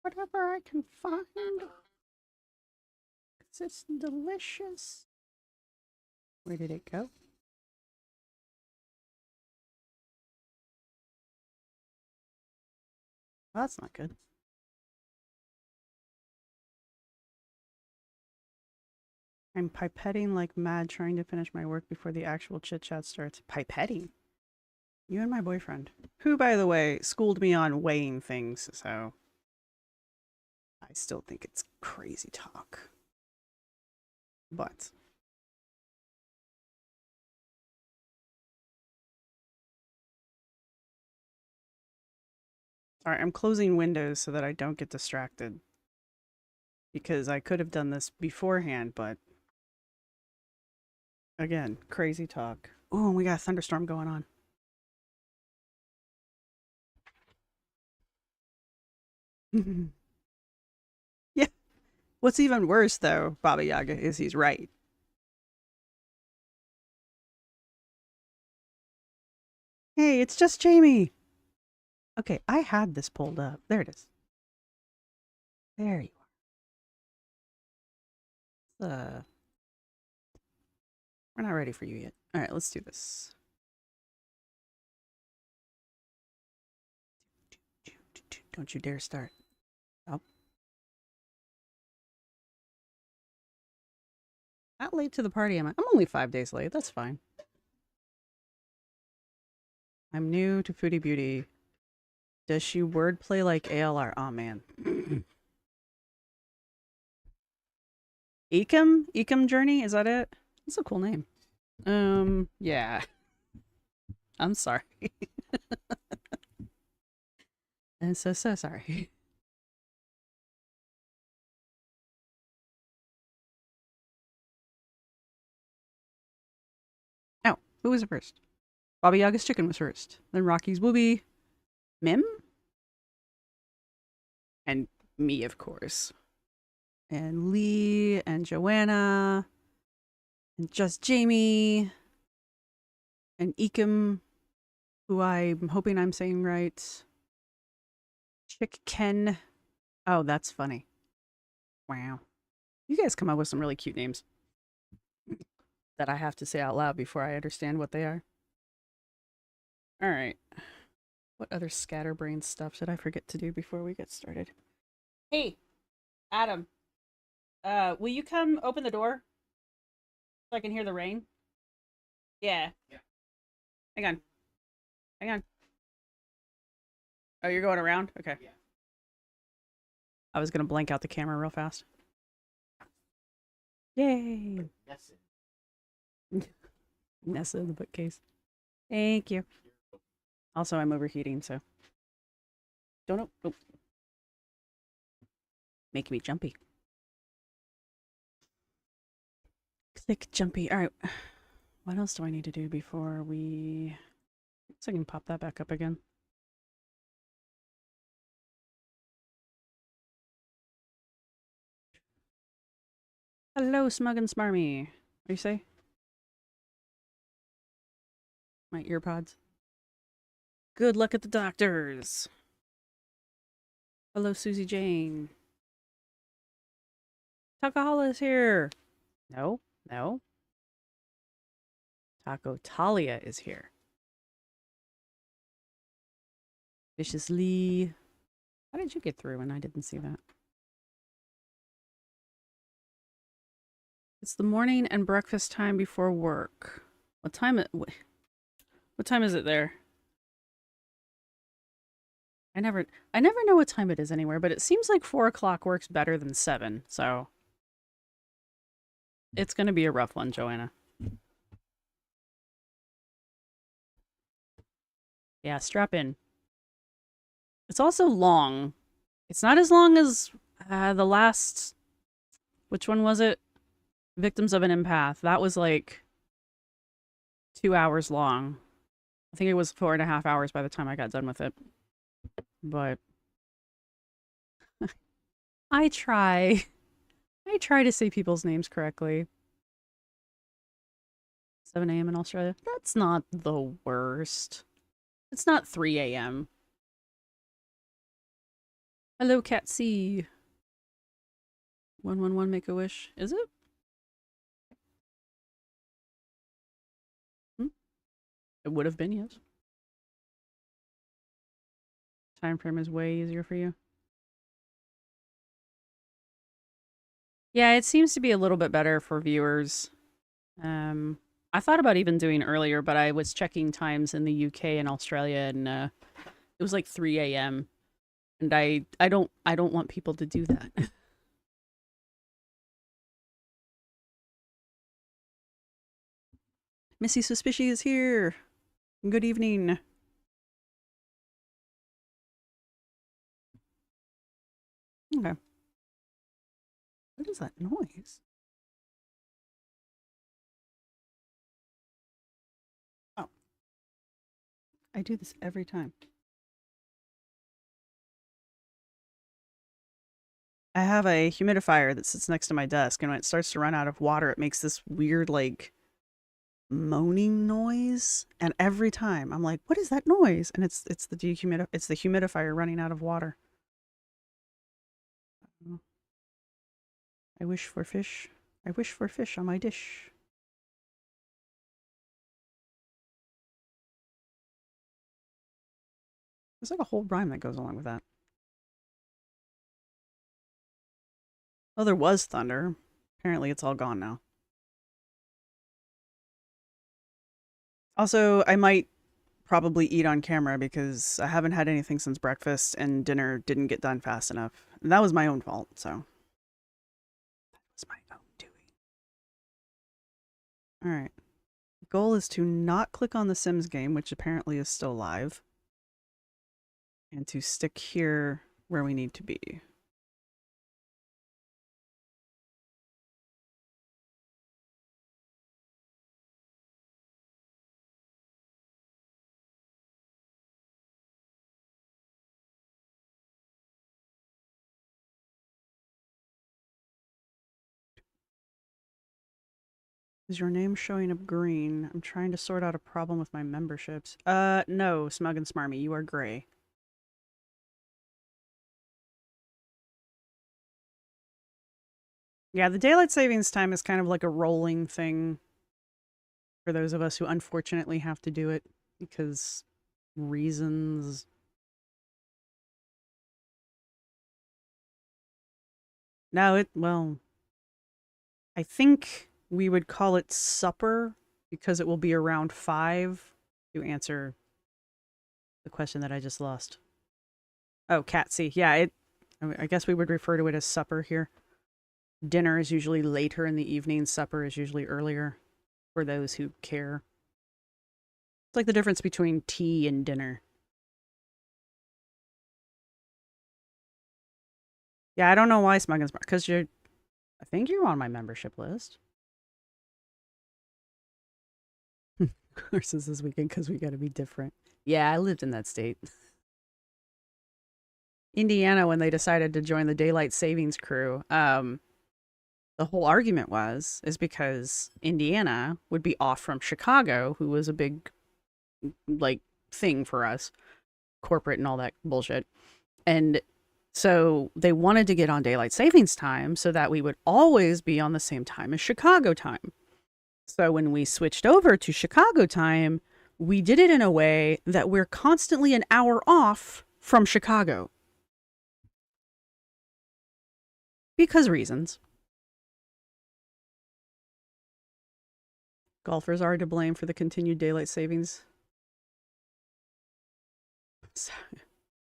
whatever I can find. 'Cause it's delicious. Where did it go? Well, that's not good. I'm pipetting like mad trying to finish my work before the actual chit-chat starts. Pipetting? You and my boyfriend. Who, by the way, schooled me on weighing things, so... I still think it's crazy talk. But... Alright, I'm closing windows so that I don't get distracted. Because I could have done this beforehand, but... Again, crazy talk. Oh, we got a thunderstorm going on. Yeah. What's even worse, though, Baba Yaga, is he's right. Hey, it's just Jamie. Okay, I had this pulled up. There it is. There you are. We're not ready for you yet. All right, let's do this. Don't you dare start. Oh. Not late to the party, am I? I'm only 5 days late. That's fine. I'm new to Foodie Beauty. Does she wordplay like ALR? Oh, man. Ecom? Ecom Journey? Is that it? That's a cool name. Yeah. I'm sorry. I'm so sorry. Oh, who was first? Baba Yaga's chicken was first. Then Rocky's Wooby. Mim? And me, of course. And Lee and Joanna. And just Jamie. And Ekim, who I'm hoping I'm saying right. Chick Ken. Oh, that's funny. Wow. You guys come up with some really cute names that I have to say out loud before I understand what they are. All right. What other scatterbrain stuff did I forget to do before we get started? Hey, Adam. Will you come open the door so I can hear the rain? Yeah. Hang on. Hang on. Oh, you're going around? Okay. Yeah. I was going to blank out the camera real fast. Yay. Nessa in the bookcase. Thank you. Also, I'm overheating, so. Don't know. Oh. Make me jumpy. Click jumpy. All right. What else do I need to do before we... So I can pop that back up again. Hello, Smug and Smarmy. What do you say? My earpods. Good luck at the doctors. Hello, Susie Jane. Takahala is here. No, no. Taco Talia is here. Vicious Lee. How did you get through and I didn't see that? It's the morning and breakfast time before work. What time is it there? I never know what time it is anywhere, but it seems like 4 o'clock works better than 7, so it's gonna be a rough one, Joanna. Yeah, strap in. It's also long. It's not as long as the last... Which one was it? Victims of an Empath. That was like 2 hours long. I think it was 4.5 hours by the time I got done with it. But I try to say people's names correctly. 7 a.m. in Australia. That's not the worst. It's not 3 a.m. Hello, Cat C. 111 make a wish. Is it? Hmm? It would have been, yes. Time frame is way easier for you. Yeah, it seems to be a little bit better for viewers. I thought about even doing earlier, but I was checking times in the UK and Australia, and it was like 3 a.m. And I don't want people to do that. Missy Suspicious is here. Good evening. Okay. What is that noise? Oh, I do this every time. I have a humidifier that sits next to my desk, and when it starts to run out of water, it makes this weird, like, moaning noise. And every time I'm like, what is that noise? And it's the humidifier running out of water. I wish for fish. I wish for fish on my dish. There's like a whole rhyme that goes along with that. Oh, there was thunder. Apparently it's all gone now. Also, I might probably eat on camera because I haven't had anything since breakfast and dinner didn't get done fast enough. And that was my own fault, so. That was my own doing. Alright. The goal is to not click on the Sims game, which apparently is still live. And to stick here where we need to be. Is your name showing up green? I'm trying to sort out a problem with my memberships. No, Smug and Smarmy, you are gray. Yeah, the daylight savings time is kind of like a rolling thing for those of us who unfortunately have to do it because reasons. No, well, I think we would call it supper because it will be around 5 to answer the question that I just lost. Oh, Catsy. Yeah, I guess we would refer to it as supper here. Dinner is usually later in the evening. Supper is usually earlier for those who care. It's like the difference between tea and dinner. Yeah, I don't know why Smug and Smart, because I think you're on my membership list. Courses this weekend because we got to be different. Yeah, I lived in that state. Indiana, when they decided to join the daylight savings crew, the whole argument is because Indiana would be off from Chicago, who was a big like thing for us, corporate and all that bullshit. And so they wanted to get on daylight savings time so that we would always be on the same time as Chicago time. So when we switched over to Chicago time, we did it in a way that we're constantly an hour off from Chicago. Because reasons. Golfers are to blame for the continued daylight savings.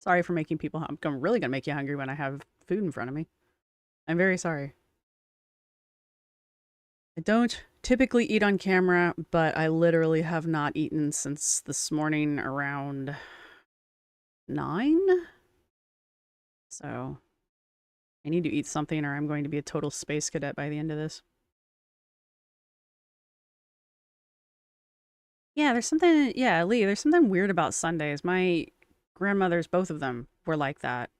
Sorry for making people hungry. I'm really going to make you hungry when I have food in front of me. I'm very sorry. I don't typically eat on camera, but I literally have not eaten since this morning around 9. So I need to eat something or I'm going to be a total space cadet by the end of this. Yeah, Lee, there's something weird about Sundays. My grandmothers, both of them, were like that.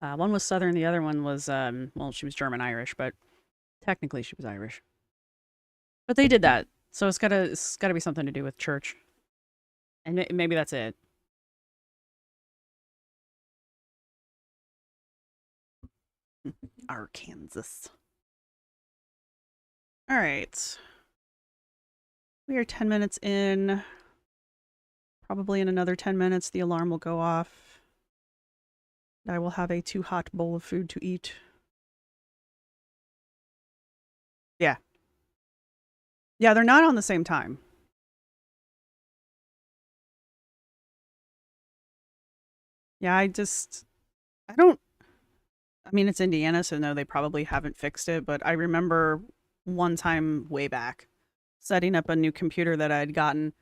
One was Southern, the other one was, well, she was German-Irish, but technically she was Irish. But they did that, so it's gotta be something to do with church. And maybe that's it. Arkansas. All right. We are 10 minutes in. Probably in another 10 minutes, the alarm will go off. I will have a too hot bowl of food to eat. Yeah. Yeah, they're not on the same time. Yeah, I don't, I mean, it's Indiana, so no, they probably haven't fixed it, but I remember one time way back setting up a new computer that I had gotten,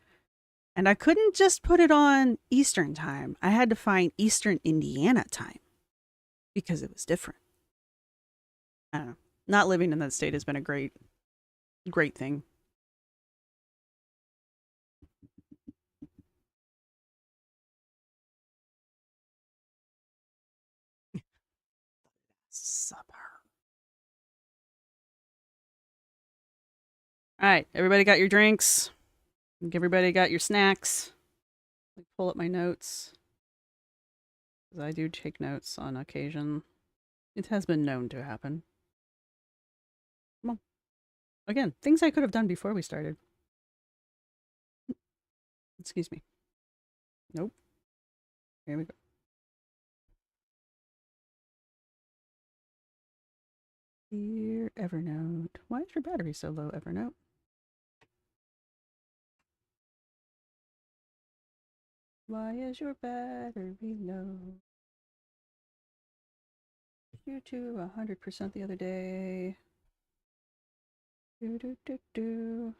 and I couldn't just put it on Eastern time. I had to find Eastern Indiana time because it was different. I don't know. Not living in that state has been a great thing. Supper. All right, everybody got your drinks. Everybody got your snacks. Pull up my notes. I do take notes on occasion. It has been known to happen. Come on. Again, things I could have done before we started. Excuse me. Nope. Here we go. Dear Evernote. Why is your battery so low, Evernote? Why is your battery low? You to 100% the other day. Do do do do.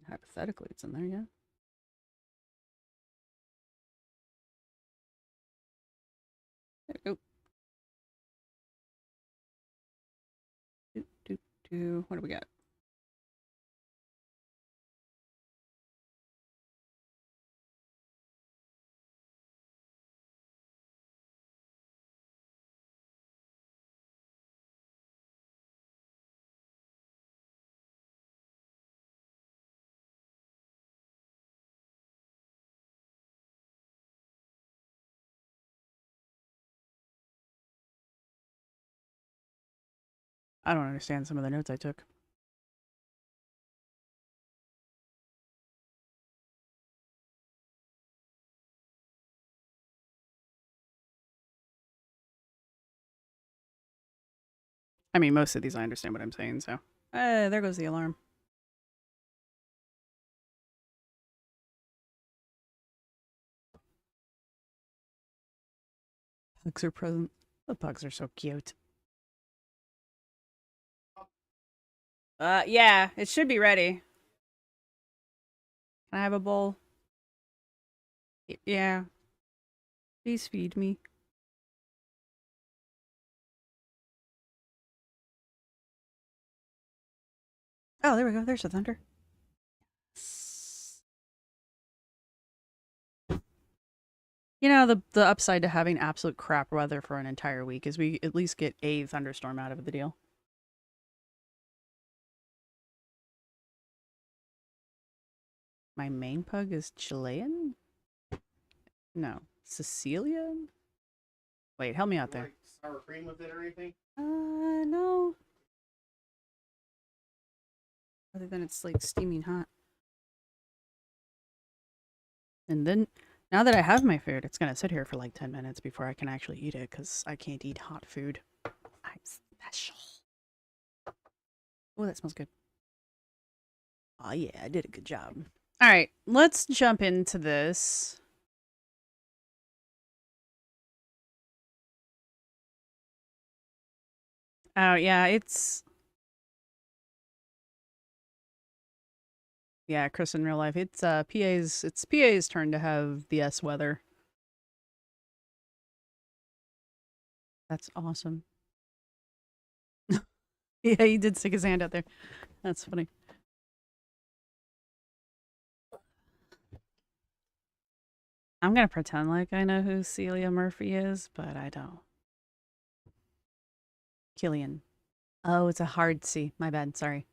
Hypothetically, it's in there, yeah. There we go. Do do do. What do we got? I don't understand some of the notes I took. I mean, most of these I understand what I'm saying, so. There goes the alarm. Pugs are present. The pugs are so cute. Yeah, it should be ready. Can I have a bowl? Yeah. Please feed me. Oh, there we go. There's the thunder. You know, the upside to having absolute crap weather for an entire week is we at least get a thunderstorm out of the deal. My main pug is Chilean? No. Sicilian? Wait, help me out there. Like sour cream with it or anything? No. Other than it's like steaming hot. And then, now that I have my food, it's gonna sit here for like 10 minutes before I can actually eat it because I can't eat hot food. I'm special. Oh, that smells good. Oh, yeah, I did a good job. All right, let's jump into this. Oh, yeah, yeah, Chris in real life. It's PA's turn to have the S weather. That's awesome. Yeah, he did stick his hand out there. That's funny. I'm gonna pretend like I know who Celia Murphy is, but I don't. Killian. Oh, it's a hard C. My bad. Sorry.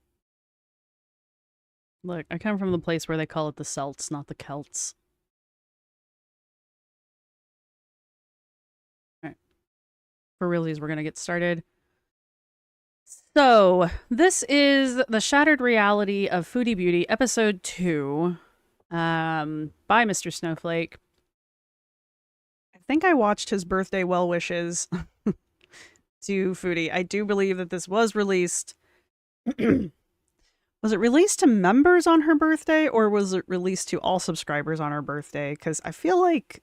Look, I come from the place where they call it the Celts, not the Celts. All right. for realsies, we're going to get started. So, this is The Shattered Reality of Foodie Beauty, Episode 2, by Mr. Snowflake. I think I watched his birthday well wishes to Foodie. I do believe that this was released. Was it released to members on her birthday, or was it released to all subscribers on her birthday? Because I feel like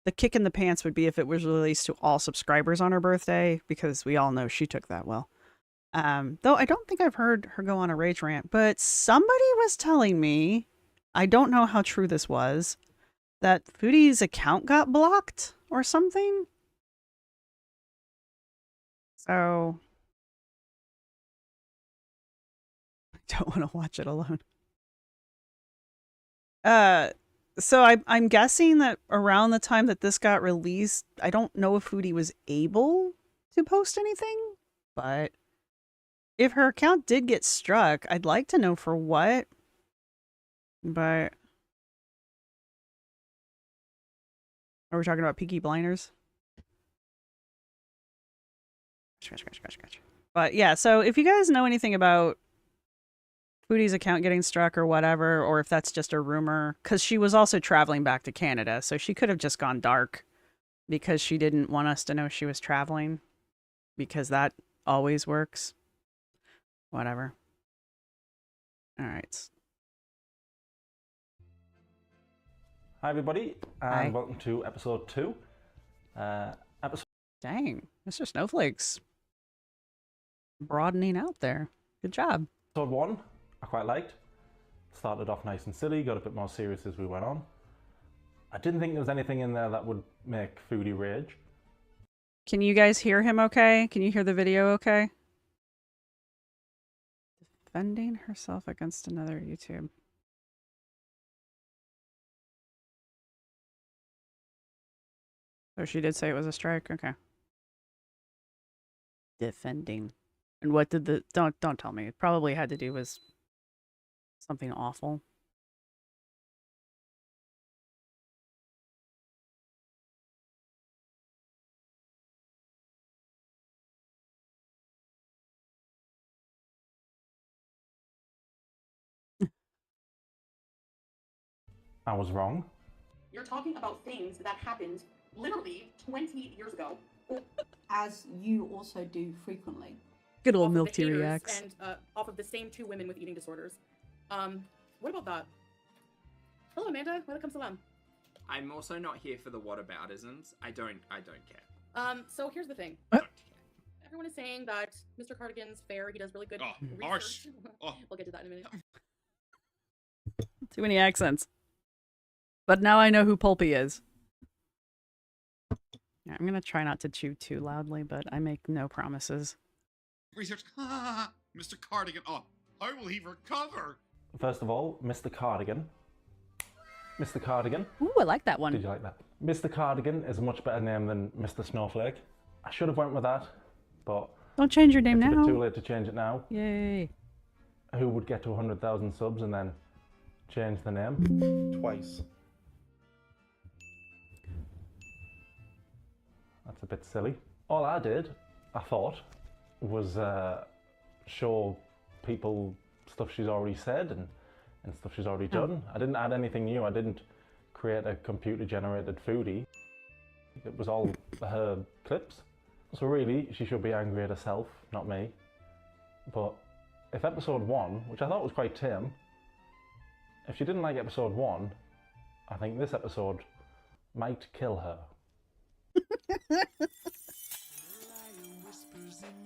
the kick in the pants would be if it was released to all subscribers on her birthday, because we all know she took that well. Though I don't think I've heard her go on a rage rant, but somebody was telling me, I don't know how true this was, that Foodie's account got blocked or something. So I don't want to watch it alone. So I'm guessing that around the time that this got released, I don't know if Foodie was able to post anything, but if her account did get struck, I'd like to know for what. But are we talking about Peaky Blinders? Scratch. But yeah, so if you guys know anything about Foodie's account getting struck or whatever, or if that's just a rumor, because she was also traveling back to Canada, so she could have just gone dark because she didn't want us to know she was traveling, because that always works. Whatever. All right. Hi everybody, and Hi. welcome to episode 2. Dang, Mr. Snowflake's broadening out there. Good job. Episode 1, I quite liked. Started off nice and silly, got a bit more serious as we went on. I didn't think there was anything in there that would make Foodie rage. Can you guys hear him okay? Can you hear the video okay? Defending herself against another YouTube. Oh, she did say it was a strike? Okay. Defending. And what did the... Don't tell me. It probably had to do with something awful. I was wrong. You're talking about things that happened literally 20 years ago. As you also do frequently. Good old Off of milk the tea haters reacts. And off of the same 2 women with eating disorders. What about that? Hello, Amanda. Welcome salam. I'm also not here for the whataboutisms. I don't care. So here's the thing. I don't care. Everyone is saying that Mr. Cardigan's fair. He does really good Oh, research. harsh. Oh. We'll get to that in a minute. Too many accents. But now I know who Pulpy is. Yeah, I'm gonna try not to chew too loudly, but I make no promises. Research. Mr. Cardigan. Oh, how will he recover? First of all, Mr. Cardigan. Mr. Cardigan. Ooh, I like that one. Did you like that? Mr. Cardigan is a much better name than Mr. Snowflake. I should have went with that, but Don't change your name it's a bit now. too late to change it now. Yay. Who would get to 100,000 subs and then change the name? Twice. That's a bit silly. All I did, I thought, was show people stuff she's already said and stuff she's already done. I didn't add anything new. I didn't create a computer-generated foodie. It was all her clips. So really, she should be angry at herself, not me. But if episode 1, which I thought was quite tame, if she didn't like episode 1, I think this episode might kill her.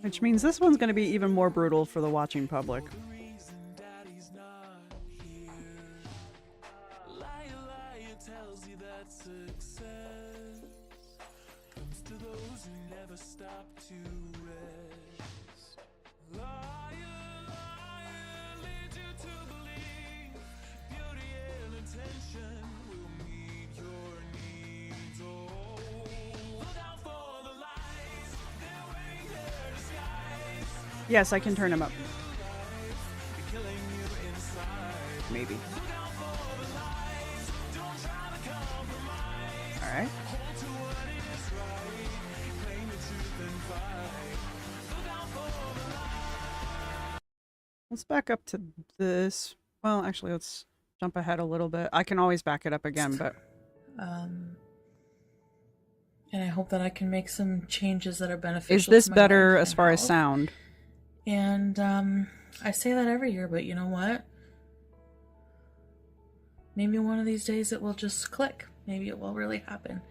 Which means this one's going to be even more brutal for the watching public. Yes, I can turn him up. Maybe. Alright. Let's back up to this. Well, actually, let's jump ahead a little bit. I can always back it up again, but And I hope that I can make some changes that are beneficial. is this to my better life as and far as health. sound? And I say that every year, but you know what? Maybe one of these days it will just click. Maybe it will really happen.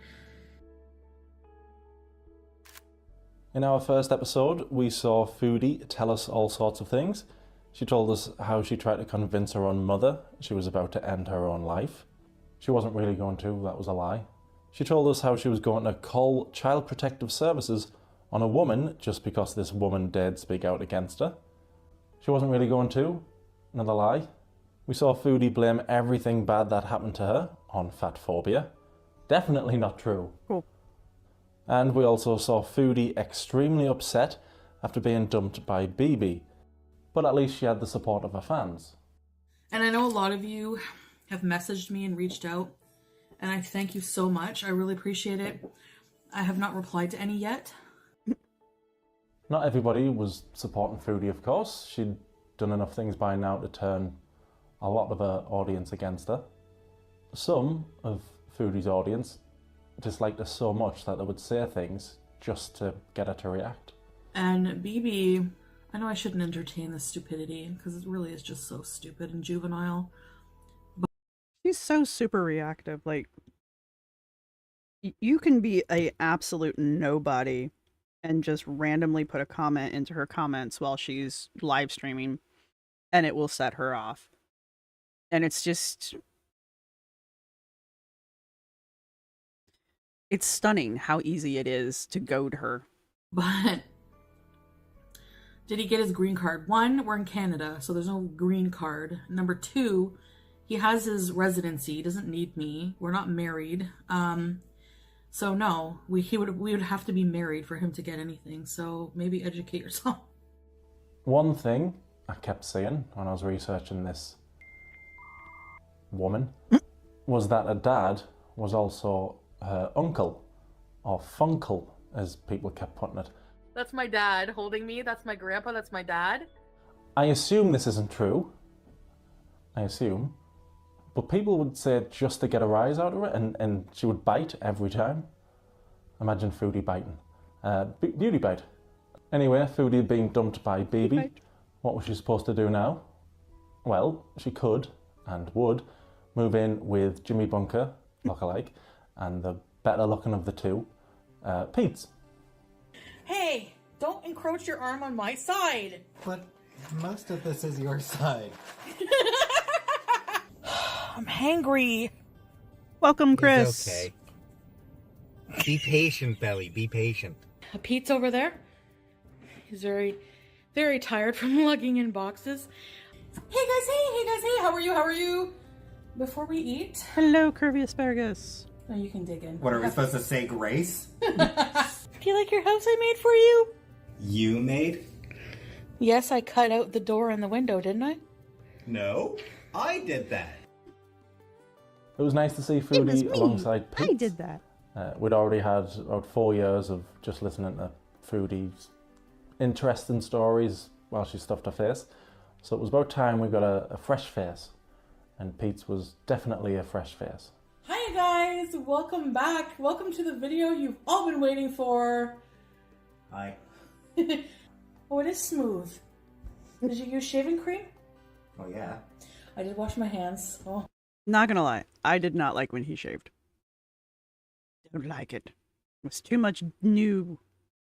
In our first episode, we saw Foodie tell us all sorts of things. She told us how she tried to convince her own mother she was about to end her own life. She wasn't really going to, that was a lie. She told us how she was going to call Child Protective Services on a woman just because this woman dared speak out against her. She wasn't really going to, another lie. We saw Foodie blame everything bad that happened to her on fat phobia. Definitely not true. Cool. And we also saw Foodie extremely upset after being dumped by BB. But at least she had the support of her fans. And I know a lot of you have messaged me and reached out, and I thank you so much. I really appreciate it. I have not replied to any yet. Not everybody was supporting Foodie, of course. She'd done enough things by now to turn a lot of her audience against her. Some of Foodie's audience disliked her so much that they would say things just to get her to react. And BB, I know I shouldn't entertain this stupidity, because it really is just so stupid and juvenile. She's so super reactive. Like, you can be a absolute nobody and just randomly put a comment into her comments while she's live streaming, and it will set her off. And it's just... it's stunning how easy it is to goad her. But did he get his green card? One, we're in Canada, so there's no green card. Number two, he has his residency. He doesn't need me. We're not married. So no, we would have to be married for him to get anything. So maybe educate yourself. One thing I kept seeing when I was researching this woman was that her dad was also her uncle, or funkle, as people kept putting it. That's my dad holding me. That's my grandpa. That's my dad. I assume this isn't true. I assume. But people would say it just to get a rise out of it, and she would bite every time. Imagine Foodie biting. Beauty bite. Anyway, Foodie being dumped by BB. What was she supposed to do now? Well, she could, and would, move in with Jimmy Bunker, lookalike, and the better looking of the two, Pete's. Hey, don't encroach your arm on my side. But most of this is your side. I'm hangry. Welcome, Chris. It's okay. Be patient, Belly. Be patient. Pete's over there. He's very, very tired from lugging in boxes. Hey guys, hey, how are you? Before we eat... Hello, Curvy Asparagus. Oh, you can dig in. What, are we supposed to say grace? Do you like your house I made for you? You made? Yes, I cut out the door and the window, didn't I? No, I did that. It was nice to see It was Foodie me. alongside Pete. I did that. We'd already had about 4 years of just listening to Foodie's interesting stories while she stuffed her face. So it was about time we got a fresh face. And Pete's was definitely a fresh face. Hi guys, welcome back. Welcome to the video you've all been waiting for. Hi. Oh, it is smooth. Did you use shaving cream? Oh, yeah. I did wash my hands. Oh. Not gonna lie, I did not like when he shaved. Don't like it. It was too much new.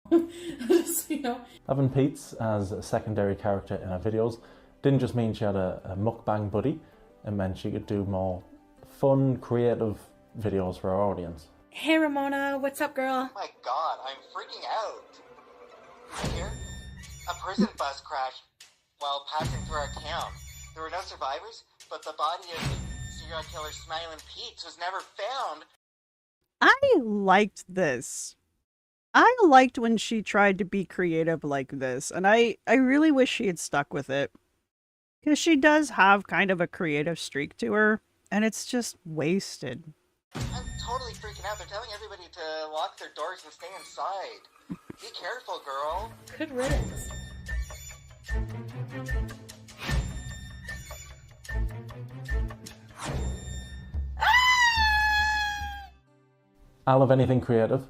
Just, you know. Having Pete's as a secondary character in her videos didn't just mean she had a mukbang buddy, it meant she could do more fun, creative videos for her audience. Hey Ramona, what's up, girl? My God, I'm freaking out. Here, a prison bus crashed while passing through our town. There were no survivors, but the body of serial killer Smiling Pete was never found. I liked this. I liked when she tried to be creative like this, and I really wish she had stuck with it. Because she does have kind of a creative streak to her, and it's just wasted. I'm totally freaking out. They're telling everybody to lock their doors and stay inside. Be careful, girl. Good riddance. I love anything creative,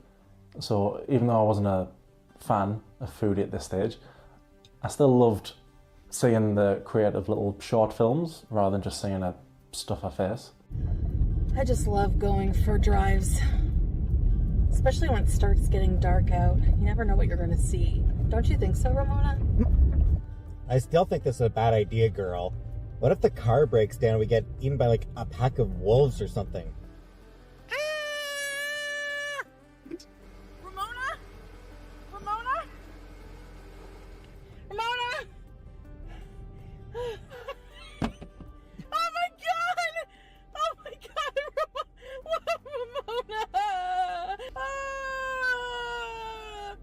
so even though I wasn't a fan of Foodie at this stage, I still loved seeing the creative little short films rather than just seeing a stuff her face. I just love going for drives, especially when it starts getting dark out. You never know what you're going to see. Don't you think so, Ramona? I still think this is a bad idea, girl. What if the car breaks down and we get eaten by like a pack of wolves or something? Ramona? Ramona? Ramona? Oh my god! Oh my god! Ramona! Ah!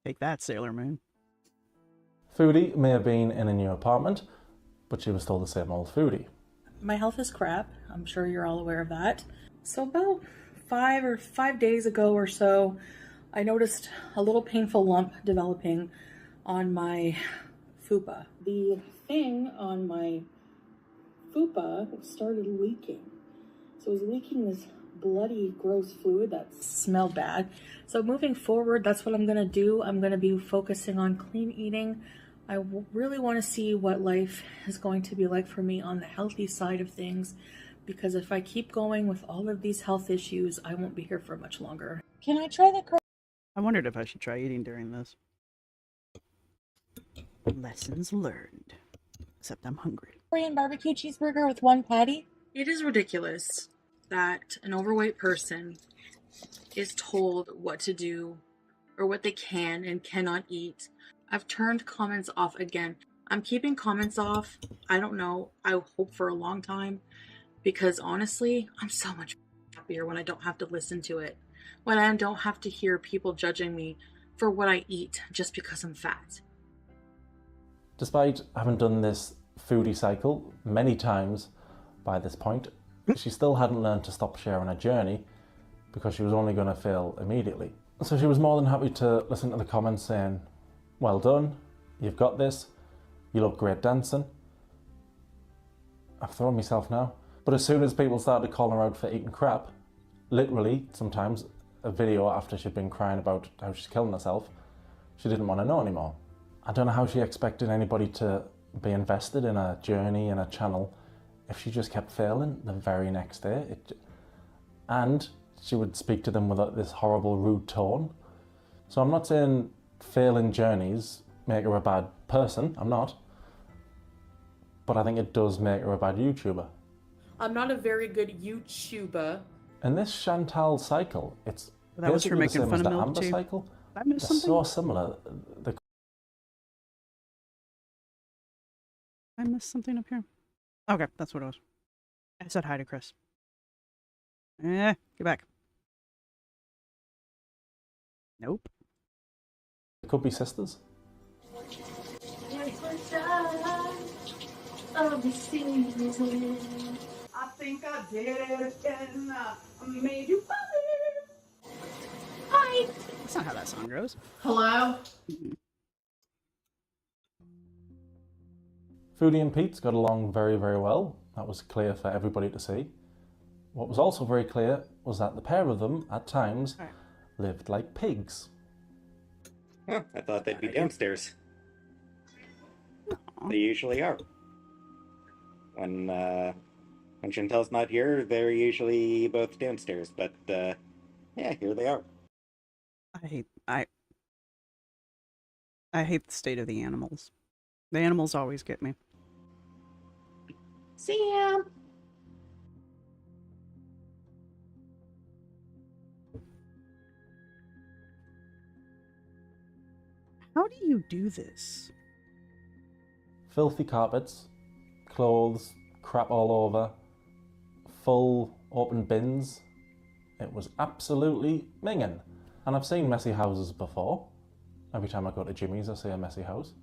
Take that, Sailor Moon. Foodie may have been in a new apartment, but she was still the same old Foodie. My health is crap. I'm sure you're all aware of that. So about 5 days ago or so, I noticed a little painful lump developing on my fupa. The thing on my fupa started leaking. So it was leaking this bloody, gross fluid that smelled bad. So moving forward, that's what I'm gonna do. I'm gonna be focusing on clean eating. I really want to see what life is going to be like for me on the healthy side of things, because if I keep going with all of these health issues, I won't be here for much longer. Can I try the I wondered if I should try eating during this. Lessons learned. Except I'm hungry. Korean barbecue cheeseburger with one patty? It is ridiculous that an overweight person is told what to do or what they can and cannot eat. I've turned comments off again. I'm keeping comments off. I don't know. I hope for a long time, because honestly, I'm so much happier when I don't have to listen to it. When I don't have to hear people judging me for what I eat just because I'm fat. Despite having done this Foodie cycle many times by this point, she still hadn't learned to stop sharing her journey because she was only going to fail immediately. So she was more than happy to listen to the comments saying, "Well done, you've got this, you look great dancing." I've thrown myself now. But as soon as people started calling her out for eating crap, literally sometimes a video after she'd been crying about how she's killing herself, she didn't want to know anymore. I don't know how she expected anybody to be invested in a journey and a channel if she just kept failing the very next day. And she would speak to them with this horrible, rude tone. So I'm not saying failing journeys make her a bad person, I'm not. But I think it does make her a bad YouTuber. I'm not a very good YouTuber. And this Chantal cycle, it's That was her basically the making same fun as of the milk Amber too. cycle. I missed They're something. so similar. I missed something up here. Okay, that's what it was. I said hi to Chris. Get back. Nope. They could be sisters. I think I did it again. I made you believe. Hi. That's not how that song goes. Hello? Foodie and Pete's got along very, very well. That was clear for everybody to see. What was also very clear was that the pair of them, at times, lived like pigs. Huh, I thought they'd be downstairs. They usually are. When Chantel's not here, they're usually both downstairs. But yeah, here they are. I hate the state of the animals. The animals always get me. Sam! How do you do this? Filthy carpets, clothes, crap all over, full open bins. It was absolutely minging. And I've seen messy houses before. Every time I go to Jimmy's, I see a messy house.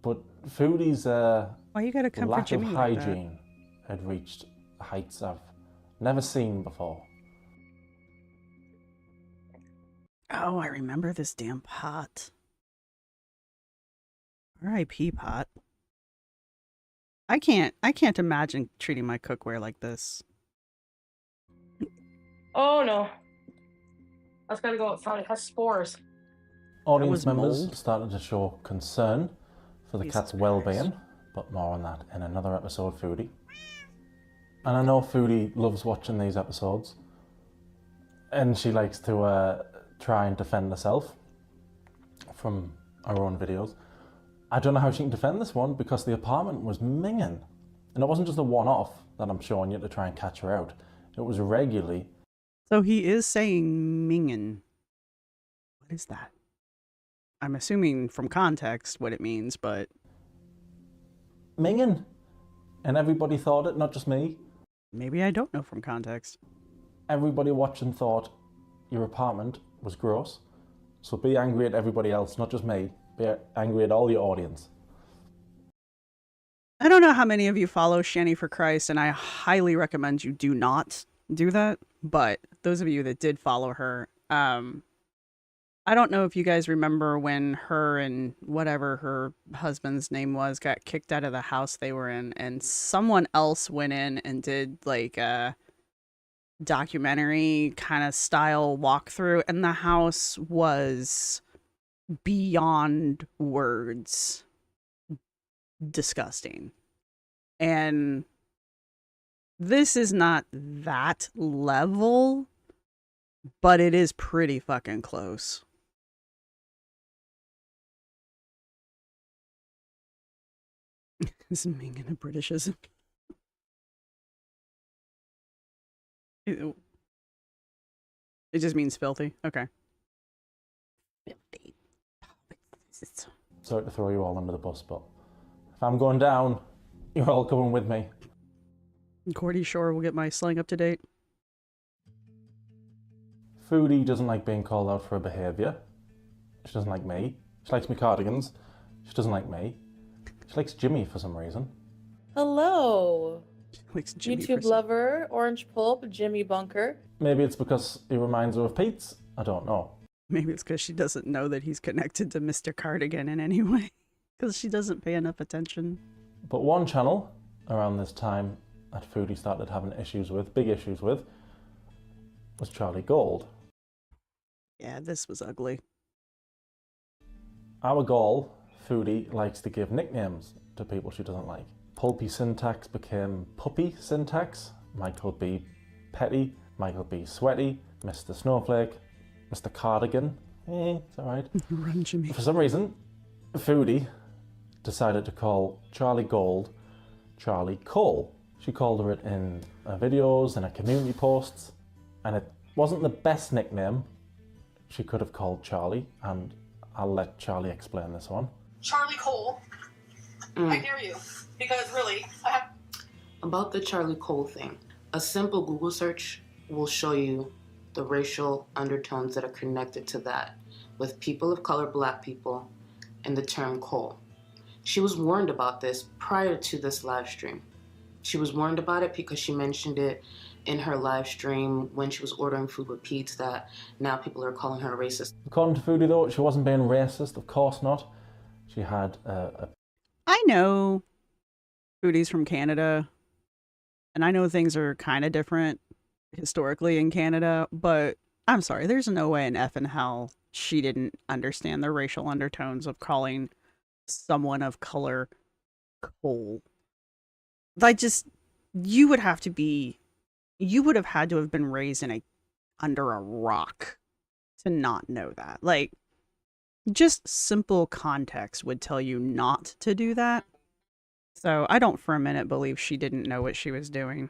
But Foodie's Why you gotta come for lack of Jimmy like that? hygiene had reached heights I've never seen before. Oh, I remember this damn pot. R.I.P. pot. I can't imagine treating my cookware like this. Oh no. That's gotta go outside. It has spores. Audience was members mold. started to show concern for the Jesus cat's well-being, but more on that in another episode, Foodie. And I know Foodie loves watching these episodes, and she likes to try and defend herself from her own videos. I don't know how she can defend this one because the apartment was minging. And it wasn't just a one-off that I'm showing you to try and catch her out. It was regularly. So he is saying mingen. What is that? I'm assuming from context what it means, but... Minging. And everybody thought it, not just me. Maybe I don't know from context. Everybody watching thought your apartment was gross. So be angry at everybody else, not just me. Be angry at all your audience. I don't know how many of you follow Shani for Christ, and I highly recommend you do not do that. But those of you that did follow her, I don't know if you guys remember when her and whatever her husband's name was got kicked out of the house they were in, and someone else went in and did like a documentary kind of style walkthrough, and the house was beyond words disgusting. And this is not that level, but it is pretty fucking close. Is Mingin a Britishism? Ew. It just means filthy. Okay. Filthy. Sorry to throw you all under the bus, but if I'm going down, you're all coming with me. Cordy Shore will get my slang up to date. Foodie doesn't like being called out for her behaviour. She doesn't like me. She likes my cardigans. She doesn't like me. She likes Jimmy for some reason. Hello. She likes Jimmy YouTube lover, Orange Pulp, Jimmy Bunker. Maybe it's because he reminds her of Pete's. I don't know. Maybe it's because she doesn't know that he's connected to Mr. Cardigan in any way. Because she doesn't pay enough attention. But one channel around this time that Foodie started having issues with, big issues with, was Charlie Gold. Yeah, this was ugly. Our goal, Foodie likes to give nicknames to people she doesn't like. Pulpy syntax became puppy syntax. Michael B. Petty, Michael B. Sweaty, Mr. Snowflake, Mr. Cardigan. It's alright. Run, Jimmy. For some reason, Foodie decided to call Charlie Gold Charlie Cole. She called her it in her videos and her community posts, and it wasn't the best nickname she could have called Charlie, and I'll let Charlie explain this one. Charlie Cole, I dare you, because really, I have... About the Charlie Cole thing, a simple Google search will show you the racial undertones that are connected to that, with people of color, black people, and the term Cole. She was warned about this prior to this live stream. She was warned about it because she mentioned it in her live stream when she was ordering food with Pete's, that now people are calling her a racist. According to Foodie though, she wasn't being racist, of course not. She had I know Foodie's from Canada, and I know things are kind of different historically in Canada, but I'm sorry, there's no way in F and hell she didn't understand the racial undertones of calling someone of color Cole. You would have had to have been raised under a rock to not know that. Like, just simple context would tell you not to do that. So I don't for a minute believe she didn't know what she was doing.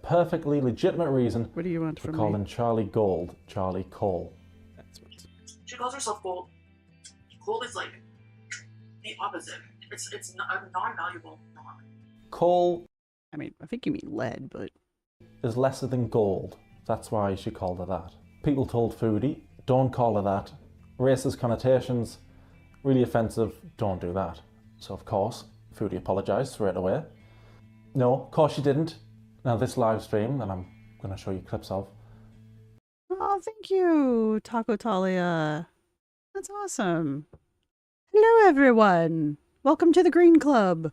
perfectly legitimate reason what do you want for from calling me? Charlie Gold Charlie Cole. She calls herself Gold. Gold is like the opposite. It's non-valuable. Cole, I mean, I think you mean lead, but is lesser than gold. That's why she called her that. People told Foodie, don't call her that. Racist connotations, really offensive, don't do that. So of course, Foodie apologised straight away. No, of course she didn't. Now this live stream that I'm going to show you clips of. oh, thank you, Taco Talia. That's awesome. Hello, everyone. Welcome to the Green Club.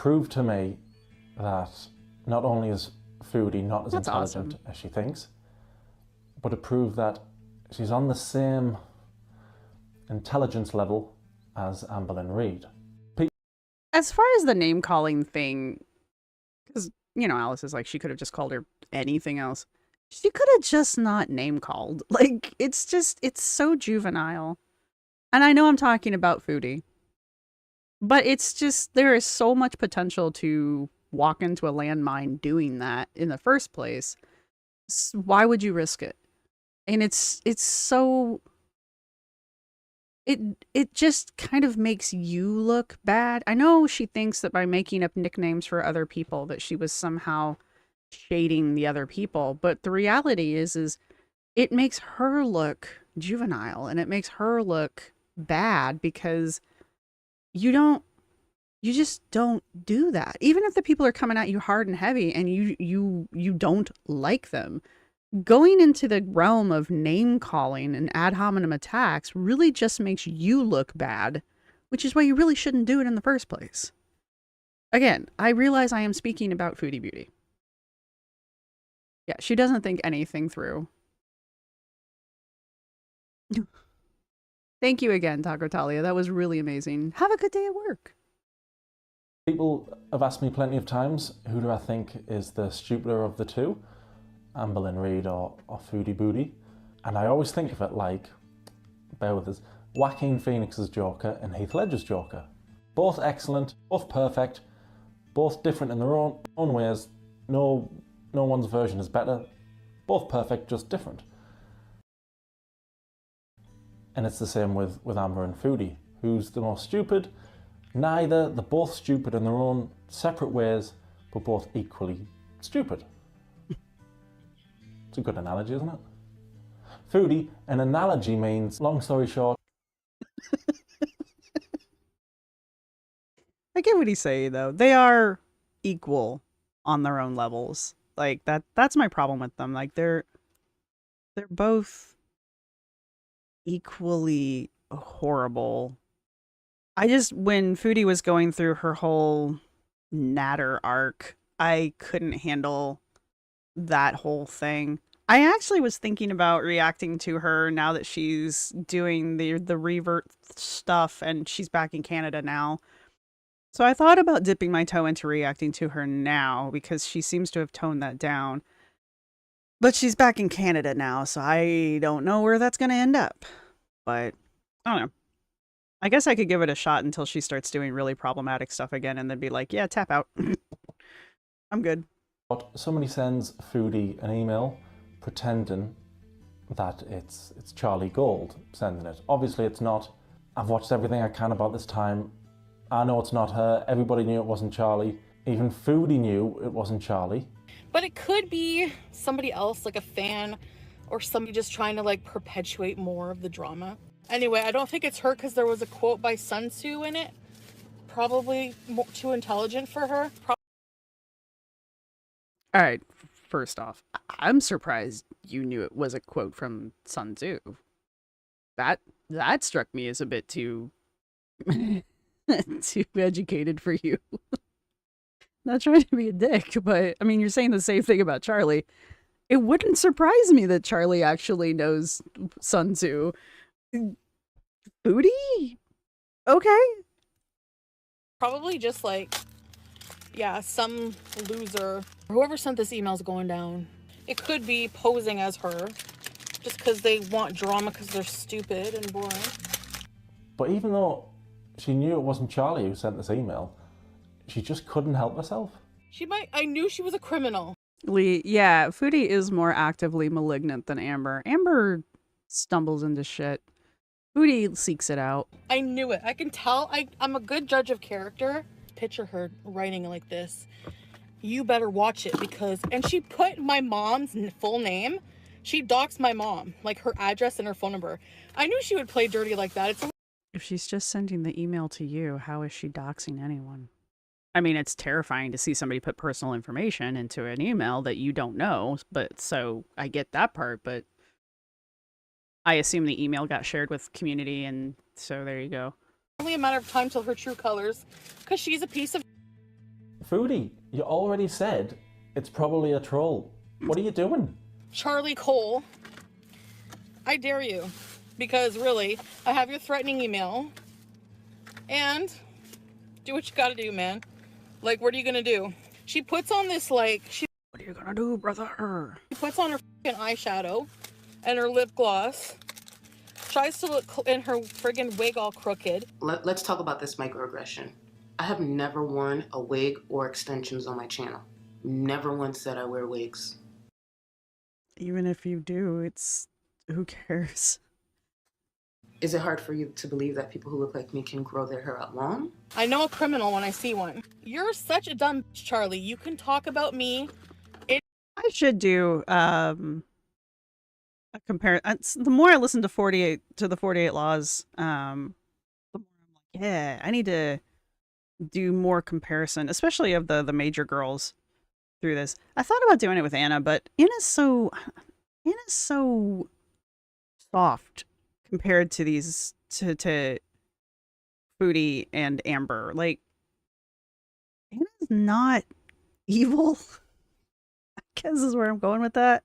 proved to me that not only is Foodie not as That's intelligent awesome. as she thinks, but it proved that she's on the same intelligence level as Amberlynn Reed. As far as the name calling thing, because, you know, Alice is like, she could have just called her anything else. She could have just not name called. Like, it's so juvenile. And I know I'm talking about Foodie, but it's just, there is so much potential to walk into a landmine doing that in the first place. Why would you risk it? And it's so, it just kind of makes you look bad. I know she thinks that by making up nicknames for other people that she was somehow shading the other people, but the reality is it makes her look juvenile and it makes her look bad because you just don't do that. Even if the people are coming at you hard and heavy and you don't like them, going into the realm of name calling and ad hominem attacks really just makes you look bad, which is why you really shouldn't do it in the first place. Again, I realize I am speaking about Foodie Beauty. Yeah, she doesn't think anything through. Thank you again, Taco Talia. That was really amazing. Have a good day at work. People have asked me plenty of times, who do I think is the stupider of the two? Amberlynn Reed or Foodie Beauty. And I always think of it like, bear with us, Joaquin Phoenix's Joker and Heath Ledger's Joker. Both excellent, both perfect, both different in their own ways. No one's version is better. Both perfect, just different. And it's the same with Amber and Foodie. Who's the most stupid? Neither. They're both stupid in their own separate ways, but both equally stupid. It's a good analogy, isn't it? Foodie, an analogy means, long story short. I get what he's saying, though. They are equal on their own levels. Like, that's my problem with them. Like, they're both equally horrible. When Foodie was going through her whole Natter arc, I couldn't handle that whole thing. I actually was thinking about reacting to her now that she's doing the revert stuff and she's back in Canada now. So I thought about dipping my toe into reacting to her now because she seems to have toned that down. But she's back in Canada now, so I don't know where that's going to end up. But I don't know. I guess I could give it a shot until she starts doing really problematic stuff again and then be like, yeah, tap out. I'm good. Somebody sends Foodie an email pretending that it's Charlie Gold sending it. Obviously it's not. I've watched everything I can about this time. I know it's not her. Everybody knew it wasn't Charlie. Even Foodie knew it wasn't Charlie. But it could be somebody else, like a fan or somebody just trying to like perpetuate more of the drama. Anyway, I don't think it's her because there was a quote by Sun Tzu in it. Probably too intelligent for her. All right, first off, I'm surprised you knew it was a quote from Sun Tzu. That struck me as a bit too too educated for you. Not trying to be a dick, but I mean, you're saying the same thing about Charlie. It wouldn't surprise me that Charlie actually knows Sun Tzu. Foodie? Okay. Probably just like, yeah, some loser. Whoever sent this email is going down. It could be posing as her just because they want drama because they're stupid and boring. But even though she knew it wasn't Charlie who sent this email, she just couldn't help herself. I knew she was a criminal. Yeah, Foodie is more actively malignant than Amber. Amber stumbles into shit. Foodie seeks it out. I knew it. I can tell. I'm a good judge of character. Picture her writing like this. You better watch it because... And she put my mom's full name. She doxed my mom. Like her address and her phone number. I knew she would play dirty like that. If she's just sending the email to you, how is she doxing anyone? I mean, it's terrifying to see somebody put personal information into an email that you don't know, but so I get that part, but I assume the email got shared with community, and so there you go. Only a matter of time till her true colors, because she's a piece of... Foodie, you already said it's probably a troll. What are you doing? Charlie Cole, I dare you. Because really, I have your threatening email. And do what you gotta do, man. Like, what are you gonna do? She puts on this, like, what are you gonna do, brother? She puts on her freaking eyeshadow and her lip gloss. Tries to look in her friggin' wig all crooked. Let's talk about this microaggression. I have never worn a wig or extensions on my channel. Never once said I wear wigs. Even if you do, who cares? Is it hard for you to believe that people who look like me can grow their hair out long? I know a criminal when I see one. You're such a dumb bitch, Charlie. You can talk about me. I should do a compare. The more I listen to the 48 Laws, the more I'm like, yeah, I need to do more comparison, especially of the major girls through this. I thought about doing it with Anna, but Anna's so soft compared to these to Foodie and Amber. Like, Anna's not evil. I guess is where I'm going with that.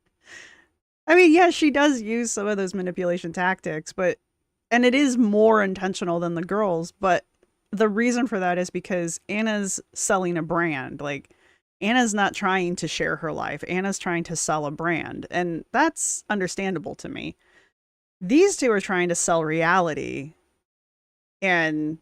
I mean, yeah, she does use some of those manipulation tactics, and it is more intentional than the girls, but the reason for that is because Anna's selling a brand. Like, Anna's not trying to share her life. Anna's trying to sell a brand, and that's understandable to me. These two are trying to sell reality, and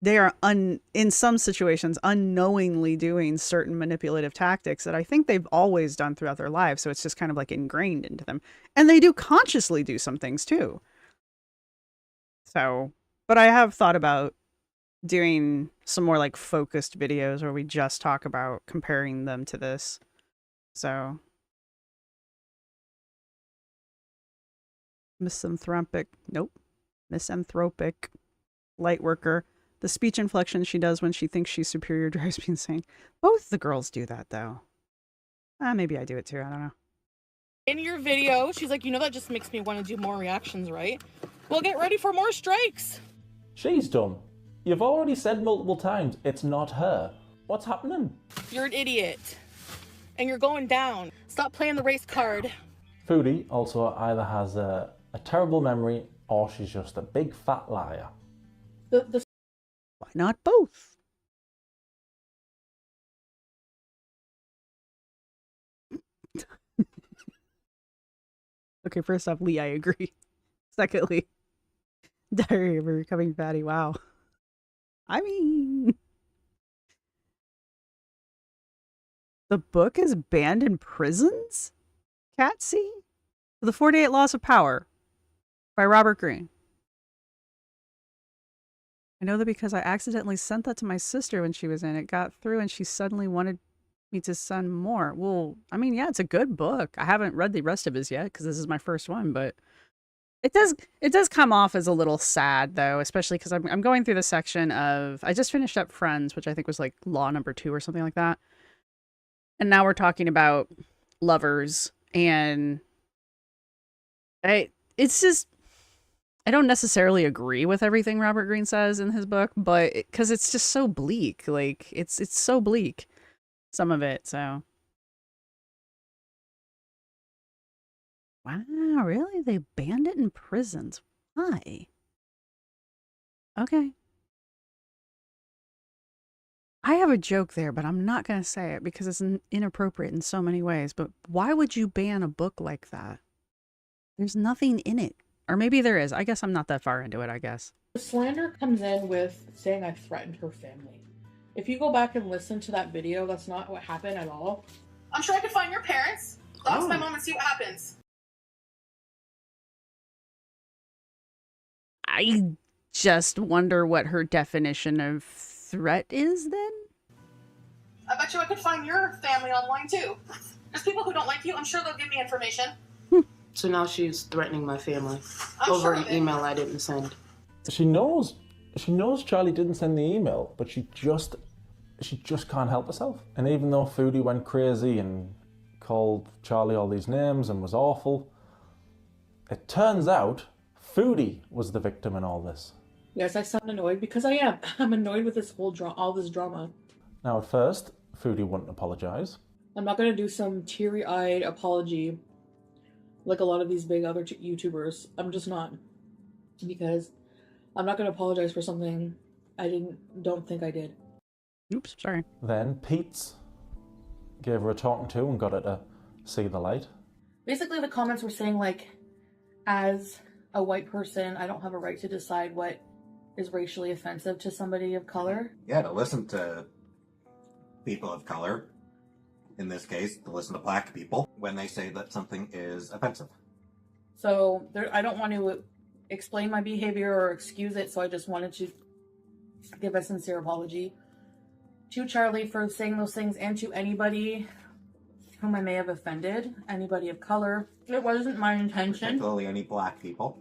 they are, in some situations, unknowingly doing certain manipulative tactics that I think they've always done throughout their lives. So it's just kind of like ingrained into them. And they do consciously do some things too. So, but I have thought about doing some more like focused videos where we just talk about comparing them to this. So, misanthropic light worker. The speech inflection she does when she thinks she's superior drives me insane. Both the girls do that, though. Maybe I do it too. I don't know. In your video, she's like, that just makes me want to do more reactions, right? Well, get ready for more strikes. She's dumb. You've already said multiple times it's not her. What's happening? You're an idiot. And you're going down. Stop playing the race card. Foodie also either has a terrible memory or she's just a big fat liar. Why not both? Okay, first off, Lee, I agree. Secondly, Diary of a Becoming Fatty. Wow. I mean, the book is banned in prisons? Catsy? The 48 Laws of Power by Robert Greene. I know that because I accidentally sent that to my sister when she was in. It got through and she suddenly wanted me to send more. Well, I mean, yeah, it's a good book. I haven't read the rest of his yet because this is my first one, but it does come off as a little sad though, especially because I'm going through the section of, I just finished up Friends, which I think was like Law number 2 or something like that. And now we're talking about lovers, and it's just, I don't necessarily agree with everything Robert Greene says in his book, but because it's just so bleak. Like, it's so bleak, some of it. So, wow, really? They banned it in prisons. Why? Okay. I have a joke there, but I'm not going to say it because it's inappropriate in so many ways. But why would you ban a book like that? There's nothing in it. Or maybe there is. I guess I'm not that far into it, I guess. The slander comes in with saying I threatened her family. If you go back and listen to that video, that's not what happened at all. I'm sure I could find your parents. Dox my mom and see what happens. I just wonder what her definition of threat is then? I bet you I could find your family online too. There's people who don't like you. I'm sure they'll give me information. So now she's threatening my family I'm over sure an of it. email I didn't send. She knows Charlie didn't send the email, but she just can't help herself. And even though Foodie went crazy and called Charlie all these names and was awful, it turns out Foodie was the victim in all this. Yes, I sound annoyed because I am. I'm annoyed with this whole all this drama. Now at first, Foodie wouldn't apologise. I'm not gonna do some teary-eyed apology like a lot of these big other YouTubers. I'm just not. Because I'm not gonna apologize for something I don't think I did. Oops, sorry. Then Pete's gave her a talking to and got her to see the light. Basically, the comments were saying, like, as a white person, I don't have a right to decide what is racially offensive to somebody of color. Yeah, to listen to people of color, in this case, to listen to black people, when they say that something is offensive. So I don't want to explain my behavior or excuse it, so I just wanted to give a sincere apology to Charlie for saying those things, and to anybody whom I may have offended, anybody of color. It wasn't my intention. Particularly any black people.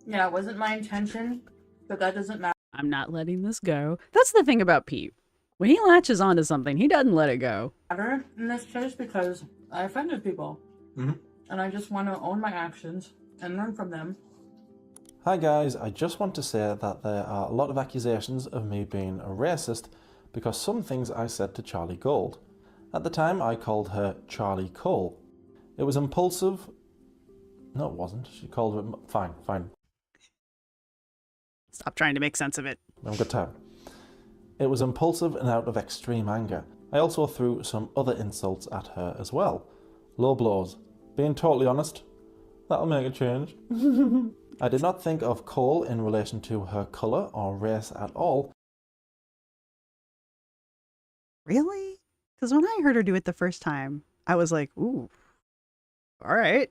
Yeah, it wasn't my intention, but that doesn't matter. I'm not letting this go. That's the thing about Pete. When he latches onto something, he doesn't let it go. In this case, because I offended people. Mm-hmm. And I just want to own my actions and learn from them. Hi guys, I just want to say that there are a lot of accusations of me being a racist because some things I said to Charlie Gold. At the time, I called her Charlie Cole. It was impulsive. No, it wasn't. She called her... Fine. Stop trying to make sense of it. I'm good time. It was impulsive and out of extreme anger. I also threw some other insults at her as well. Low blows. Being totally honest, that'll make a change. I did not think of Cole in relation to her colour or race at all. Really? Because when I heard her do it the first time, I was like, ooh, all right.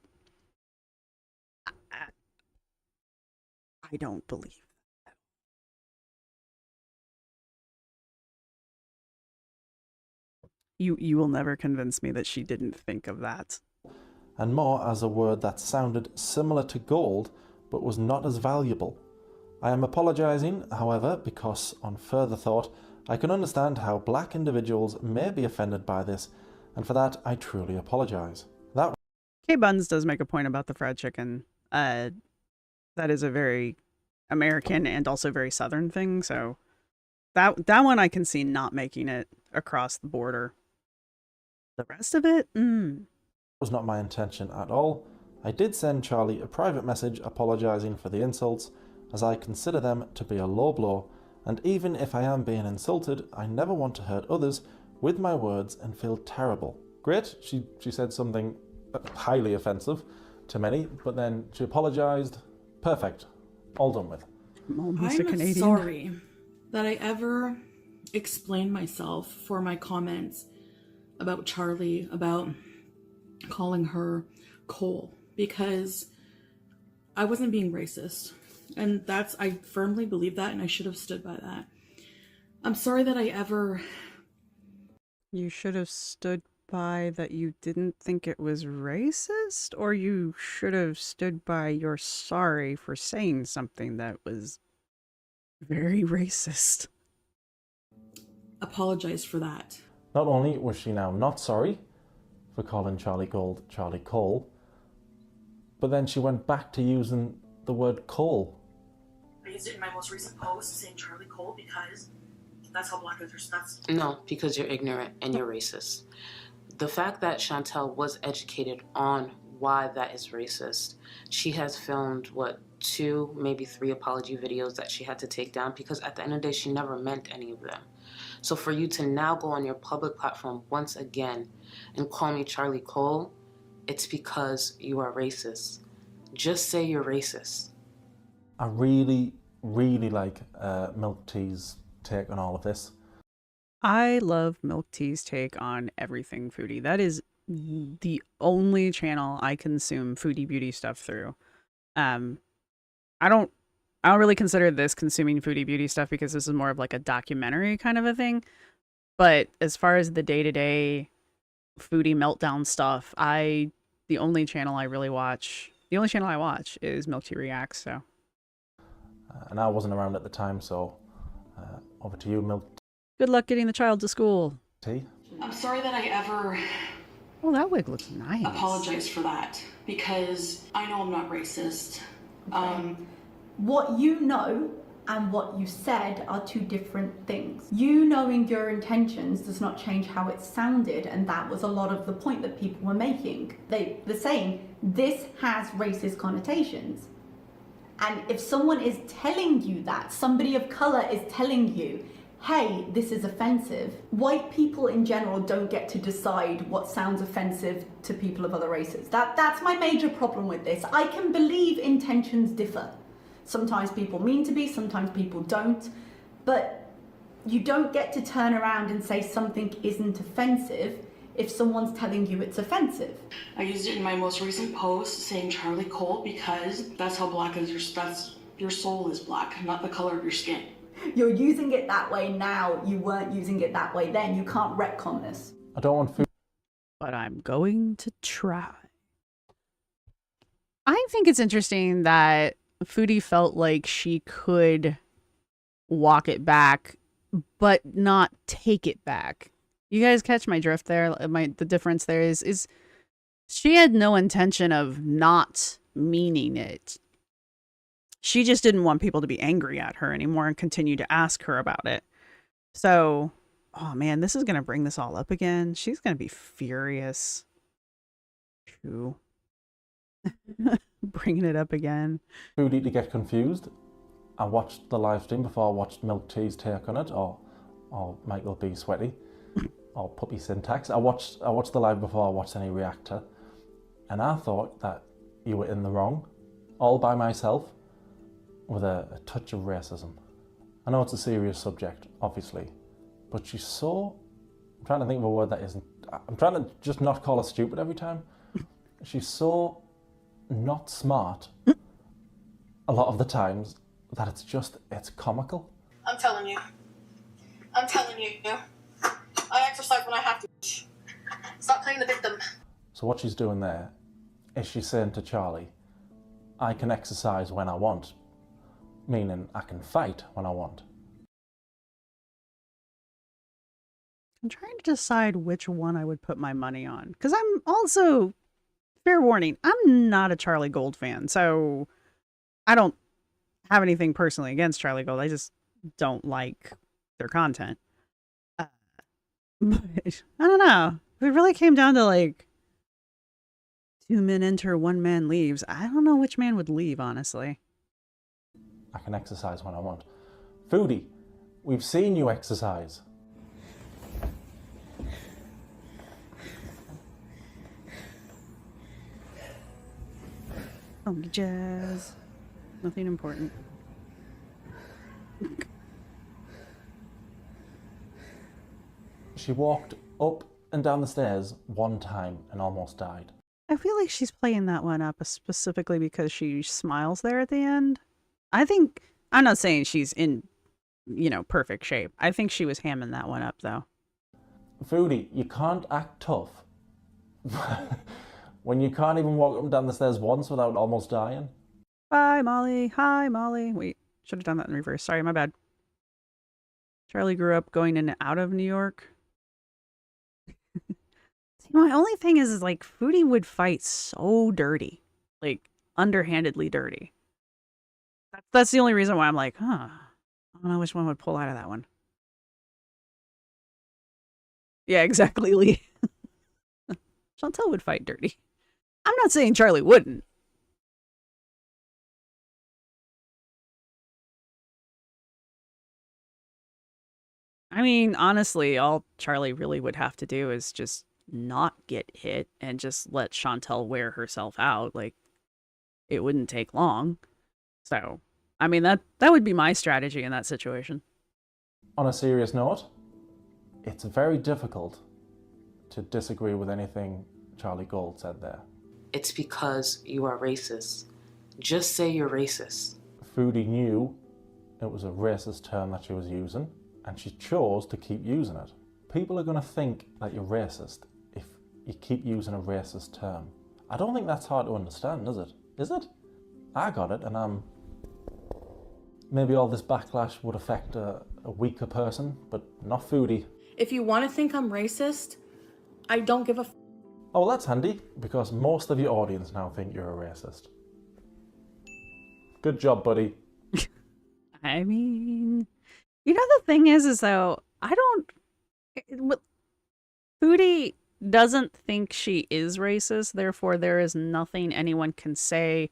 I don't believe that. You will never convince me that she didn't think of that. And more as a word that sounded similar to gold, but was not as valuable. I am apologising, however, because on further thought, I can understand how black individuals may be offended by this, and for that I truly apologise. That Kay Buns does make a point about the fried chicken. That is a very American and also very Southern thing, so that one I can see not making it across the border. The rest of it, was not my intention at all. I did send Charlie a private message apologising for the insults, as I consider them to be a low blow, and even if I am being insulted, I never want to hurt others with my words and feel terrible. Great, she said something highly offensive to many, but then she apologised. Perfect. All done with. Almost a Canadian. Sorry that I ever explained myself for my comments about Charlie, about calling her Cole, because I wasn't being racist. And I firmly believe that, and I should have stood by that. I'm sorry that I ever... You should have stood by that you didn't think it was racist? Or you should have stood by you're sorry for saying something that was very racist? Apologize for that. Not only was she now not sorry for calling Charlie Gold Charlie Cole, but then she went back to using the word Cole. I used it in my most recent post saying Charlie Cole because that's how black Earthers, that's... No, because you're ignorant and you're racist. The fact that Chantel was educated on why that is racist, she has filmed, 2, maybe 3 apology videos that she had to take down because at the end of the day, she never meant any of them. So for you to now go on your public platform once again and call me Charlie Cole, it's because you are racist. Just say you're racist. I really, really like Milk Tea's take on all of this. I love Milk Tea's take on everything foodie. That is the only channel I consume foodie beauty stuff through. I don't really consider this consuming foodie beauty stuff because this is more of like a documentary kind of a thing. But as far as the day-to-day foodie meltdown stuff, the only channel I watch is Milk Tea Reacts. So, and I wasn't around at the time, so over to you, Milk good luck getting the child to school. Tea. I'm sorry that I ever... Oh, that wig looks nice. Apologize for that because I know I'm not racist. What you know and what you said are two different things. You knowing your intentions does not change how it sounded, and that was a lot of the point that people were making. They're saying this has racist connotations. And if someone is telling you that, somebody of color is telling you, hey, this is offensive, white people in general don't get to decide what sounds offensive to people of other races. That's my major problem with this. I can believe intentions differ. Sometimes people mean to be, sometimes people don't, but you don't get to turn around and say something isn't offensive if someone's telling you it's offensive. I used it in my most recent post saying Charlie Cole because that's how black is your soul is black, not the color of your skin. You're using it that way now, you weren't using it that way then. You can't retcon this. I don't want food. But I'm going to try. I think it's interesting that Foodie felt like she could walk it back, but not take it back. You guys catch my drift there? The difference there is she had no intention of not meaning it. She just didn't want people to be angry at her anymore and continue to ask her about it. So, oh man, this is going to bring this all up again. She's going to be furious. True. Bringing it up again. Foodie to get confused. I watched the live stream before I watched Milk Tea's take on it, or Michael B. Sweaty, or Puppy Syntax. I watched the live before I watched any reactor, and I thought that you were in the wrong, all by myself, with a touch of racism. I know it's a serious subject, obviously, but she's so... I'm trying to think of a word that isn't... I'm trying to just not call her stupid every time. She's so not smart a lot of the times that it's comical. I'm telling you. I exercise when I have to. Stop playing the victim. So what she's doing there is she's saying to Charlie, I can exercise when I want, meaning I can fight when I want. I'm trying to decide which one I would put my money on. Because I'm also, fair warning, I'm not a Charlie Gold fan. So I don't have anything personally against Charlie Gold. I just don't like their content. But I don't know. If it really came down to like 2 men enter, 1 man leaves, I don't know which man would leave, honestly. I can exercise when I want. Foodie, we've seen you exercise. Oh, jazz. Nothing important. She walked up and down the stairs 1 time and almost died. I feel like she's playing that one up specifically because she smiles there at the end. I'm not saying she's in, perfect shape. I think she was hamming that one up, though. Foodie, you can't act tough when you can't even walk up and down the stairs once without almost dying. Bye, Molly. Hi, Molly. Wait, should have done that in reverse. Sorry, my bad. Charlie grew up going in and out of New York. See, my only thing is like, Foodie would fight so dirty. Like, underhandedly dirty. That's the only reason why I'm like, I don't know which one would pull out of that one. Yeah, exactly, Lee. Chantel would fight dirty. I'm not saying Charlie wouldn't. I mean, honestly, all Charlie really would have to do is just not get hit and just let Chantel wear herself out. Like, it wouldn't take long. So, I mean, that would be my strategy in that situation. On a serious note, it's very difficult to disagree with anything Charlie Gold said there. It's because you are racist. Just say you're racist. Foodie knew it was a racist term that she was using, and she chose to keep using it. People are going to think that you're racist if you keep using a racist term. I don't think that's hard to understand, is it? Is it? I got it, and maybe all this backlash would affect a weaker person, but not Foodie. If you want to think I'm racist, I don't give a f. Oh, well, that's handy, because most of your audience now think you're a racist. Good job, buddy. I mean, the thing is though, I don't. Foodie doesn't think she is racist, therefore there is nothing anyone can say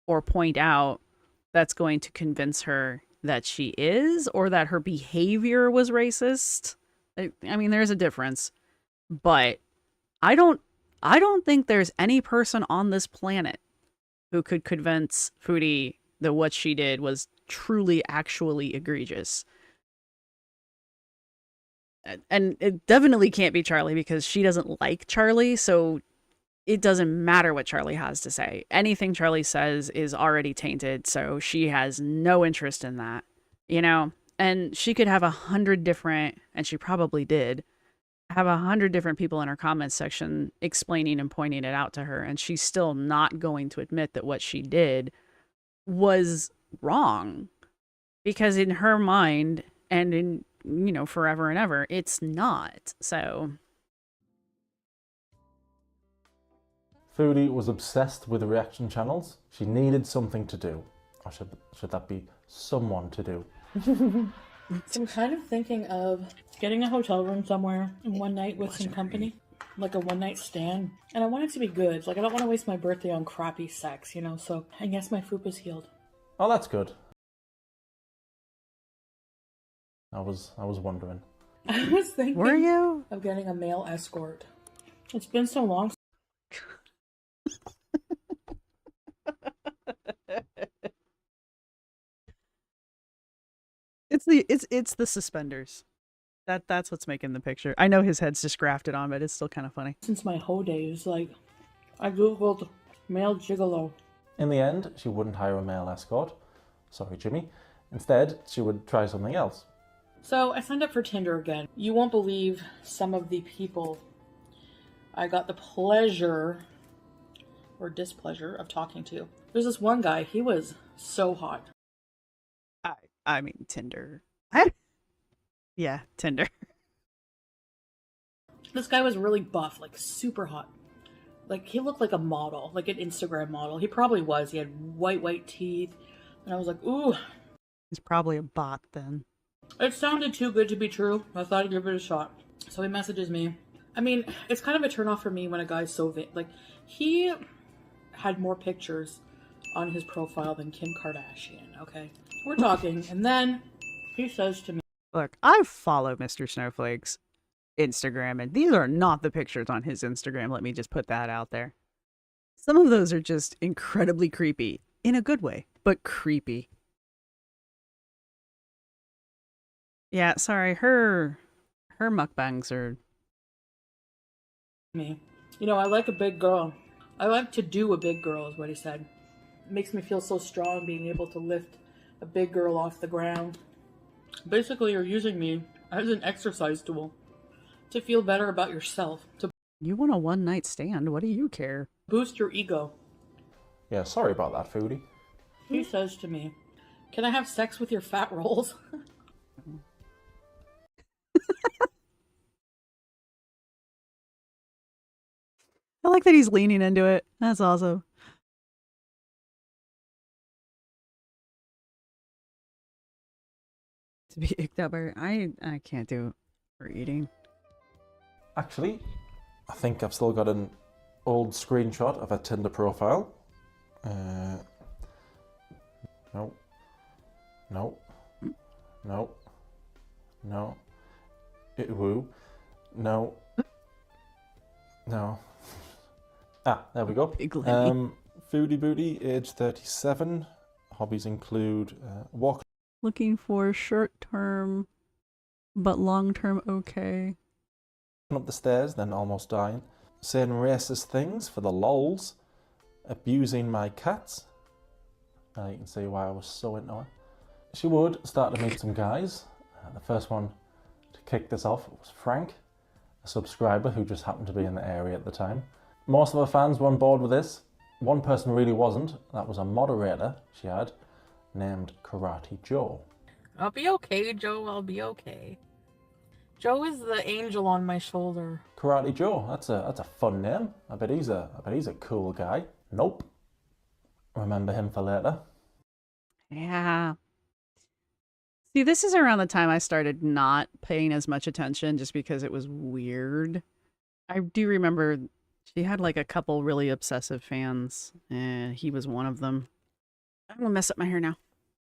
or point out that's going to convince her that she is or that her behavior was racist. I mean, there's a difference, but I don't think there's any person on this planet who could convince Foodie that what she did was truly actually egregious. And it definitely can't be Charlie because she doesn't like Charlie, so it doesn't matter what Charlie has to say. Anything Charlie says is already tainted, so she has no interest in that, And she could have 100 different, and she probably did, have 100 different people in her comments section explaining and pointing it out to her, and she's still not going to admit that what she did was wrong. Because in her mind, and in forever and ever, it's not. So Foodie was obsessed with reaction channels. She needed something to do. Or should that be someone to do? So I'm kind of thinking of getting a hotel room somewhere and one night with some company. Like a one-night stand. And I want it to be good. Like, I don't want to waste my birthday on crappy sex, So I guess my fupa's healed. Oh, that's good. I was wondering. I was thinking Were you? Of getting a male escort. It's been so long. It's the suspenders. That's what's making the picture. I know his head's just grafted on, but it's still kind of funny. Since my whole days, like, I googled male gigolo. In the end, she wouldn't hire a male escort. Sorry, Jimmy. Instead, she would try something else. So I signed up for Tinder again. You won't believe some of the people I got the pleasure or displeasure of talking to. There's this one guy, he was so hot. I mean, Tinder. Yeah, Tinder. This guy was really buff, like super hot. Like, he looked like a model, like an Instagram model. He probably was. He had white teeth. And I was like, ooh. He's probably a bot then. It sounded too good to be true. I thought I'd give it a shot. So he messages me. I mean, it's kind of a turnoff for me when a guy's so like, he had more pictures on his profile than Kim Kardashian, okay? We're talking, and then he says to me, look, I follow Mr. Snowflake's Instagram, and these are not the pictures on his Instagram. Let me just put that out there. Some of those are just incredibly creepy, in a good way, but creepy. Yeah, sorry, her mukbangs are... me. I like a big girl. I like to do a big girl, is what he said. It makes me feel so strong being able to lift a big girl off the ground. Basically, you're using me as an exercise tool to feel better about yourself. You want a one-night stand? What do you care? Boost your ego. Yeah, sorry about that, Foodie. He says to me, can I have sex with your fat rolls? I like that he's leaning into it. That's awesome. To be icked out by I can't do it for eating. Actually, I think I've still got an old screenshot of a Tinder profile. No. No. No. No. Woo. No. No. Ah, there we go. Foodie Beauty, age 37. Hobbies include walk. Looking for short-term, but long-term okay. Up the stairs, then almost dying. Saying racist things for the lols. Abusing my cats. You can see why I was so into her. She would start to meet some guys. The first one to kick this off was Frank, a subscriber who just happened to be in the area at the time. Most of her fans were on board with this. One person really wasn't. That was a moderator she had named Karate Joe. I'll be okay, Joe. I'll be okay. Joe is the angel on my shoulder. Karate Joe. That's a fun name. I bet he's a cool guy. Nope. Remember him for later. Yeah. See, this is around the time I started not paying as much attention just because it was weird. I do remember she had like a couple really obsessive fans, and he was one of them. I'm gonna mess up my hair now.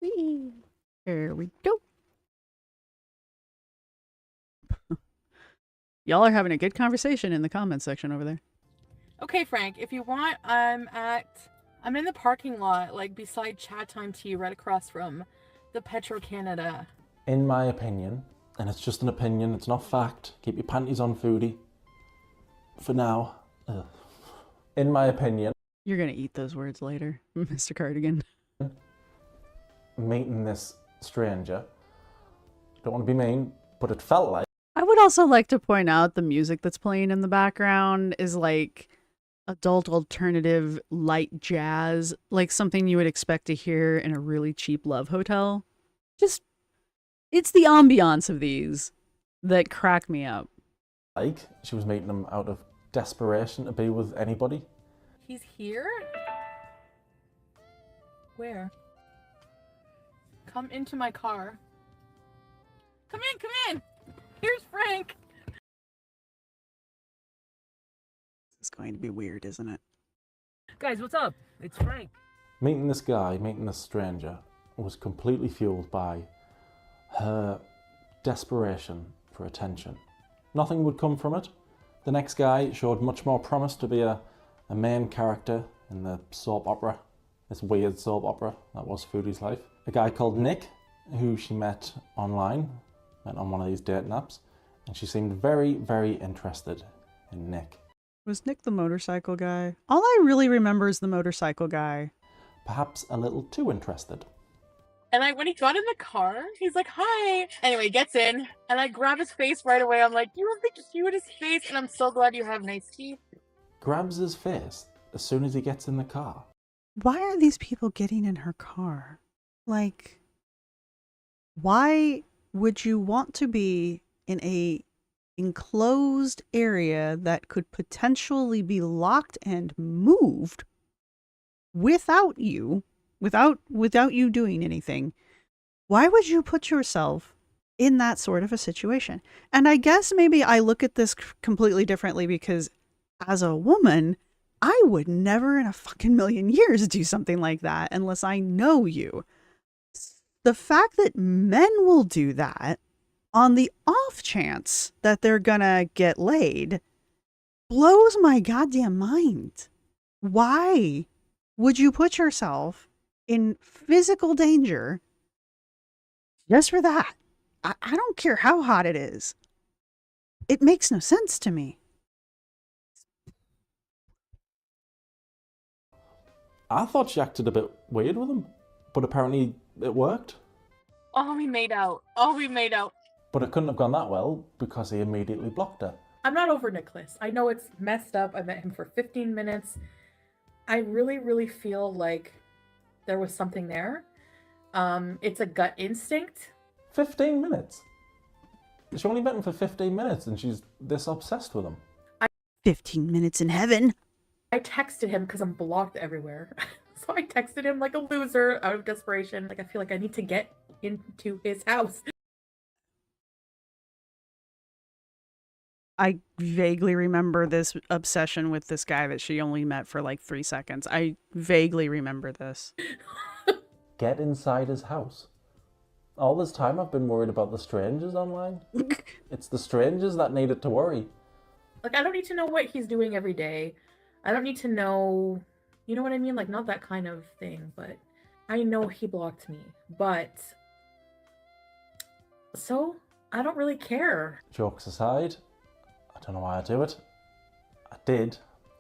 Whee! There we go. Y'all are having a good conversation in the comments section over there. Okay, Frank, if you want, I'm in the parking lot, like beside Chat Time Tea, right across from the Petro Canada. In my opinion, and it's just an opinion, it's not fact. Keep your panties on, Foodie. For now. Ugh. In my opinion. You're gonna eat those words later, Mr. Cardigan. Meeting this stranger. Don't want to be mean, but it felt like. I would also like to point out the music that's playing in the background is like adult alternative light jazz, like something you would expect to hear in a really cheap love hotel. Just, it's the ambiance of these that crack me up. Like, she was meeting him out of desperation to be with anybody. He's here? Where? Come into my car. Come in! Here's Frank! This is going to be weird, isn't it? Guys, what's up? It's Frank. Meeting this guy, meeting this stranger, was completely fueled by her desperation for attention. Nothing would come from it. The next guy showed much more promise to be a main character in the soap opera, this weird soap opera that was Foodie's life. A guy called Nick, who she met online, went on one of these dating apps, and she seemed very, very interested in Nick. Was Nick the motorcycle guy? All I really remember is the motorcycle guy. Perhaps a little too interested. And when he got in the car, he's like, hi. Anyway, he gets in, and I grab his face right away. I'm like, you have the cutest face, and I'm so glad you have nice teeth. Grabs his face as soon as he gets in the car. Why are these people getting in her car? Like, why would you want to be in a enclosed area that could potentially be locked and moved without you doing anything? Why would you put yourself in that sort of a situation? And I guess maybe I look at this completely differently because as a woman, I would never in a fucking million years do something like that unless I know you. The fact that men will do that on the off chance that they're gonna get laid blows my goddamn mind. Why would you put yourself in physical danger just for that? I don't care how hot it is. It makes no sense to me. I thought she acted a bit weird with him, but apparently it worked. Oh, we made out. But it couldn't have gone that well because he immediately blocked her. I'm not over Nicholas. I know it's messed up. I met him for 15 minutes. I really, really feel like there was something there. It's a gut instinct. 15 minutes? She only met him for 15 minutes and she's this obsessed with him. 15 minutes in heaven. I texted him because I'm blocked everywhere. So I texted him like a loser out of desperation. Like, I feel like I need to get into his house. I vaguely remember this obsession with this guy that she only met for like 3 seconds. I vaguely remember this. Get inside his house. All this time I've been worried about the strangers online. It's the strangers that needed to worry. Like, I don't need to know what he's doing every day. I don't need to know, you know what I mean? Like, not that kind of thing, but I know he blocked me. But, so, I don't really care. Jokes aside, I don't know why I do it. I did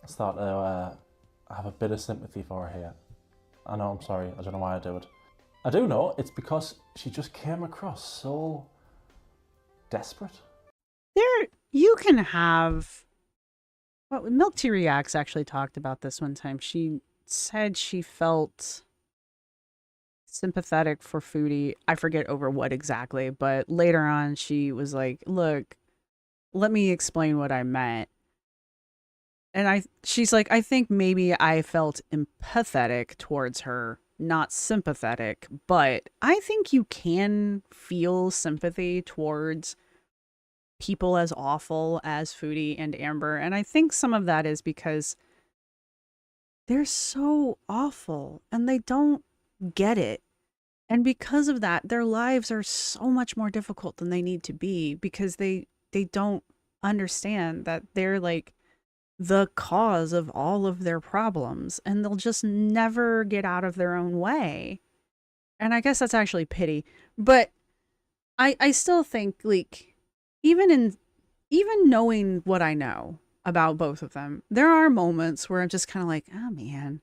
start to have a bit of sympathy for her here. I know, I'm sorry, I don't know why I do it. I do know it's because she just came across so desperate. You can have... Well, Milk Tea Reacts actually talked about this one time. She said she felt sympathetic for Foodie. I forget over what exactly, but later on she was like, look, let me explain what I meant. And she's like, I think maybe I felt empathetic towards her not sympathetic, but I think you can feel sympathy towards people as awful as Foodie and Amber. And I think some of that is because they're so awful and they don't get it. And because of that, their lives are so much more difficult than they need to be because they don't understand that they're like the cause of all of their problems and they'll just never get out of their own way. And I guess that's actually pity. But I still think, like, even knowing what I know about both of them, there are moments where I'm just kind of like, oh man,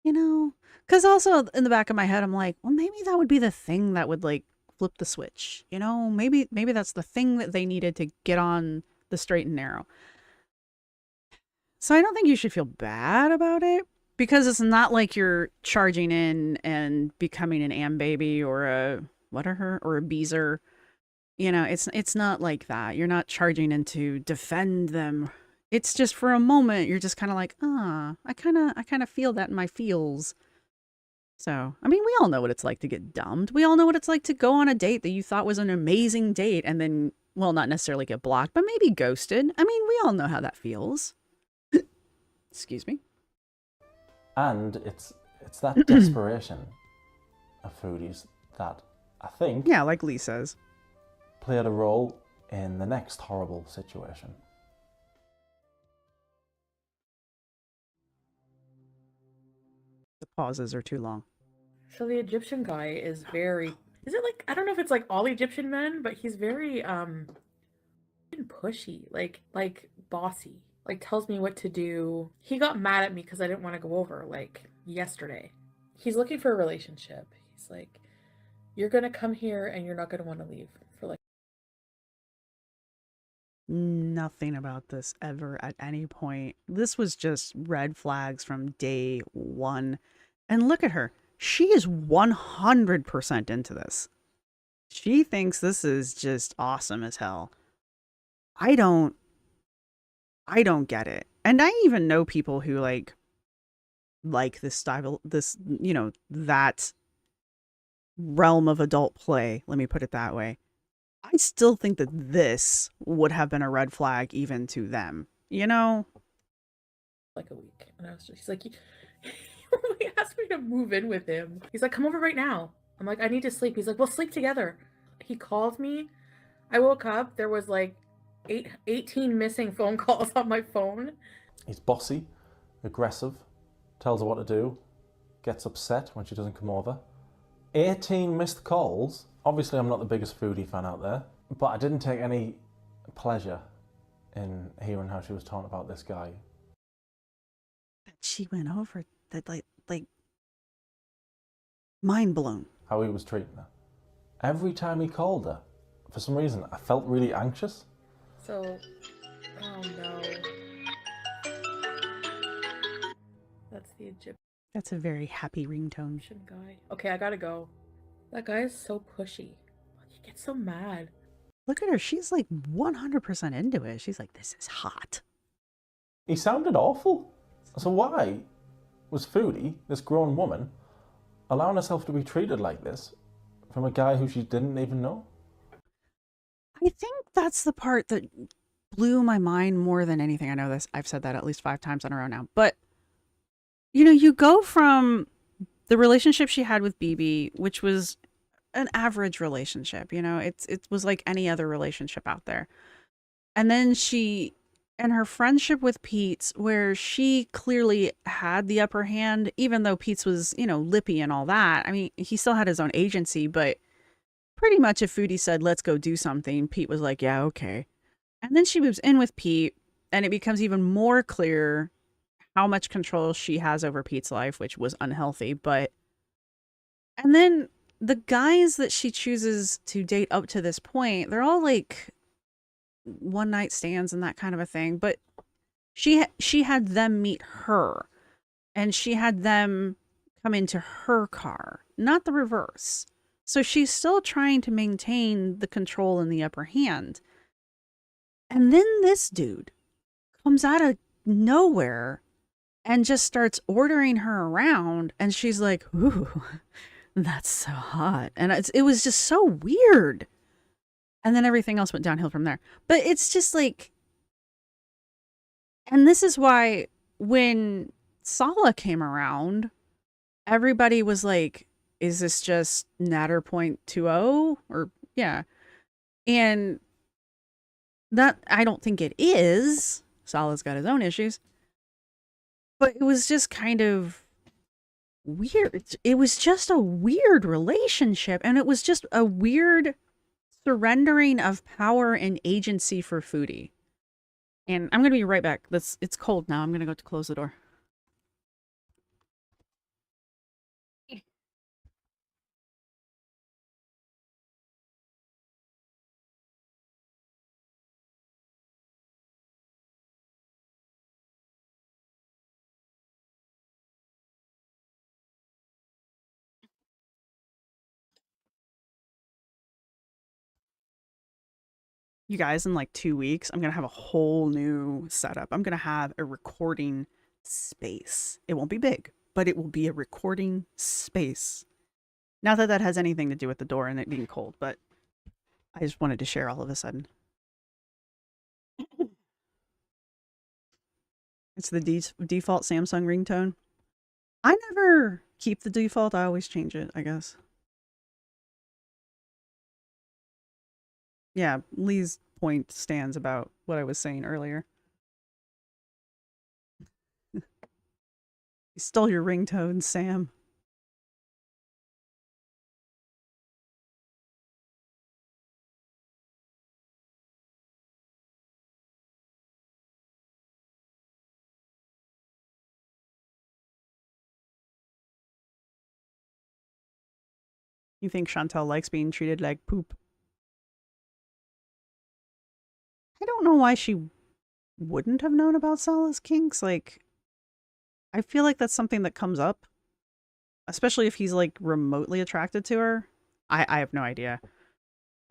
you know, because also in the back of my head, I'm like, well, maybe that would be the thing that would like flip the switch, you know, maybe that's the thing that they needed to get on the straight and narrow. So I don't think you should feel bad about it because it's not like you're charging in and becoming an Am baby or a or a Beezer. You know, it's not like that. You're not charging in to defend them. It's just for a moment you're just kind of like, I kind of feel that in my feels. So, I mean, we all know what it's like to get dumped. We all know what it's like to go on a date that you thought was an amazing date and then, well, not necessarily get blocked, but maybe ghosted. I mean, we all know how that feels. Excuse me. And it's that desperation of Foodies that I think, yeah, like Lee says, played a role in the next horrible situation. The pauses are too long. So the Egyptian guy is very, is it like, I don't know if it's like all Egyptian men, but he's very pushy, like bossy, like tells me what to do. He got mad at me because I didn't want to go over like yesterday. He's looking for a relationship. He's like, you're gonna come here and you're not gonna want to leave for like. Nothing about this ever at any point. This was just red flags from day one. And look at her. She is 100% into this. She thinks this is just awesome as hell. I don't get it. And I even know people who like this style, this, you know, that realm of adult play. Let me put it that way. I still think that this would have been a red flag even to them, you know? Like a week. And I was just, he's like, he asked me to move in with him. He's like, come over right now. I'm like, I need to sleep. He's like, we'll sleep together. He called me. I woke up. There was like 18 missing phone calls on my phone. He's bossy, aggressive, tells her what to do, gets upset when she doesn't come over. 18 missed calls. Obviously, I'm not the biggest Foodie fan out there, but I didn't take any pleasure in hearing how she was talking about this guy. That she went over, that like mind blown. How he was treating her. Every time he called her, for some reason, I felt really anxious. So, oh no. That's the Egyptian That's a very happy ringtone. guy. Okay, I gotta go. That guy is so pushy. He gets so mad. Look at her. She's like 100% into it. She's like, this is hot. He sounded awful. So why was Foodie, this grown woman, allowing herself to be treated like this from a guy who she didn't even know? I think that's the part that blew my mind more than anything. I know this. I've said that at least 5 times in a row now. But, you know, you go from the relationship she had with BB, which was an average relationship, you know, it was like any other relationship out there. And then and her friendship with Pete's, where she clearly had the upper hand, even though Pete's was, you know, lippy and all that. I mean, he still had his own agency, but pretty much if Foodie said, let's go do something, Pete was like, yeah, okay. And then she moves in with Pete, and it becomes even more clear how much control she has over Pete's life, which was unhealthy. And then the guys that she chooses to date up to this point, they're all like one night stands and that kind of a thing. But she had them meet her, and she had them come into her car, not the reverse. So she's still trying to maintain the control and the upper hand. And then this dude comes out of nowhere and just starts ordering her around. And she's like, ooh, that's so hot. And it was just so weird. And then everything else went downhill from there. But it's just like, and this is why when Sala came around, everybody was like, is this just Natter 0.20? Or, yeah. And that, I don't think it is. Sala's got his own issues. But it was just kind of weird. It was just a weird relationship. And it was just a weird surrendering of power and agency for Foodie. And I'm going to be right back. It's cold now. I'm going to go to close the door. You guys, in like 2 weeks, I'm going to have a whole new setup. I'm going to have a recording space. It won't be big, but it will be a recording space. Not that that has anything to do with the door and it being cold, but I just wanted to share all of a sudden. It's the default Samsung ringtone. I never keep the default. I always change it, I guess. Yeah, Lee's point stands about what I was saying earlier. You stole your ringtone, Sam. You think Chantel likes being treated like poop? I don't know why she wouldn't have known about Sala's kinks. Like, I feel like that's something that comes up, especially if he's like remotely attracted to her. I have no idea.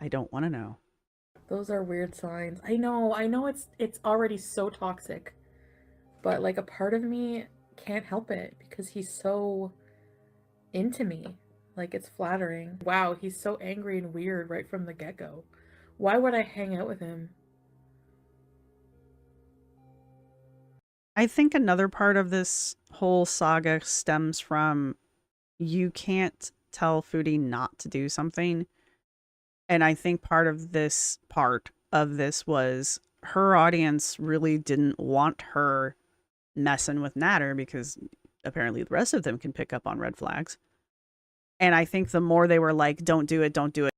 I don't want to know. Those are weird signs. I know it's already so toxic. But like a part of me can't help it because he's so into me. Like it's flattering. Wow, he's so angry and weird right from the get-go. Why would I hang out with him? I think another part of this whole saga stems from you can't tell Foodie not to do something. And I think part of this was her audience really didn't want her messing with Natter because apparently the rest of them can pick up on red flags. And I think the more they were like, don't do it, don't do it.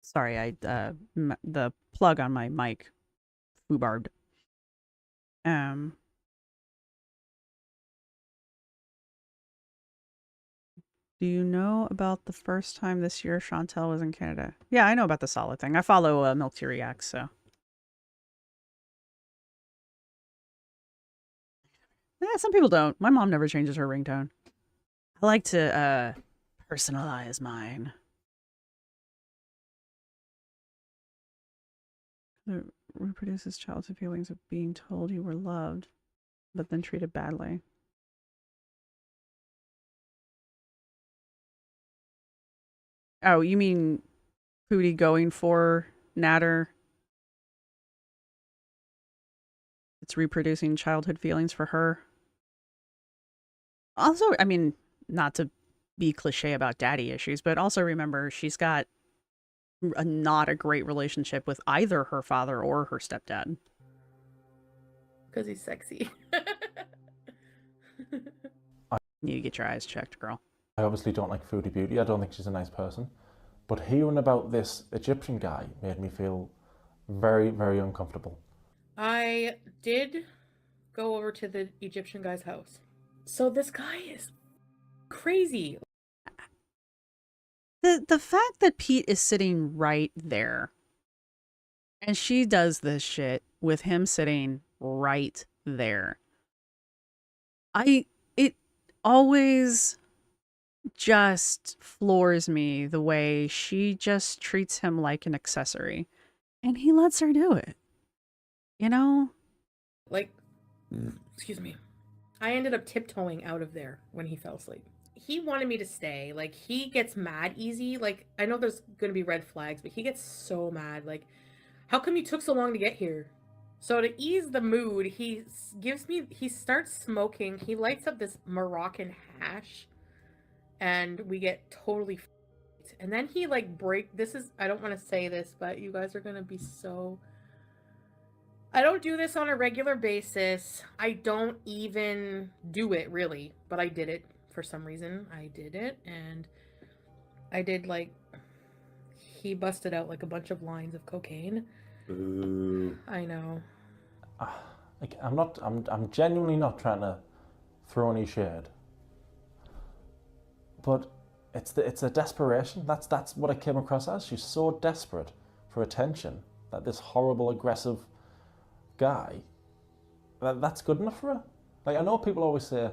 Sorry, the plug on my mic foobarbed. Do you know about the first time this year Chantel was in Canada? Yeah, I know about the solid thing. I follow Milk Tea Reacts, so. Yeah, some people don't. My mom never changes her ringtone. I like to personalize mine. It reproduces childhood feelings of being told you were loved, but then treated badly. Oh, you mean Foodie going for Natter? It's reproducing childhood feelings for her. Also, I mean, not to be cliche about daddy issues, but also remember she's got not a great relationship with either her father or her stepdad. Because he's sexy. Need to get your eyes checked, girl. I obviously don't like Foodie Beauty. I don't think she's a nice person. But hearing about this Egyptian guy made me feel very, very uncomfortable. I did go over to the Egyptian guy's house. So this guy is Crazy. The fact that Pete is sitting right there and she does this shit with him sitting right there. It always just floors me the way she just treats him like an accessory and he lets her do it. You know? Like, excuse me. I ended up tiptoeing out of there when he fell asleep. He wanted me to stay. Like, he gets mad easy. Like, I know there's going to be red flags, but he gets so mad. Like, how come you took so long to get here? So to ease the mood, he starts smoking. He lights up this Moroccan hash and we get totally f***ed. And then he like I don't want to say this, but you guys are going to be so... I don't do this on a regular basis. I don't even do it really, but I did it for some reason. I did it and I did like, he busted out like a bunch of lines of cocaine. Ooh. I know. Like, I'm genuinely not trying to throw any shade. But it's a desperation. That's what I came across as. She's so desperate for attention that this horrible, aggressive guy, that's good enough for her. Like, I know people always say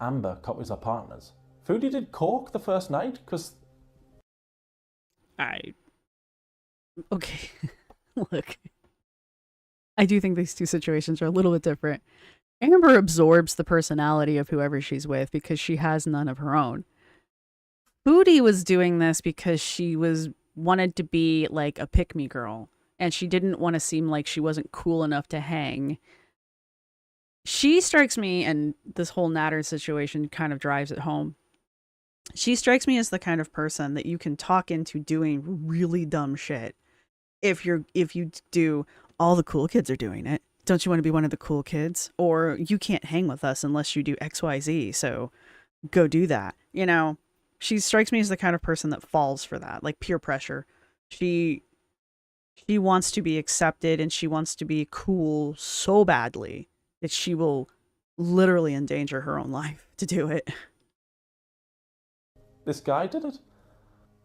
Amber copies her partners. Foodie did coke the first night because... Okay. Look. I do think these two situations are a little bit different. Amber absorbs the personality of whoever she's with because she has none of her own. Foodie was doing this because she wanted to be like a pick-me girl. And she didn't want to seem like she wasn't cool enough to hang. She strikes me, and this whole Natter situation kind of drives it home. She strikes me as the kind of person that you can talk into doing really dumb shit. If you do, all the cool kids are doing it. Don't you want to be one of the cool kids? Or you can't hang with us unless you do XYZ, so go do that. You know, she strikes me as the kind of person that falls for that, like peer pressure. She wants to be accepted and she wants to be cool so badly that she will literally endanger her own life to do it. This guy did it.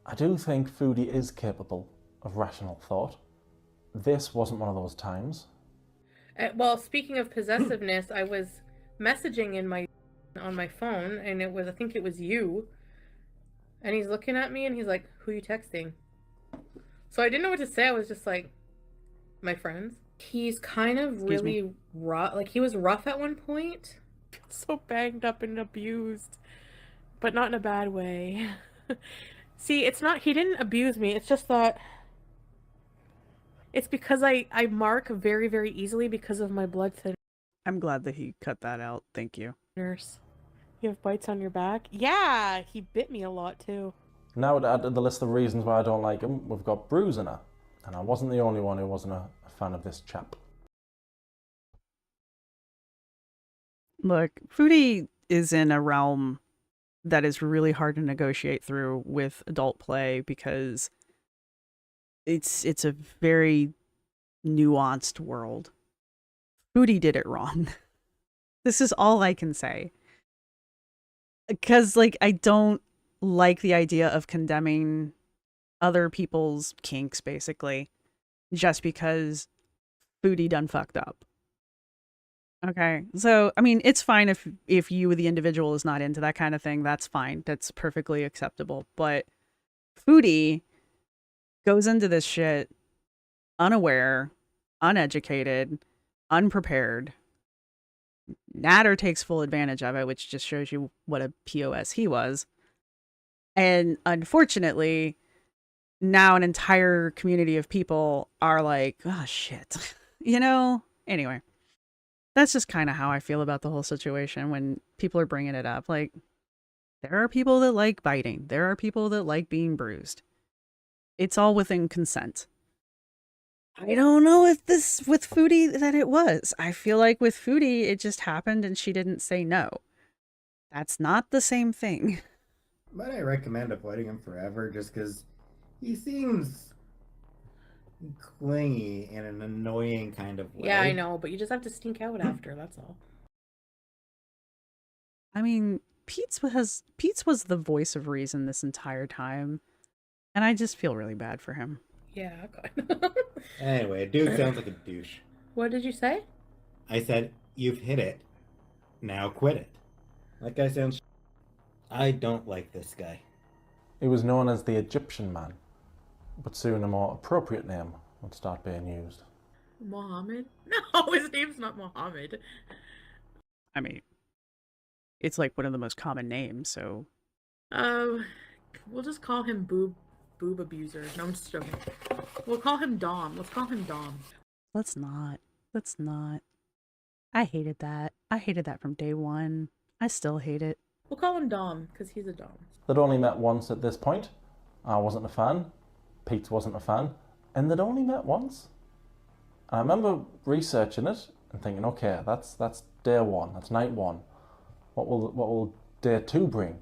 I do think Foodie is capable of rational thought. This wasn't one of those times. Well, speaking of possessiveness, I was messaging on my phone and I think it was you. And he's looking at me and he's like, "Who are you texting?" So I didn't know what to say. I was just like, "My friends." He's kind of really rough. Like, he was rough at one point. So banged up and abused, but not in a bad way. See, he didn't abuse me. It's just that it's because I mark very, very easily because of my blood thinner. I'm glad that he cut that out. Thank you. Nurse, you have bites on your back? Yeah, he bit me a lot too. Now to add to the list of reasons why I don't like him, we've got Bruise in her. And I wasn't the only one who wasn't a fan of this chap. Look, Foodie is in a realm that is really hard to negotiate through with adult play because it's a very nuanced world. Foodie did it wrong. This is all I can say. Because, like, I don't like the idea of condemning other people's kinks, basically, just because Foodie done fucked up. Okay, so, I mean, it's fine if you, the individual, is not into that kind of thing. That's fine. That's perfectly acceptable. But Foodie goes into this shit unaware, uneducated, unprepared. Natter takes full advantage of it, which just shows you what a POS he was. And unfortunately, now an entire community of people are like, oh, shit. You know? Anyway. That's just kind of how I feel about the whole situation when people are bringing it up. Like, there are people that like biting. There are people that like being bruised. It's all within consent. I don't know if this with Foodie that it was. I feel like with Foodie, it just happened and she didn't say no. That's not the same thing. Might I recommend avoiding him forever just because he seems clingy in an annoying kind of way. Yeah, I know, but you just have to stink out after, that's all. I mean, Pete's was the voice of reason this entire time, and I just feel really bad for him. Yeah, God. Anyway, dude sounds like a douche. What did you say? I said, you've hit it. Now quit it. That guy sounds... I don't like this guy. He was known as the Egyptian man, but soon a more appropriate name would start being used. Mohammed? No, his name's not Mohammed. I mean, it's like one of the most common names, so... We'll just call him Boob Abuser. No, I'm just joking. We'll call him Dom. Let's call him Dom. Let's not. I hated that. I hated that from day one. I still hate it. We'll call him Dom, because he's a Dom. They'd only met once at this point. I wasn't a fan. Pete wasn't a fan. And they'd only met once. And I remember researching it and thinking, okay, that's day one, that's night one. What will day two bring?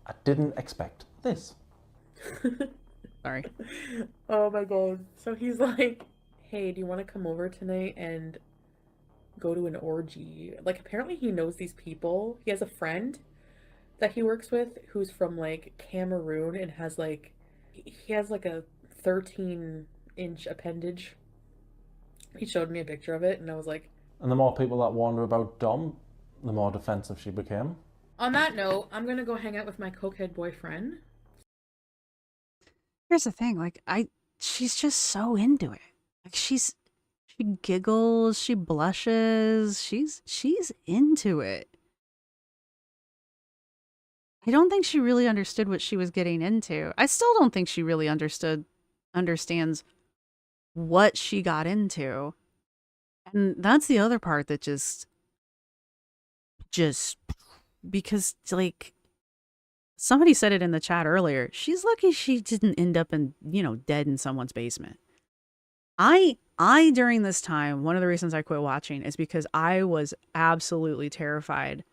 I didn't expect this. Sorry. Oh my god. So he's like, hey, do you want to come over tonight and go to an orgy? Like, apparently he knows these people. He has a friend that he works with who's from like Cameroon and has like, he has like a 13-inch appendage. He showed me a picture of it and I was like... And the more people that wander about Dom, the more defensive she became. On that note, I'm gonna go hang out with my cokehead boyfriend. Here's the thing, like, she's just so into it. Like, she giggles, she blushes, she's into it. I don't think she really understood what she was getting into. I still don't think she really understands what she got into. And that's the other part that just because, like, somebody said it in the chat earlier, she's lucky she didn't end up in, dead in someone's basement. I during this time, one of the reasons I quit watching is because I was absolutely terrified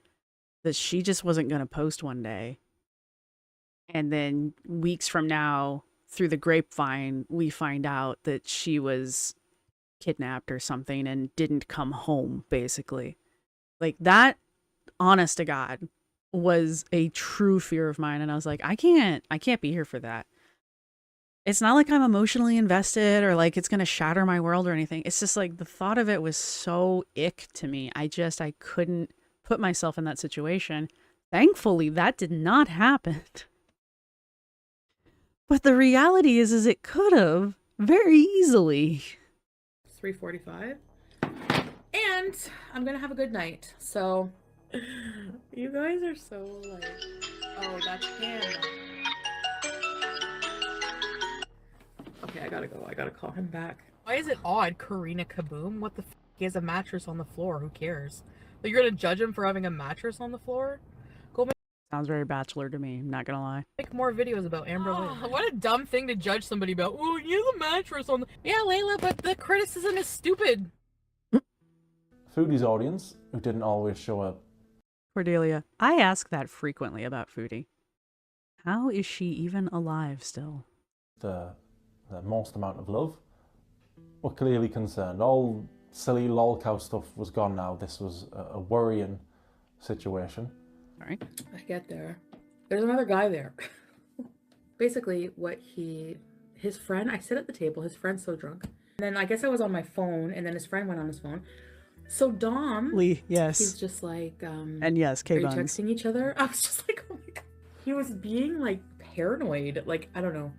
that she just wasn't going to post one day. And then weeks from now, through the grapevine, we find out that she was kidnapped or something and didn't come home, basically. Like, that, honest to God, was a true fear of mine. And I was like, I can't be here for that. It's not like I'm emotionally invested or like it's going to shatter my world or anything. It's just like the thought of it was so ick to me. I couldn't put myself in that situation. Thankfully, that did not happen. But the reality is it could have very easily. 3:45. And I'm going to have a good night. So you guys are so like, oh, that's him. Okay, I gotta go. I gotta call him back. Why is it odd, Karina Kaboom? What the f? He has a mattress on the floor. Who cares? Like, you're gonna judge him for having a mattress on the floor? Go make... Sounds very Bachelor to me, I'm not gonna lie. Make more videos about Amber Lynn. What a dumb thing to judge somebody about. Oh, he has a mattress on the... Yeah, Layla, but the criticism is stupid. Foodie's audience, who didn't always show up. Cordelia, I ask that frequently about Foodie. How is she even alive still? The most amount of love. Were clearly concerned. All silly lolcow stuff was gone now. This was a worrying situation. All right. I get there. There's another guy there. Basically, his friend, I sit at the table, his friend's so drunk. And then I guess I was on my phone, and then his friend went on his phone. So Dom, Lee, yes. He's just like, and yes, are you K-Buns. texting each other? I was just like, oh my god. He was being like paranoid, like, I don't know.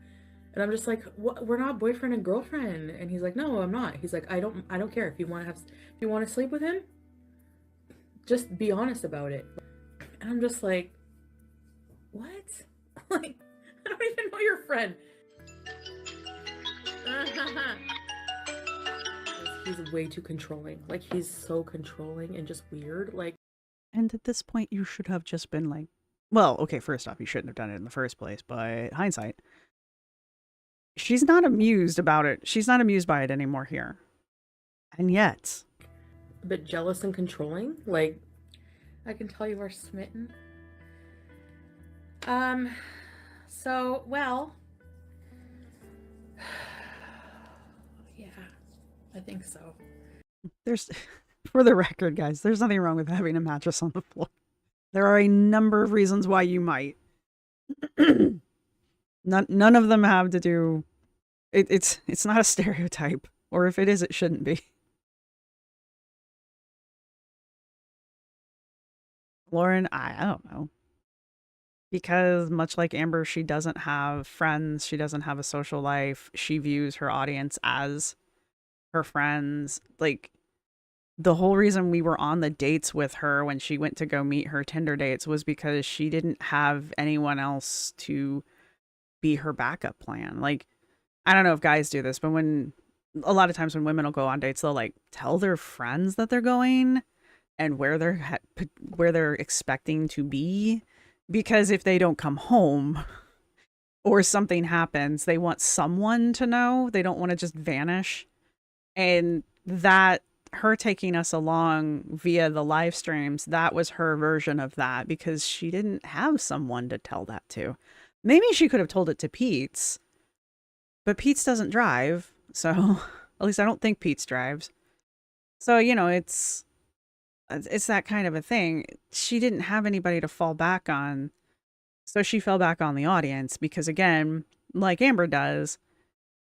And I'm just like, what? We're not boyfriend and girlfriend. And he's like, no, I'm not. He's like, I don't care if you want to sleep with him, just be honest about it. And I'm just like, what? Like, I don't even know your friend. He's way too controlling. Like, he's so controlling and just weird. Like, and at this point, you should have just been like, well, okay, first off, you shouldn't have done it in the first place, but hindsight. She's not amused about it. She's not amused by it anymore here. And yet. A bit jealous and controlling. Like, I can tell you are smitten. So, well. Yeah, I think so. There's, for the record, guys, there's nothing wrong with having a mattress on the floor. There are a number of reasons why you might. None of them have to do. It's not a stereotype, or if it is, it shouldn't be. Lauren, I don't know. Because much like Amber, she doesn't have friends. She doesn't have a social life. She views her audience as her friends. Like, the whole reason we were on the dates with her when she went to go meet her Tinder dates was because she didn't have anyone else to be her backup plan. Like, I don't know if guys do this, but a lot of times when women will go on dates, they'll like tell their friends that they're going and where they're expecting to be, because if they don't come home or something happens, they want someone to know. They don't want to just vanish. And that, her taking us along via the live streams, that was her version of that, because she didn't have someone to tell that to. Maybe she could have told it to Pete's, but Pete's doesn't drive. So at least I don't think Pete's drives. So, you know, it's that kind of a thing. She didn't have anybody to fall back on. So she fell back on the audience because, again, like Amber does,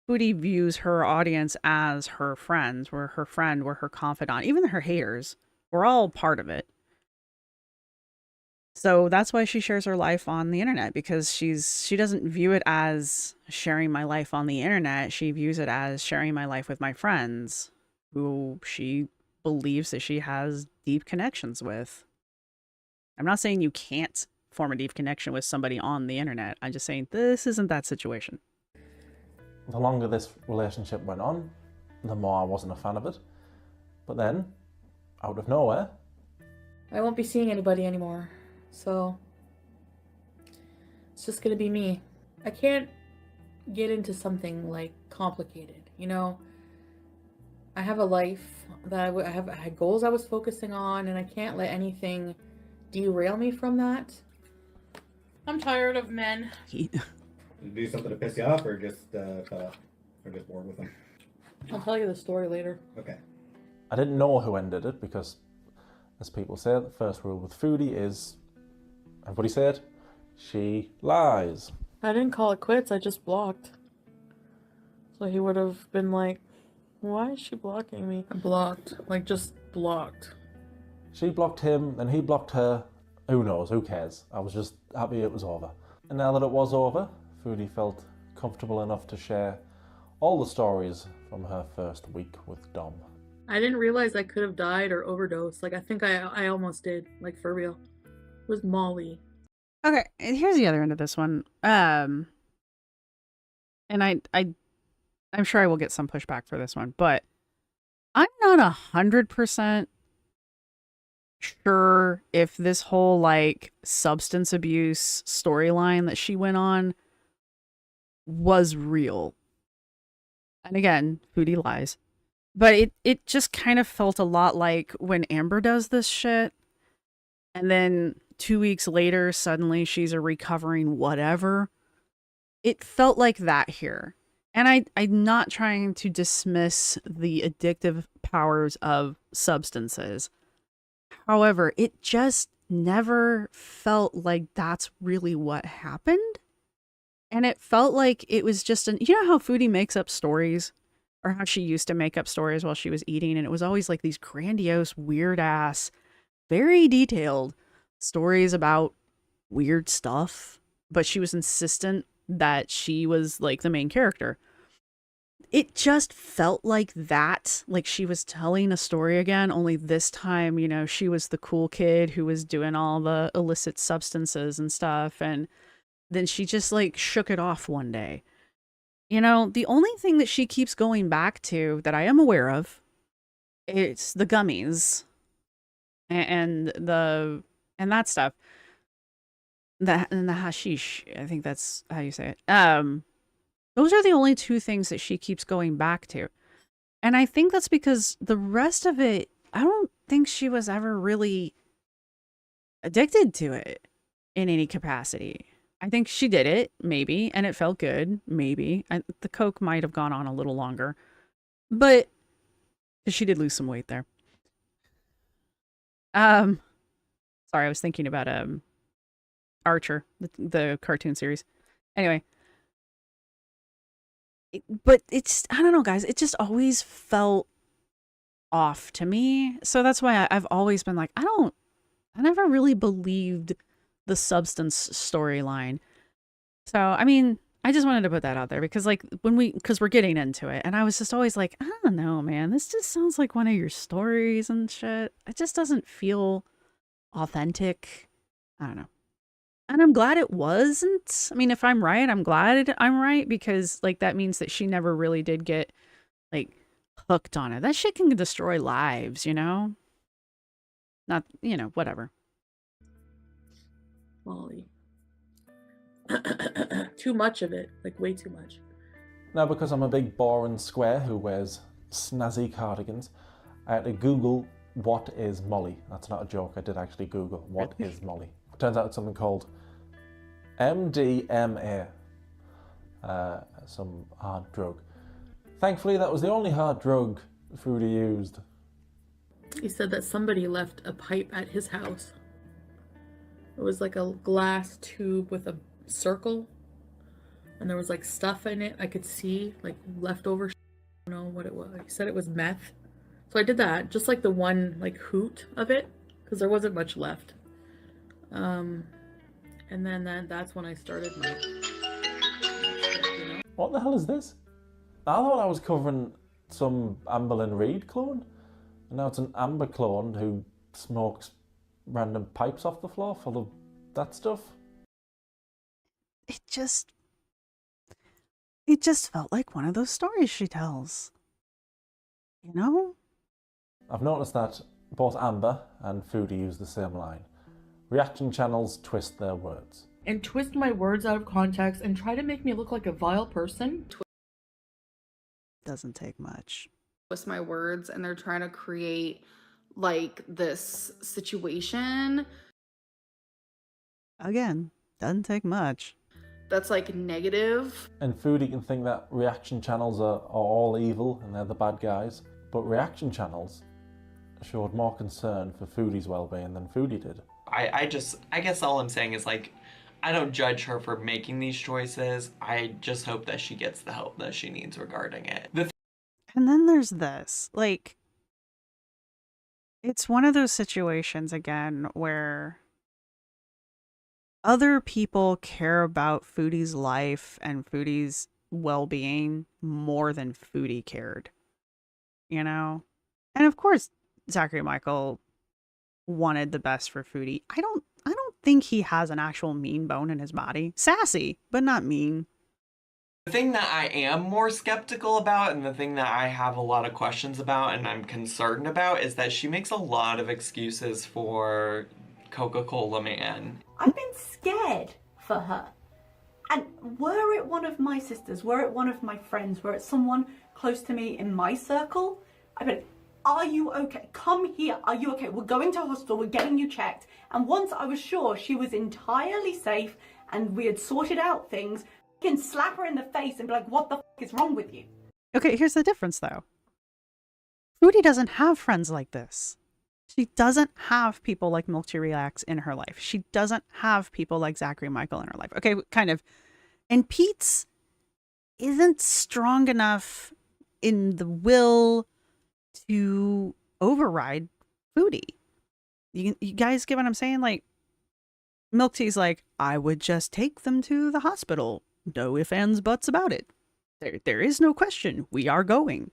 Foodie views her audience as her friends. We're her friend, we're her confidant. Even her haters, we're all part of it. So that's why she shares her life on the internet, because she doesn't view it as sharing my life on the internet. She views it as sharing my life with my friends, who she believes that she has deep connections with. I'm not saying you can't form a deep connection with somebody on the internet. I'm just saying this isn't that situation. The longer this relationship went on, the more I wasn't a fan of it. But then, out of nowhere, I won't be seeing anybody anymore. So it's just gonna be me. I can't get into something like complicated, you know? I have a life that I had goals I was focusing on, and I can't let anything derail me from that. I'm tired of men. Do something to piss you off, or just bored with them? I'll tell you the story later. Okay. I didn't know who ended it because, as people say, the first rule with Foodie is, everybody say it, she lies. I didn't call it quits, I just blocked. So he would have been like, why is she blocking me? I blocked. Like, just blocked. She blocked him, then he blocked her. Who knows, who cares? I was just happy it was over. And now that it was over, Foodie felt comfortable enough to share all the stories from her first week with Dom. I didn't realize I could have died or overdosed. Like, I think I almost did. Like, for real. It was Molly. Okay, and here's the other end of this one. And I'm sure I will get some pushback for this one, but I'm not 100% sure if this whole like substance abuse storyline that she went on was real. And again, Foodie lies. But it just kind of felt a lot like when Amber does this shit, and then 2 weeks later, suddenly she's a recovering whatever. It felt like that here. And I'm not trying to dismiss the addictive powers of substances. However, it just never felt like that's really what happened. And it felt like it was just you know how Foodie makes up stories? Or how she used to make up stories while she was eating, and it was always like these grandiose, weird ass, very detailed stories about weird stuff, but she was insistent that she was like the main character. It just felt like that, like she was telling a story again, only this time, you know, she was the cool kid who was doing all the illicit substances and stuff, and then she just like shook it off one day. You know, the only thing that she keeps going back to that I am aware of, it's the gummies and that stuff. And the hashish, I think that's how you say it. Those are the only two things that she keeps going back to. And I think that's because the rest of it, I don't think she was ever really addicted to it in any capacity. I think she did it, maybe, and it felt good, maybe. The coke might have gone on a little longer, but she did lose some weight there. So Sorry, I was thinking about Archer, the cartoon series. Anyway, but it's, I don't know, guys. It just always felt off to me. So that's why I've always been like, I never really believed the substance storyline. So, I mean, I just wanted to put that out there because like because we're getting into it and I was just always like, I don't know, man, this just sounds like one of your stories and shit. It just doesn't feel authentic. I don't know. And I'm glad it wasn't. I mean, if I'm right, I'm glad I'm right because like that means that she never really did get like hooked on it. That shit can destroy lives, you know? Not, you know, whatever. Molly. Too much of it, like way too much. Now, because I'm a big boring square who wears snazzy cardigans, I had to Google what is Molly. That's not a joke, I did actually Google what is Molly. Turns out it's something called MDMA, some hard drug. Thankfully, that was the only hard drug Foodie used. He said that somebody left a pipe at his house. It was like a glass tube with a circle, and there was like stuff in it. I could see like leftover. I don't know what it was. He said it was meth. So I did that, just like the one like hoot of it, because there wasn't much left. And then that's when I started my. What the hell is this? I thought I was covering some Amberlynn Reid clone, and now it's an Amber clone who smokes random pipes off the floor full of that stuff. It just felt like one of those stories she tells. You know? I've noticed that both Amber and Foodie use the same line. Reaction channels twist their words. And twist my words out of context and try to make me look like a vile person. Doesn't take much. Twist my words, and they're trying to create like this situation. Again, doesn't take much. That's like negative. And Foodie can think that reaction channels are all evil and they're the bad guys, but reaction channels showed more concern for Foodie's well-being than Foodie did. I guess all I'm saying is like, I don't judge her for making these choices. I just hope that she gets the help that she needs regarding it. And then there's this, like, it's one of those situations again where other people care about Foodie's life and Foodie's well-being more than Foodie cared, you know? And of course, Zachary Michael wanted the best for Foodie. I don't think he has an actual mean bone in his body. Sassy, but not mean. The thing that I am more skeptical about and the thing that I have a lot of questions about and I'm concerned about is that she makes a lot of excuses for Coca-Cola Man. I've been scared for her. And were it one of my sisters, were it one of my friends, were it someone close to me in my circle, I've been, are you okay? Come here. Are you okay? We're going to hospital. We're getting you checked. And once I was sure she was entirely safe and we had sorted out things, I can slap her in the face and be like, what the f is wrong with you? Okay, here's the difference though. Foodie doesn't have friends like this. She doesn't have people like Milk Tea Relax in her life. She doesn't have people like Zachary Michael in her life. Okay, kind of. And Pete's isn't strong enough in the will to override Foodie. You guys get what I'm saying? Like, Milk Tea's like, I would just take them to the hospital. No ifs, ands, buts about it. There is no question. We are going.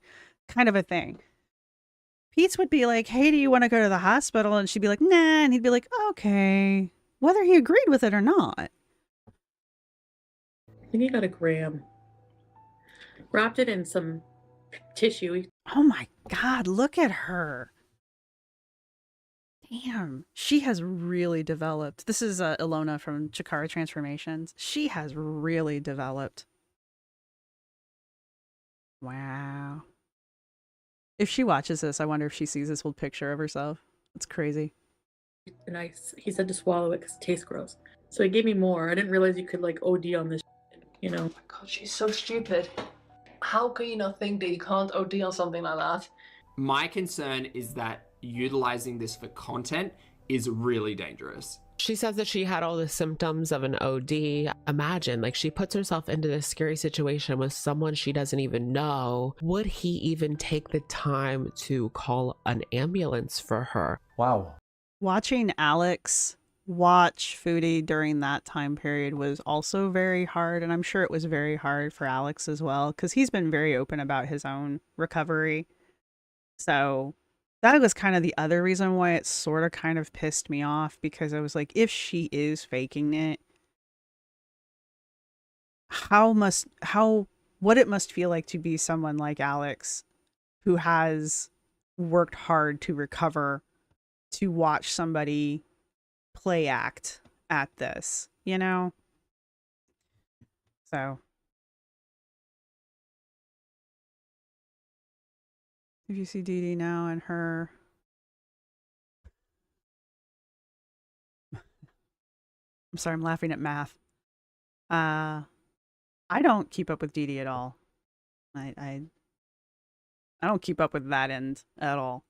Kind of a thing. Pete's would be like, hey, do you want to go to the hospital? And she'd be like, nah. And he'd be like, okay. Whether he agreed with it or not. I think he got a gram. Wrapped it in some tissue. Oh my God, look at her. Damn, she has really developed. This is Ilona from Chikara Transformations. She has really developed. Wow. If she watches this, I wonder if she sees this old picture of herself. It's crazy. And he said to swallow it because it tastes gross. So he gave me more. I didn't realize you could like OD on this, you know. Oh my God, she's so stupid. How can you not think that you can't OD on something like that? My concern is that utilizing this for content is really dangerous. She says that she had all the symptoms of an OD. Imagine, like, she puts herself into this scary situation with someone she doesn't even know. Would he even take the time to call an ambulance for her? Wow. Watching Alex watch Foodie during that time period was also very hard, and I'm sure it was very hard for Alex as well, because he's been very open about his own recovery. So that was kind of the other reason why it sort of kind of pissed me off, because I was like, if she is faking it, what it must feel like to be someone like Alex who has worked hard to recover, to watch somebody play act at this, you know? So if you see Dee Dee now and her, I'm sorry, I'm laughing at math. I don't keep up with Dee Dee at all. I don't keep up with that end at all.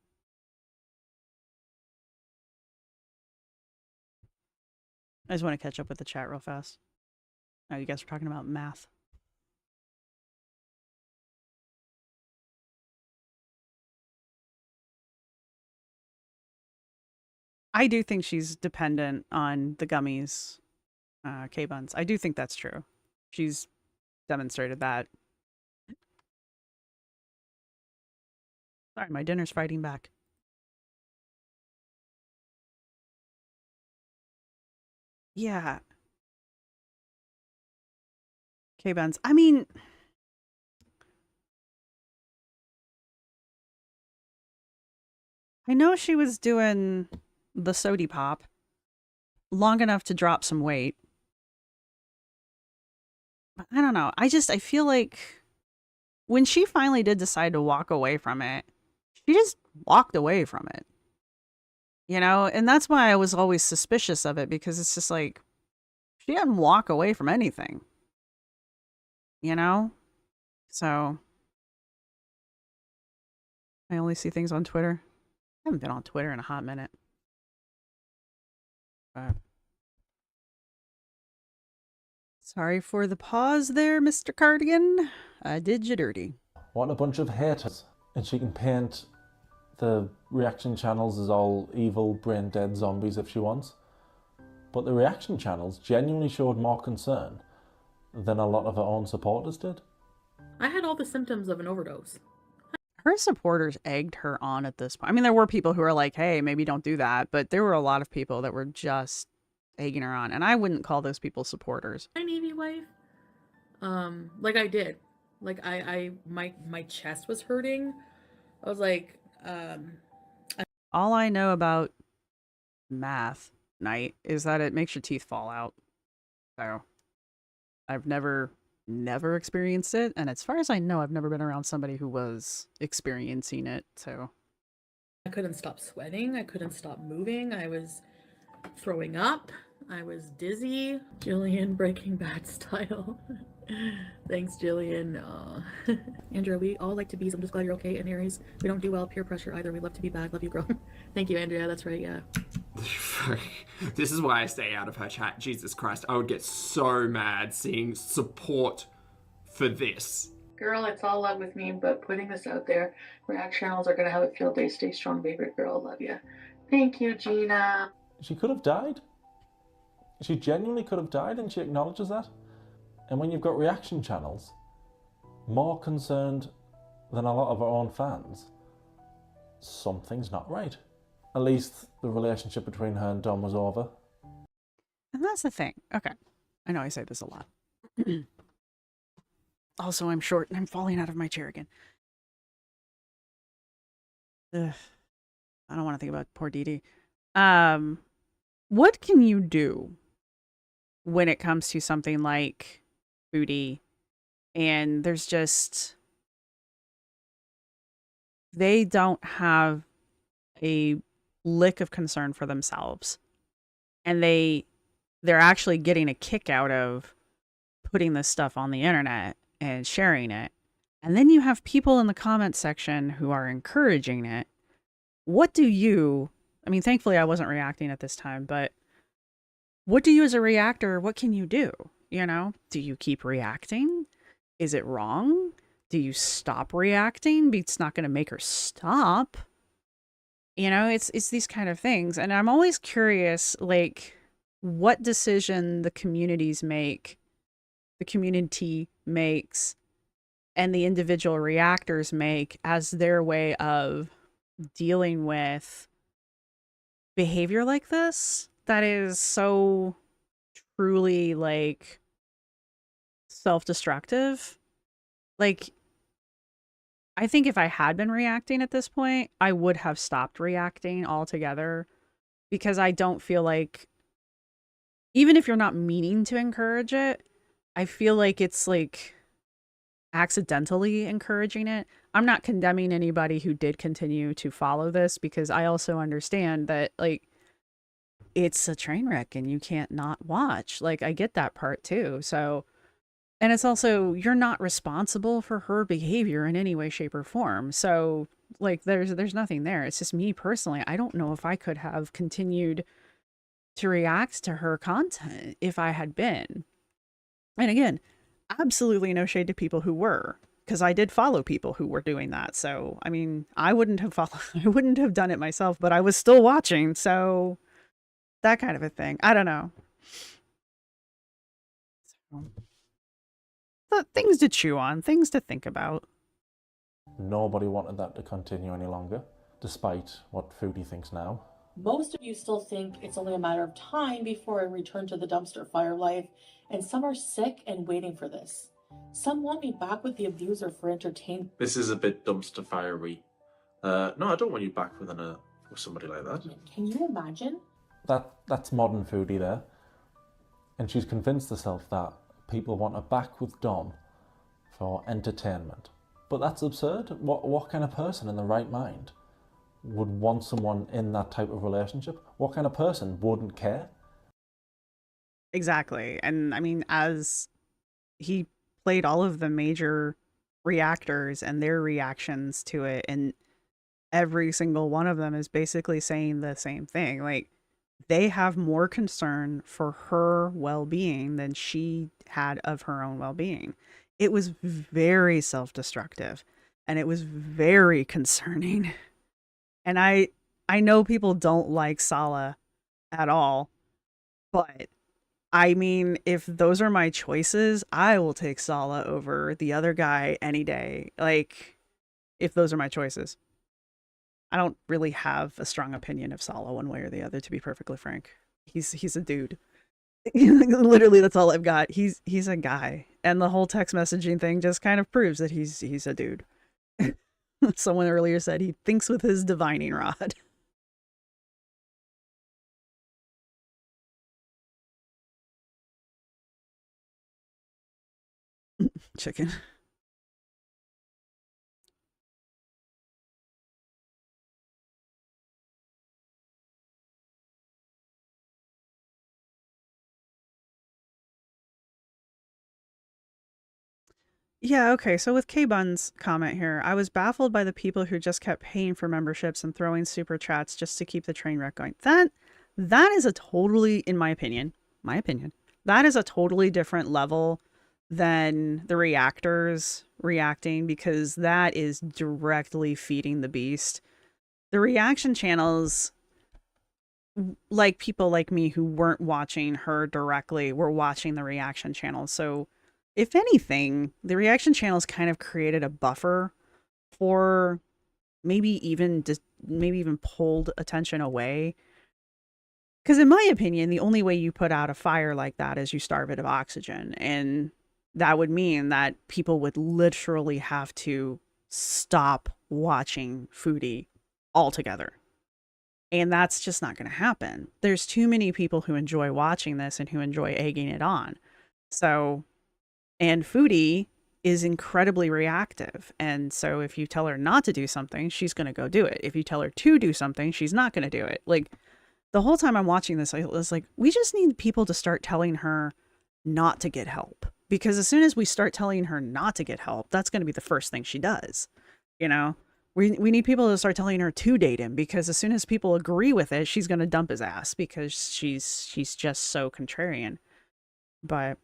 I just want to catch up with the chat real fast. Oh, you guys were talking about math. I do think she's dependent on the gummies, K-Buns. I do think that's true. She's demonstrated that. Sorry, my dinner's fighting back. Yeah. K-Buns. I mean, I know she was doing the sody pop long enough to drop some weight. But I don't know. I feel like when she finally did decide to walk away from it, she just walked away from it. You know, and that's why I was always suspicious of it, because it's just like, she didn't walk away from anything. You know? So I only see things on Twitter. I haven't been on Twitter in a hot minute. Sorry for the pause there, Mr. Cardigan. I did you dirty. What a bunch of haters. And she can paint the reaction channels as all evil, brain-dead zombies if she wants. But the reaction channels genuinely showed more concern than a lot of her own supporters did. I had all the symptoms of an overdose. Her supporters egged her on at this point. I mean, there were people who were like, hey, maybe don't do that. But there were a lot of people that were just egging her on. And I wouldn't call those people supporters. My Navy wife, like I did. Like my chest was hurting. I was like, all I know about math night is that it makes your teeth fall out. So I've never experienced it, and as far as I know, I've never been around somebody who was experiencing it. So I couldn't stop sweating. I couldn't stop moving. I was throwing up. I was dizzy. Jillian, Breaking Bad style. Thanks, Jillian. Andrea, we all like to be. I'm just glad you're okay. And Aries, we don't do well peer pressure either. We love to be bad. Love you, girl. Thank you, Andrea. That's right. Yeah. This is why I stay out of her chat. Jesus Christ, I would get so mad seeing support for this. Girl, it's all love with me, but putting this out there, reaction channels are gonna have a field day. Stay strong, favorite girl. Love you. Thank you, Gina. She could have died. She genuinely could have died, and she acknowledges that. And when you've got reaction channels more concerned than a lot of her own fans, something's not right. At least the relationship between her and Dom was over. And that's the thing. Okay. I know I say this a lot. Also, I'm short and I'm falling out of my chair again. Ugh. I don't want to think about poor Dee Dee. What can you do when it comes to something like Foodie and there's just, they don't have a lick of concern for themselves, and they're actually getting a kick out of putting this stuff on the internet and sharing it, and then you have people in the comment section who are encouraging it? What do you I mean, thankfully I wasn't reacting at this time, but what do you as a reactor, what can you do? You know, do you keep reacting? Is it wrong? Do you stop reacting? It's not going to make her stop. You know, it's these kind of things. And I'm always curious, like, what decision the community makes, and the individual reactors make as their way of dealing with behavior like this that is so truly, like, self-destructive. Like, I think if I had been reacting at this point, I would have stopped reacting altogether, because I don't feel like, even if you're not meaning to encourage it, I feel like it's like accidentally encouraging it. I'm not condemning anybody who did continue to follow this, because I also understand that, like, it's a train wreck and you can't not watch. Like, I get that part too. So, and it's also, you're not responsible for her behavior in any way, shape, or form. So, like, there's nothing there. It's just me personally. I don't know if I could have continued to react to her content if I had been. And again, absolutely no shade to people who were, because I did follow people who were doing that. So, I mean, I wouldn't have done it myself, but I was still watching. So, that kind of a thing. I don't know. So, things to chew on, things to think about. Nobody wanted that to continue any longer, despite what Foodie thinks now. Most of you still think it's only a matter of time before I return to the dumpster fire life, and some are sick and waiting for this. Some want me back with the abuser for entertainment. This is a bit dumpster fiery. No, I don't want you back with somebody like that. Can you imagine? That's modern Foodie there. And she's convinced herself that people want her back with Dom for entertainment. But that's absurd. What kind of person in the right mind would want someone in that type of relationship? What kind of person wouldn't care? Exactly. And I mean, as he played all of the major reactors and their reactions to it, and every single one of them is basically saying the same thing. Like, they have more concern for her well-being than she had of her own well-being. It was very self-destructive, and it was very concerning. And I know people don't like Sala at all, but I mean, if those are my choices, I will take Sala over the other guy any day. Like, if those are my choices. I don't really have a strong opinion of Sala one way or the other, to be perfectly frank. He's a dude. Literally, that's all I've got. He's a guy. And the whole text messaging thing just kind of proves that he's a dude. Someone earlier said he thinks with his divining rod. Chicken. Yeah, okay. So with K-Bun's comment here, I was baffled by the people who just kept paying for memberships and throwing super chats just to keep the train wreck going. That is a totally, in my opinion, that is a totally different level than the reactors reacting, because that is directly feeding the beast. The reaction channels, like people like me who weren't watching her directly, were watching the reaction channels. So if anything, the reaction channels kind of created a buffer for maybe even pulled attention away. Because in my opinion, the only way you put out a fire like that is you starve it of oxygen. And that would mean that people would literally have to stop watching Foodie altogether. And that's just not going to happen. There's too many people who enjoy watching this and who enjoy egging it on. So, and Foodie is incredibly reactive. And so if you tell her not to do something, she's going to go do it. If you tell her to do something, she's not going to do it. Like, the whole time I'm watching this, I was like, we just need people to start telling her not to get help. Because as soon as we start telling her not to get help, that's going to be the first thing she does, you know? We need people to start telling her to date him, because as soon as people agree with it, she's gonna dump his ass because she's just so contrarian. But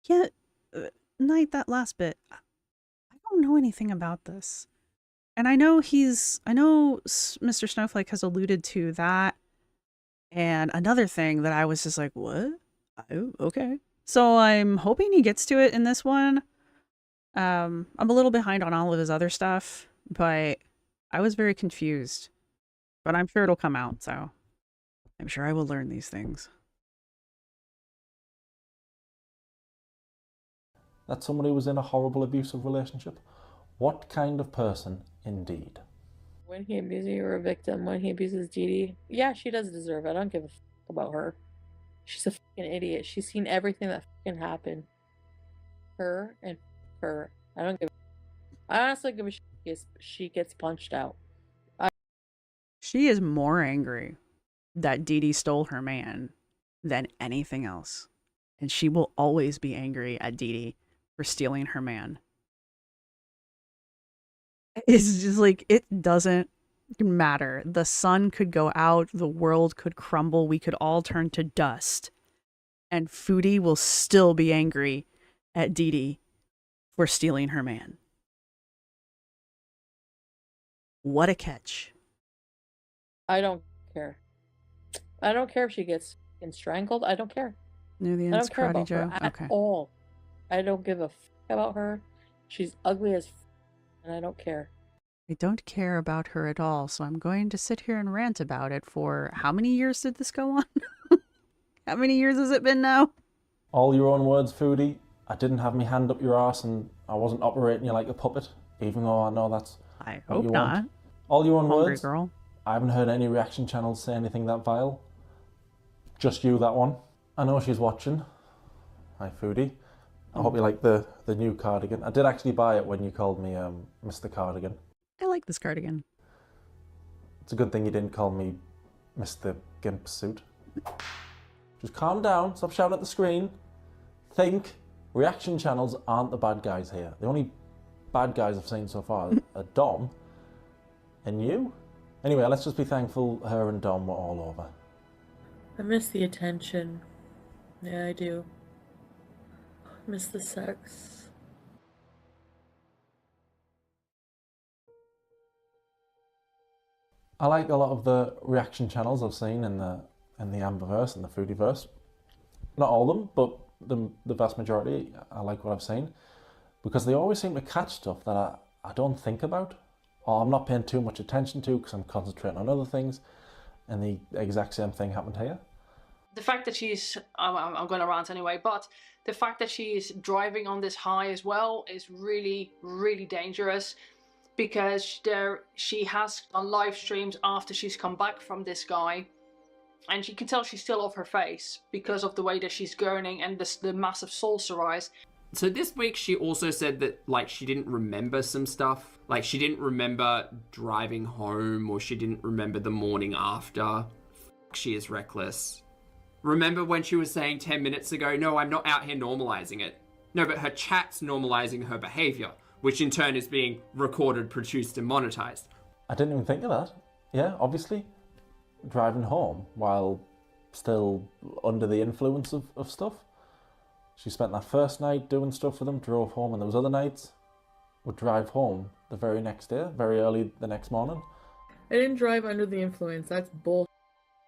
yeah, Knight, that last bit, I don't know anything about this. And I know Mr. Snowflake has alluded to that. And another thing that I was just like, what? Oh, okay. So I'm hoping he gets to it in this one. I'm a little behind on all of his other stuff, but I was very confused. But I'm sure it'll come out, so I'm sure I will learn these things. That somebody was in a horrible abusive relationship? What kind of person, indeed? When he abuses you, you're a victim. When he abuses Dee Dee, yeah, she does deserve it. I don't give a fuck about her. She's a fucking idiot. She's seen everything that fucking happened. Her and her. I don't give I honestly give a shit if she gets punched out. She is more angry that Dee Dee stole her man than anything else. And she will always be angry at Dee Dee for stealing her man. It's just like, it doesn't matter. The sun could go out, the world could crumble, we could all turn to dust. And Foodie will still be angry at Dee Dee for stealing her man. What a catch. I don't care. I don't care if she gets strangled. I don't care. Near the I end's don't care Karate about Joe. her at Okay. all. I don't give a fuck about her. She's ugly as and I don't care. I don't care about her at all, so I'm going to sit here and rant about it for how many years did this go on? How many years has it been now? All your own words, Foodie. I didn't have my hand up your arse and I wasn't operating you like a puppet, even though I know that's I what hope you not. want. All your own Hungry words. girl. I haven't heard any reaction channels say anything that vile. Just you, that one. I know she's watching. Hi, Foodie. I hope you like the new cardigan. I did actually buy it when you called me Mr. Cardigan. I like this cardigan. It's a good thing you didn't call me Mr. Gimp Suit. Just calm down, stop shouting at the screen. Think. Reaction channels aren't the bad guys here. The only bad guys I've seen so far are Dom and you. Anyway, let's just be thankful her and Dom were all over. I miss the attention. Yeah, I do. I miss the sex. I like a lot of the reaction channels I've seen in the Amberverse and the Foodieverse. Not all of them, but the vast majority. I like what I've seen because they always seem to catch stuff that I don't think about or I'm not paying too much attention to because I'm concentrating on other things, and the exact same thing happened here. The fact that she's, I'm going to rant anyway, but the fact that she's driving on this high as well is really, really dangerous, because she has on live streams after she's come back from this guy, and you can tell she's still off her face because of the way that she's gurning and the massive saucer eyes. So this week she also said that like she didn't remember some stuff. Like she didn't remember driving home, or she didn't remember the morning after. She is reckless. Remember when she was saying 10 minutes ago, no, I'm not out here normalizing it. No, but her chat's normalizing her behavior, which in turn is being recorded, produced, and monetized. I didn't even think of that. Yeah, obviously. Driving home while still under the influence of stuff. She spent that first night doing stuff with him, drove home, and those other nights would drive home the very next day, very early the next morning. I didn't drive under the influence. That's bull.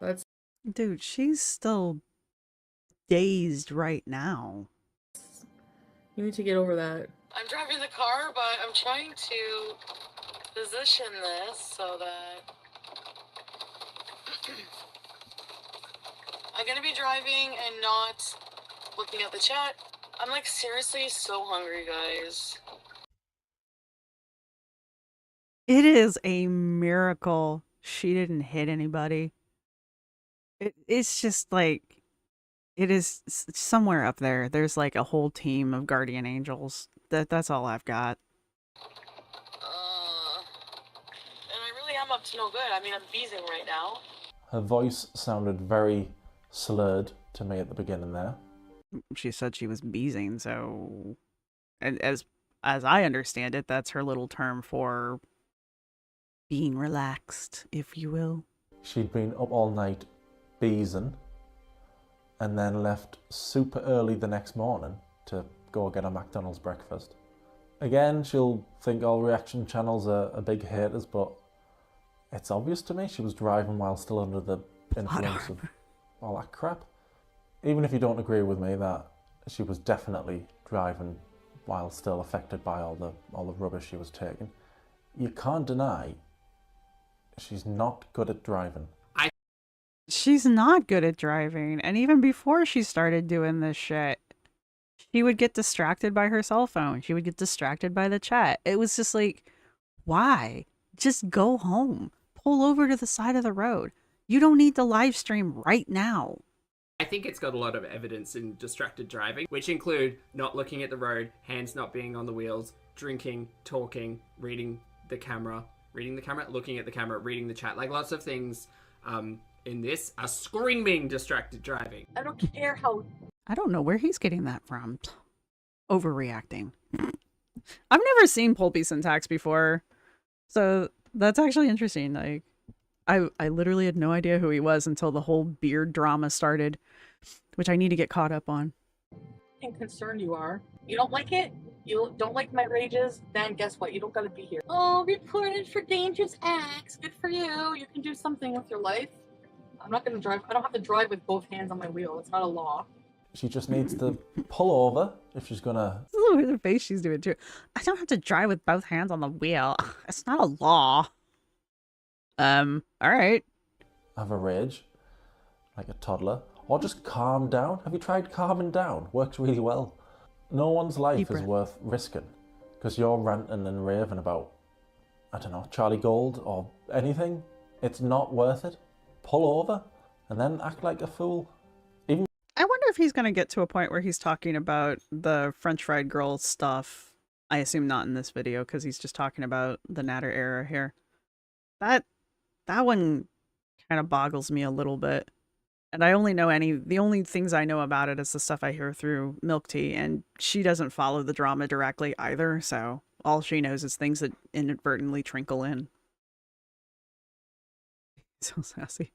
That's... Dude, she's still dazed right now. You need to get over that. I'm driving the car, but I'm trying to position this so that I'm gonna be driving and not looking at the chat. I'm like seriously so hungry, guys. It is a miracle she didn't hit anybody. It's just like, it is somewhere up there. There's like a whole team of guardian angels. That's all I've got. And I really am up to no good. I mean, I'm beezing right now. Her voice sounded very slurred to me at the beginning there. She said she was beezing, so and as I understand it, that's her little term for being relaxed, if you will. She'd been up all night beezing and then left super early the next morning to go get a McDonald's breakfast. Again, she'll think all reaction channels are big haters, but it's obvious to me she was driving while still under the influence of all that crap. Even if you don't agree with me that she was definitely driving while still affected by all the rubbish she was taking, you can't deny she's not good at driving. She's not good at driving, and even before she started doing this shit, she would get distracted by her cell phone. She would get distracted by the chat. It was just like, why? Just go home. Pull over to the side of the road. You don't need the live stream right now. I think it's got a lot of evidence in distracted driving, which include not looking at the road, hands not being on the wheels, drinking, talking, reading the camera, looking at the camera, reading the chat. Like lots of things in this are screaming distracted driving. I don't care how... I don't know where he's getting that from. Overreacting. I've never seen pulpy syntax before, so that's actually interesting. Like, I literally had no idea who he was until the whole beard drama started, which I need to get caught up on. And concerned you are. You don't like it? You don't like my rages? Then guess what? You don't gotta be here. Oh, reported for dangerous acts. Good for you. You can do something with your life. I'm not gonna drive. I don't have to drive with both hands on my wheel. It's not a law. She just needs to pull over if she's gonna... Look at the face she's doing too. I don't have to drive with both hands on the wheel. It's not a law. All right. Have a rage, like a toddler, or just calm down. Have you tried calming down? Works really well. No one's life is worth risking because you're ranting and raving about, I don't know, Charlie Gold or anything. It's not worth it. Pull over and then act like a fool. I wonder if he's going to get to a point where he's talking about the French fried girl stuff. I assume not in this video because he's just talking about the Natter era here. That one kind of boggles me a little bit. And I only know the only things I know about it is the stuff I hear through Milk Tea, and she doesn't follow the drama directly either, so all she knows is things that inadvertently trickle in. So sassy.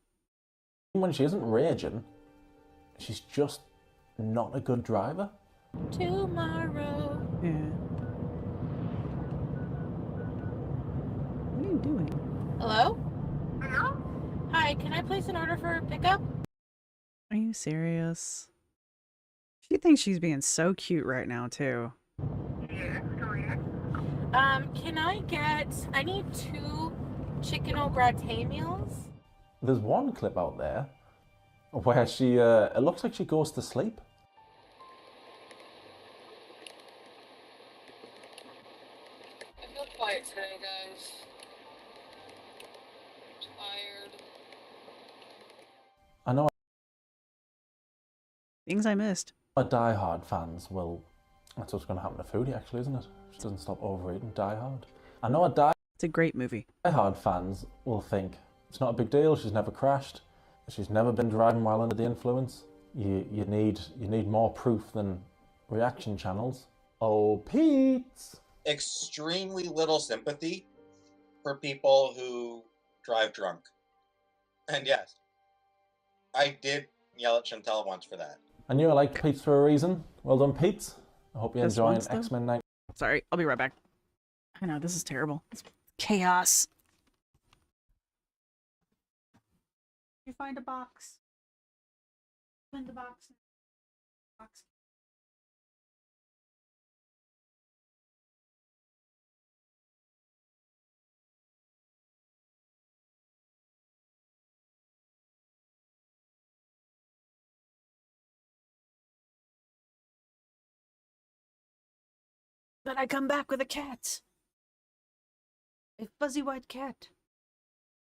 When she isn't raging, she's just not a good driver. Tomorrow. Yeah. What are you doing? Hello? Hello? Hi, can I place an order for pickup? Are you serious? She thinks she's being so cute right now, too. Can I need 2 chicken au gratin meals? There's one clip out there where she, it looks like she goes to sleep. I feel quiet today, guys. I'm tired. I know Things I missed. Die Hard fans will... That's what's going to happen to Foodie, actually, isn't it? She doesn't stop overeating Die Hard. I know It's a great movie. Die Hard fans will think, it's not a big deal, she's never crashed, she's never been driving while under the influence. You need more proof than reaction channels. Oh, Pete! Extremely little sympathy for people who drive drunk. And yes, I did yell at Chantel once for that. I knew I liked Pete's for a reason. Well done, Pete. I hope you're Just enjoying once, though? X-Men Night. Sorry, I'll be right back. I know, this is terrible. It's chaos. Did you find a box? Find the box. Box. But I come back with a cat. A fuzzy white cat.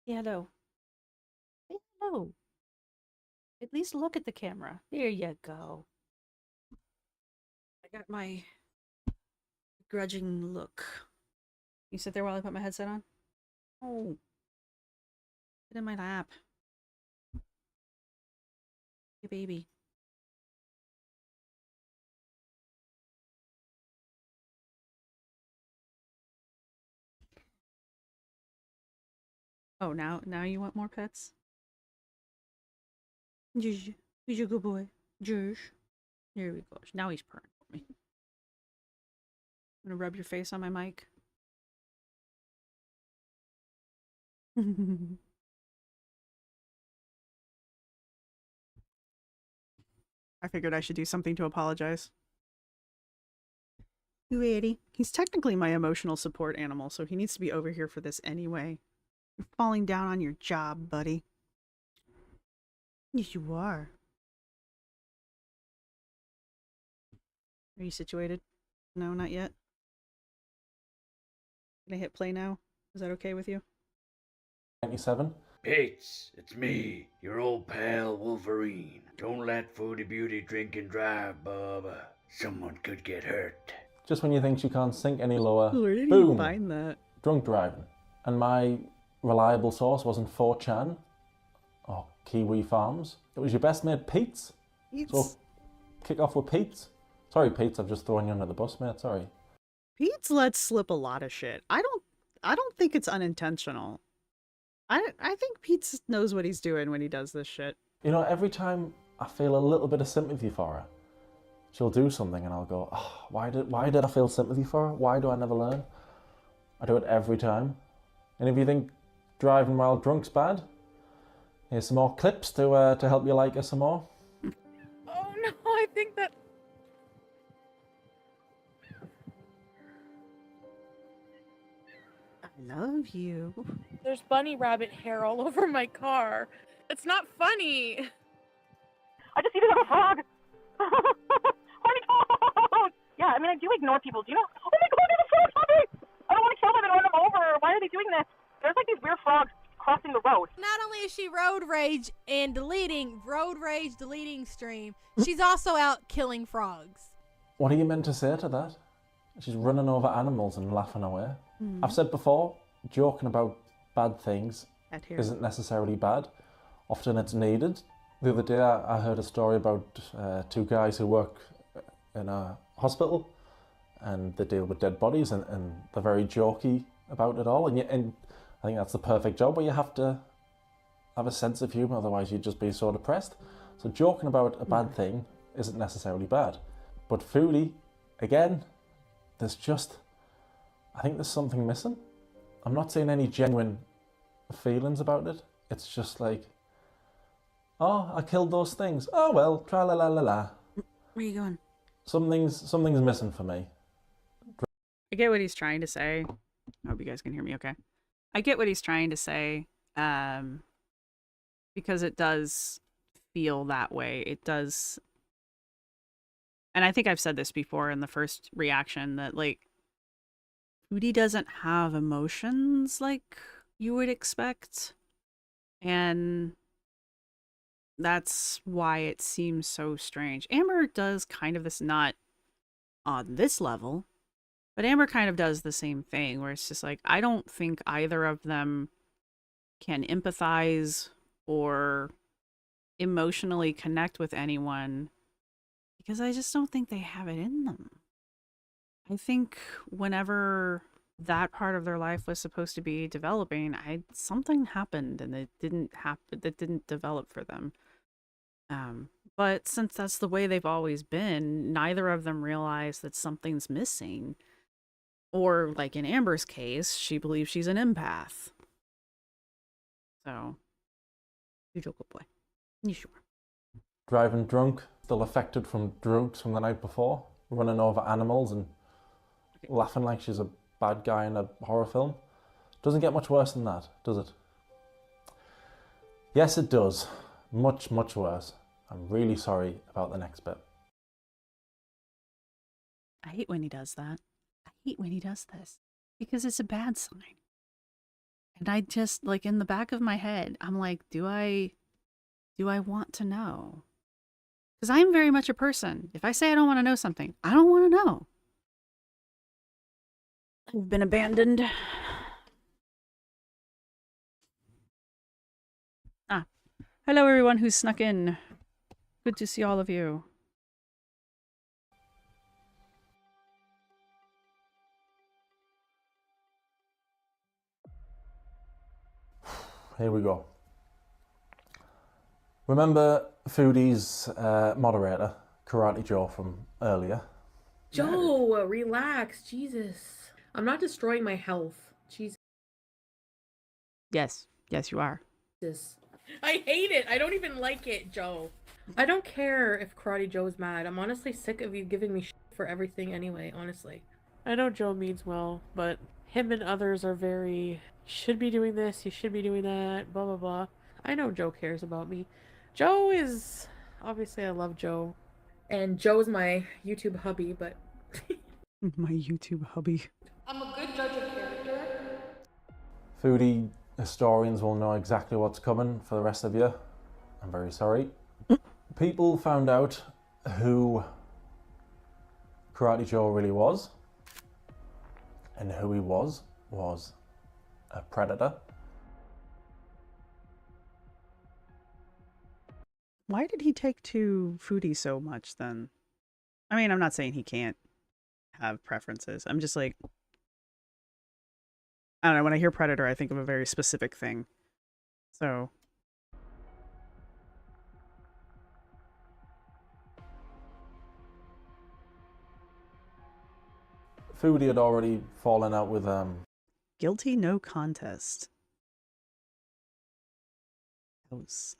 Say hello. Say hello. At least look at the camera. There you go. I got my grudging look. You sit there while I put my headset on? Oh. Sit in my lap. Hey, baby. Oh, now you want more pets? Who's a good boy? Josh. There we go. Now he's purring for me. I'm gonna rub your face on my mic. I figured I should do something to apologize. You Eddie. He's technically my emotional support animal, so he needs to be over here for this anyway. You're falling down on your job, buddy. Yes, you are. Are you situated? No, not yet. Can I hit play now? Is that okay with you? 97. It's me, your old pal Wolverine. Don't let Foodie Beauty drink and drive, Bubba. Someone could get hurt. Just when you think she can't sink any lower, Where did boom! you find that? Drunk driving. And my reliable source wasn't 4chan or Kiwi Farms. It was your best mate Pete's. Pete's? So kick off with Pete's. Sorry, Pete's, I've just thrown you under the bus, mate. Sorry. Pete's lets slip a lot of shit. I don't think it's unintentional. I think Pete knows what he's doing when he does this shit. You know, every time I feel a little bit of sympathy for her, she'll do something and I'll go, oh, why did I feel sympathy for her? Why do I never learn? I do it every time. And if you think driving while drunk's bad, here's some more clips to help you like her some more. Oh no, I think that. I love you. There's bunny rabbit hair all over my car. It's not funny. I just see this little frog. Horny toad! Yeah, I mean, I do ignore people. Do you know? Oh my god, there's a frog coming! I don't want to kill them and run them over. Why are they doing this? There's like these weird frogs crossing the road. Not only is she road rage and deleting stream, she's also out killing frogs. What are you meant to say to that? She's running over animals and laughing away. I've said before, joking about bad things isn't necessarily bad. Often it's needed. The other day I heard a story about two guys who work in a hospital and they deal with dead bodies and they're very jokey about it all. And I think that's the perfect job where you have to have a sense of humour, otherwise you'd just be so depressed. So joking about a bad thing isn't necessarily bad. But Foodie, again, I think there's something missing. I'm not seeing any genuine feelings about it. It's just like, oh, I killed those things. Oh well, tra-la-la-la-la. Where are you going? Something's missing for me. I get what he's trying to say. I hope you guys can hear me okay. I get what he's trying to say, because it does feel that way. It does. And I think I've said this before in the first reaction that, like, Foodie doesn't have emotions like you would expect. And that's why it seems so strange. Amber does kind of this, not on this level, but Amber kind of does the same thing where it's just like, I don't think either of them can empathize or emotionally connect with anyone because I just don't think they have it in them. I think whenever that part of their life was supposed to be developing, something happened and it didn't happen. That didn't develop for them. But since that's the way they've always been, neither of them realize that something's missing. Or, like in Amber's case, she believes she's an empath. So, you're a good boy. You sure? Driving drunk, still affected from drugs from the night before, running over animals and laughing like she's a bad guy in a horror film. Doesn't get much worse than that, does it? Yes, it does. Much, much worse. I'm really sorry about the next bit. I hate when he does that. I hate when he does this because it's a bad sign. And I just, like, in the back of my head, I'm like, do I want to know? Because I'm very much a person. If I say I don't want to know something, I don't want to know. I've been abandoned. Hello everyone who's snuck in. Good to see all of you. here we go. Remember Foodie's moderator, Karate Joe, from earlier? Joe, relax. Jesus. I'm not destroying my health. Jesus. Yes. Yes, you are. I hate it. I don't even like it, Joe. I don't care if Karate Joe's mad. I'm honestly sick of you giving me shit for everything anyway, honestly. I know Joe means well, but him and others are very, you should be doing this, you should be doing that, blah, blah, blah. I know Joe cares about me. Joe is, obviously I love Joe. And Joe's my YouTube hubby, but... My YouTube hubby. I'm a good judge of character. Foodie historians will know exactly what's coming for the rest of you. I'm very sorry. People found out who Karate Joe really was, and who he was a predator. Why did he take to Foodie so much then? I mean, I'm not saying he can't have preferences. I'm just like, I don't know, when I hear predator, I think of a very specific thing. So. Foodie had already fallen out with Guilty, no contest. Gross.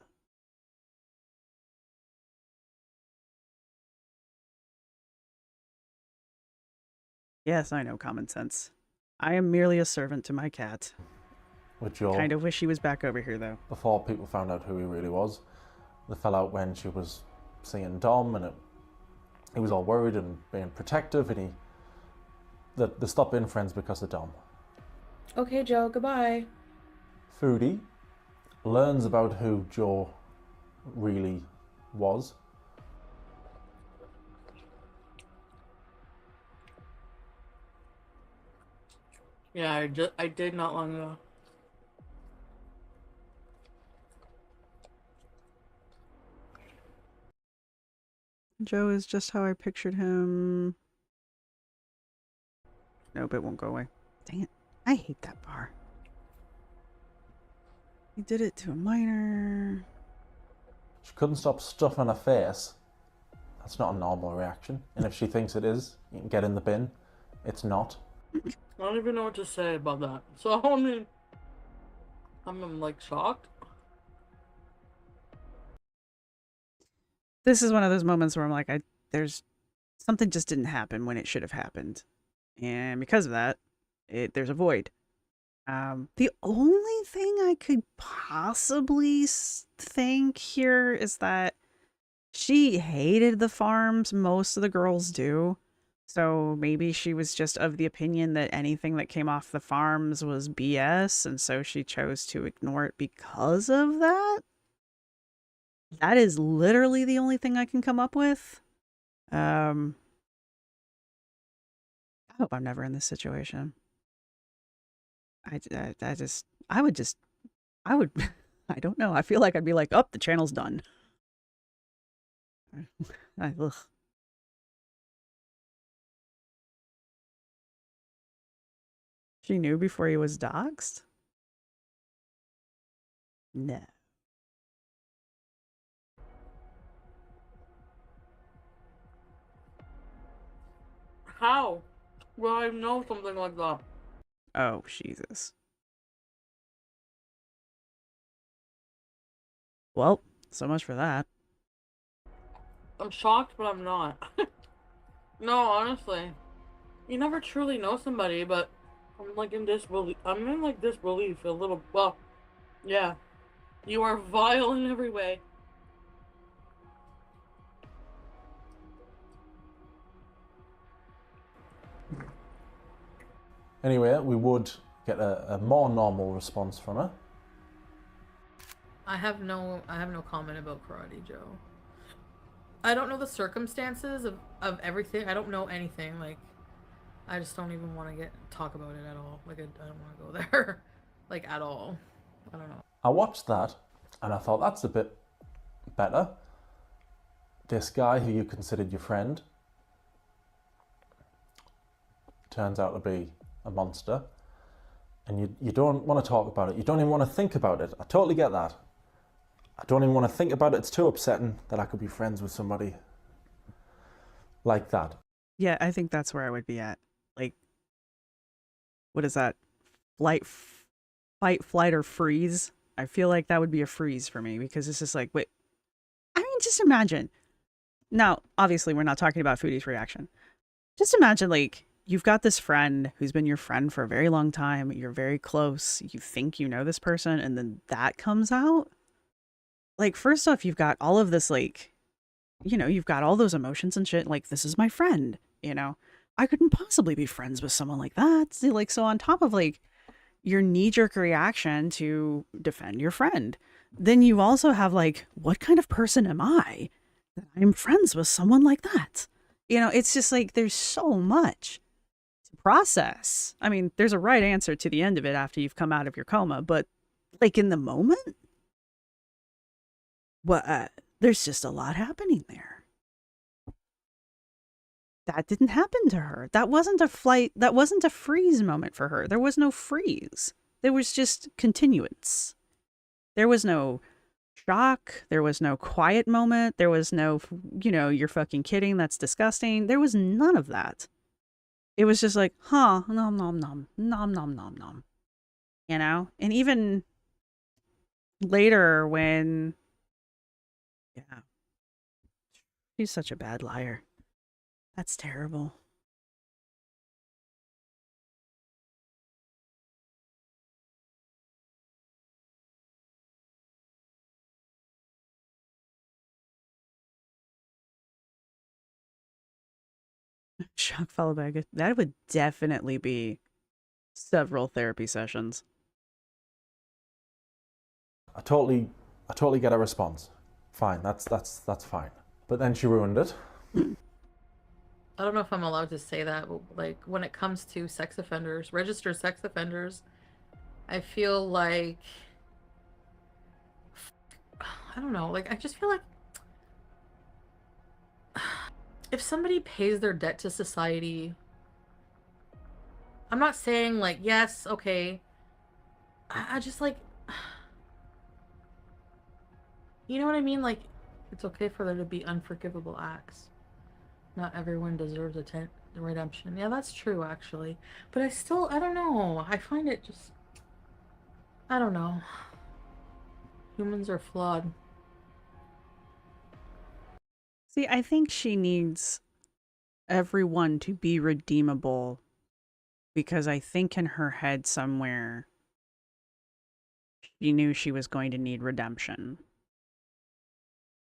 Yes, I know common sense. I am merely a servant to my cat. with Joe. Kind of wish he was back over here, though. Before people found out who he really was. They fell out when she was seeing Dom, and he was all worried and being protective, and they stopped being friends because of Dom. Okay, Joe, goodbye. Foodie learns about who Joe really was. Yeah, I did not long ago. Joe is just how I pictured him. Nope, it won't go away. Dang it. I hate that bar. He did it to a minor. She couldn't stop stuffing her face. That's not a normal reaction. And if she thinks it is, you can get in the bin. It's not. I don't even know what to say about that. So, I mean, I'm like shocked. This is one of those moments where I'm like, there's something just didn't happen when it should have happened. And because of that, there's a void. The only thing I could possibly think here is that she hated the farms. Most of the girls do. So maybe she was just of the opinion that anything that came off the farms was BS, and so she chose to ignore it because of that. That is literally the only thing I can come up with. I hope I'm never in this situation. I don't know. I feel like I'd be like, oh, the channel's done. Ugh. She knew before he was doxxed? No. How? Well, I know something like that. Oh, Jesus. Well, so much for that. I'm shocked, but I'm not. No, honestly. You never truly know somebody, but I'm like in disbelief. I'm in like disbelief a little. Well, yeah. You are vile in every way. Anyway, we would get a more normal response from her. I have no comment about Karate Joe. I don't know the circumstances of everything. I don't know anything. Like, I just don't even want to talk about it at all. Like, I don't want to go there. Like, at all. I don't know. I watched that and I thought, that's a bit better. This guy who you considered your friend turns out to be a monster. and you don't want to talk about it. You don't even want to think about it. I totally get that. I don't even want to think about it. It's too upsetting that I could be friends with somebody like that. Yeah, I think that's where I would be at. Like, what is that? Fight, flight, or freeze? I feel like that would be a freeze for me because it's just like, wait. I mean, just imagine. Now, obviously, we're not talking about Foodie's reaction. Just imagine, like, you've got this friend who's been your friend for a very long time. You're very close. You think you know this person, and then that comes out. Like, first off, you've got all of this, like, you know, you've got all those emotions and shit. Like, this is my friend, you know. I couldn't possibly be friends with someone like that. See, like, so on top of, like, your knee-jerk reaction to defend your friend, then you also have, like, what kind of person am I that I'm friends with someone like that? You know, it's just like there's so much to process. I mean, there's a right answer to the end of it after you've come out of your coma, but like in the moment, there's just a lot happening there. That didn't happen to her. That wasn't a freeze moment for her. There was no freeze. There was just continuance. There was no shock. There was no quiet moment. There was no, you know, you're fucking kidding. That's disgusting. There was none of that. It was just like, huh, nom, nom, nom, nom, nom, nom, nom. You know? And even later when, yeah, she's such a bad liar. That's terrible. Shock followed by a good. That would definitely be several therapy sessions. I totally get a response. Fine, that's fine. But then she ruined it. I don't know if I'm allowed to say that, but like when it comes to sex offenders, registered sex offenders, I feel like, I don't know, like I just feel like if somebody pays their debt to society, I'm not saying like, yes, okay, I just like, you know what I mean? Like, it's okay for there to be unforgivable acts. Not everyone deserves the redemption. Yeah, that's true, actually. But I don't know. I find it just, I don't know. Humans are flawed. See, I think she needs everyone to be redeemable because I think in her head somewhere she knew she was going to need redemption.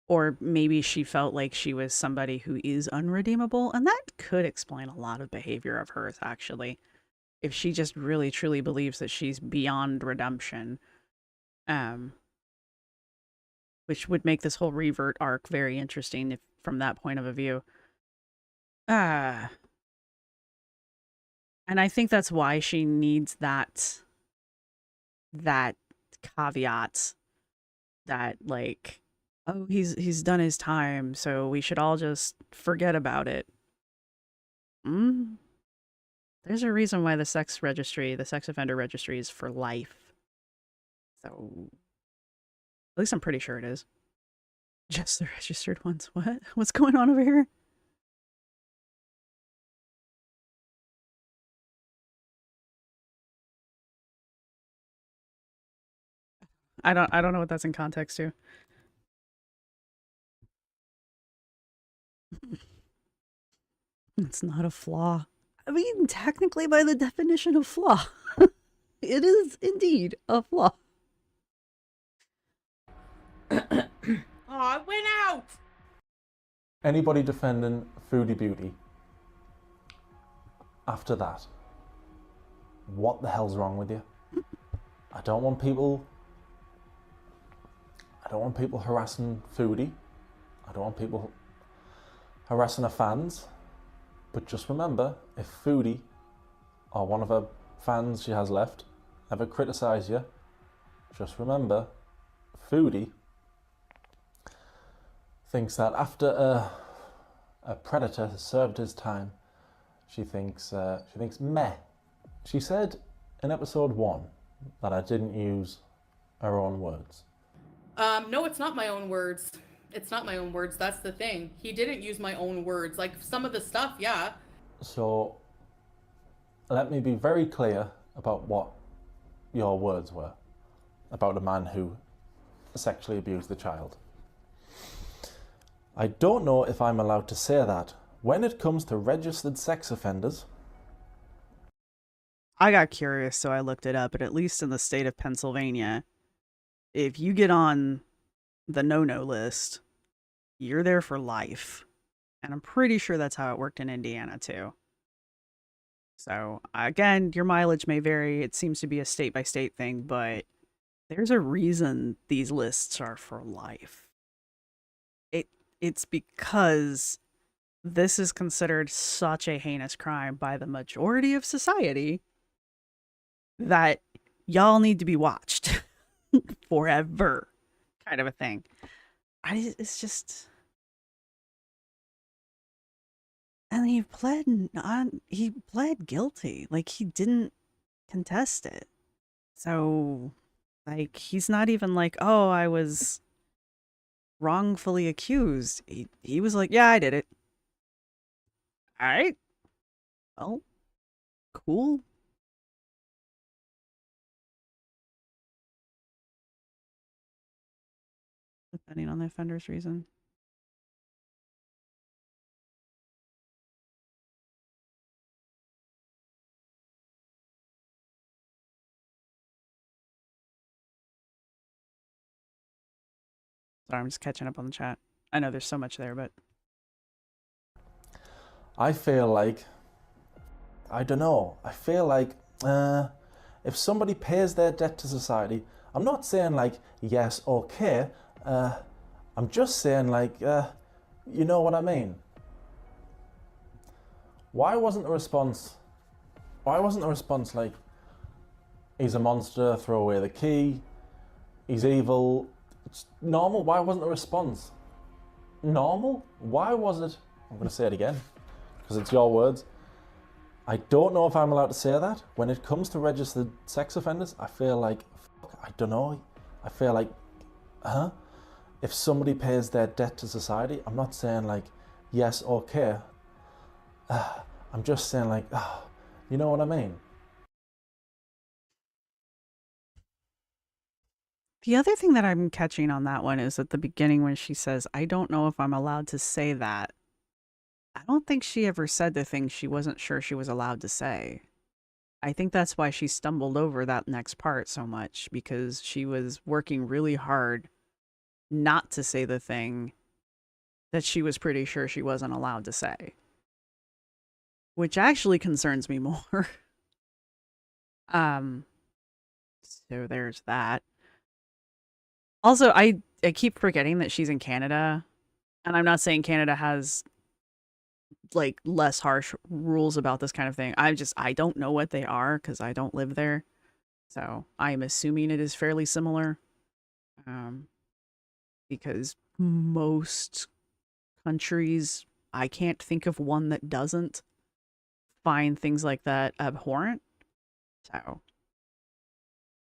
Or maybe she felt like she was somebody who is unredeemable, and that could explain a lot of behavior of hers, actually. If she just really truly believes that she's beyond redemption. Which would make this whole revert arc very interesting if, from that point of view. And I think that's why she needs that caveat that, like, oh, he's done his time, so we should all just forget about it. There's a reason why the sex offender registry is for life. So, at least I'm pretty sure it is. Just the registered ones. What? What's going on over here? I don't know what that's in context to. It's not a flaw. I mean, technically by the definition of flaw, it is indeed a flaw. Oh, it went out! Anybody defending Foodie Beauty after that, what the hell's wrong with you? I don't want people harassing Foodie. I don't want people harassing her fans. But just remember, if Foodie or one of her fans she has left ever criticise you, just remember, Foodie thinks that after a predator has served his time, she thinks meh. She said in episode 1 that I didn't use her own words? No, it's not my own words. It's not my own words. That's the thing. He didn't use my own words. Like some of the stuff, yeah. So let me be very clear about what your words were about a man who sexually abused the child. I don't know if I'm allowed to say that. When it comes to registered sex offenders, I got curious, so I looked it up, but at least in the state of Pennsylvania, if you get on the no-no list, you're there for life. And I'm pretty sure that's how it worked in Indiana, too. So, again, your mileage may vary. It seems to be a state-by-state thing, but there's a reason these lists are for life. It's because this is considered such a heinous crime by the majority of society that y'all need to be watched forever, kind of a thing. It's just... And he pled guilty. Like, he didn't contest it. So, like, he's not even like, oh, I was wrongfully accused. He was like, yeah, I did it. All right. Well, cool. Depending on the offender's reason. Sorry, I'm just catching up on the chat. I know there's so much there, but... I feel like, I don't know, I feel like if somebody pays their debt to society, I'm not saying like, yes, okay, I'm just saying like, you know what I mean? Why wasn't the response like, he's a monster, throw away the key, he's evil, it's normal? Why wasn't the response normal? Why was it, I'm going to say it again, because it's your words. I don't know if I'm allowed to say that. When it comes to registered sex offenders, I feel like, I don't know. I feel like, if somebody pays their debt to society, I'm not saying like, yes, okay. I'm just saying like, you know what I mean? The other thing that I'm catching on that one is at the beginning when she says, I don't know if I'm allowed to say that. I don't think she ever said the thing she wasn't sure she was allowed to say. I think that's why she stumbled over that next part so much, because she was working really hard not to say the thing that she was pretty sure she wasn't allowed to say. Which actually concerns me more. So there's that. Also, I keep forgetting that she's in Canada, and I'm not saying Canada has like less harsh rules about this kind of thing. I don't know what they are because I don't live there. So I'm assuming it is fairly similar. Because most countries, I can't think of one that doesn't find things like that abhorrent. So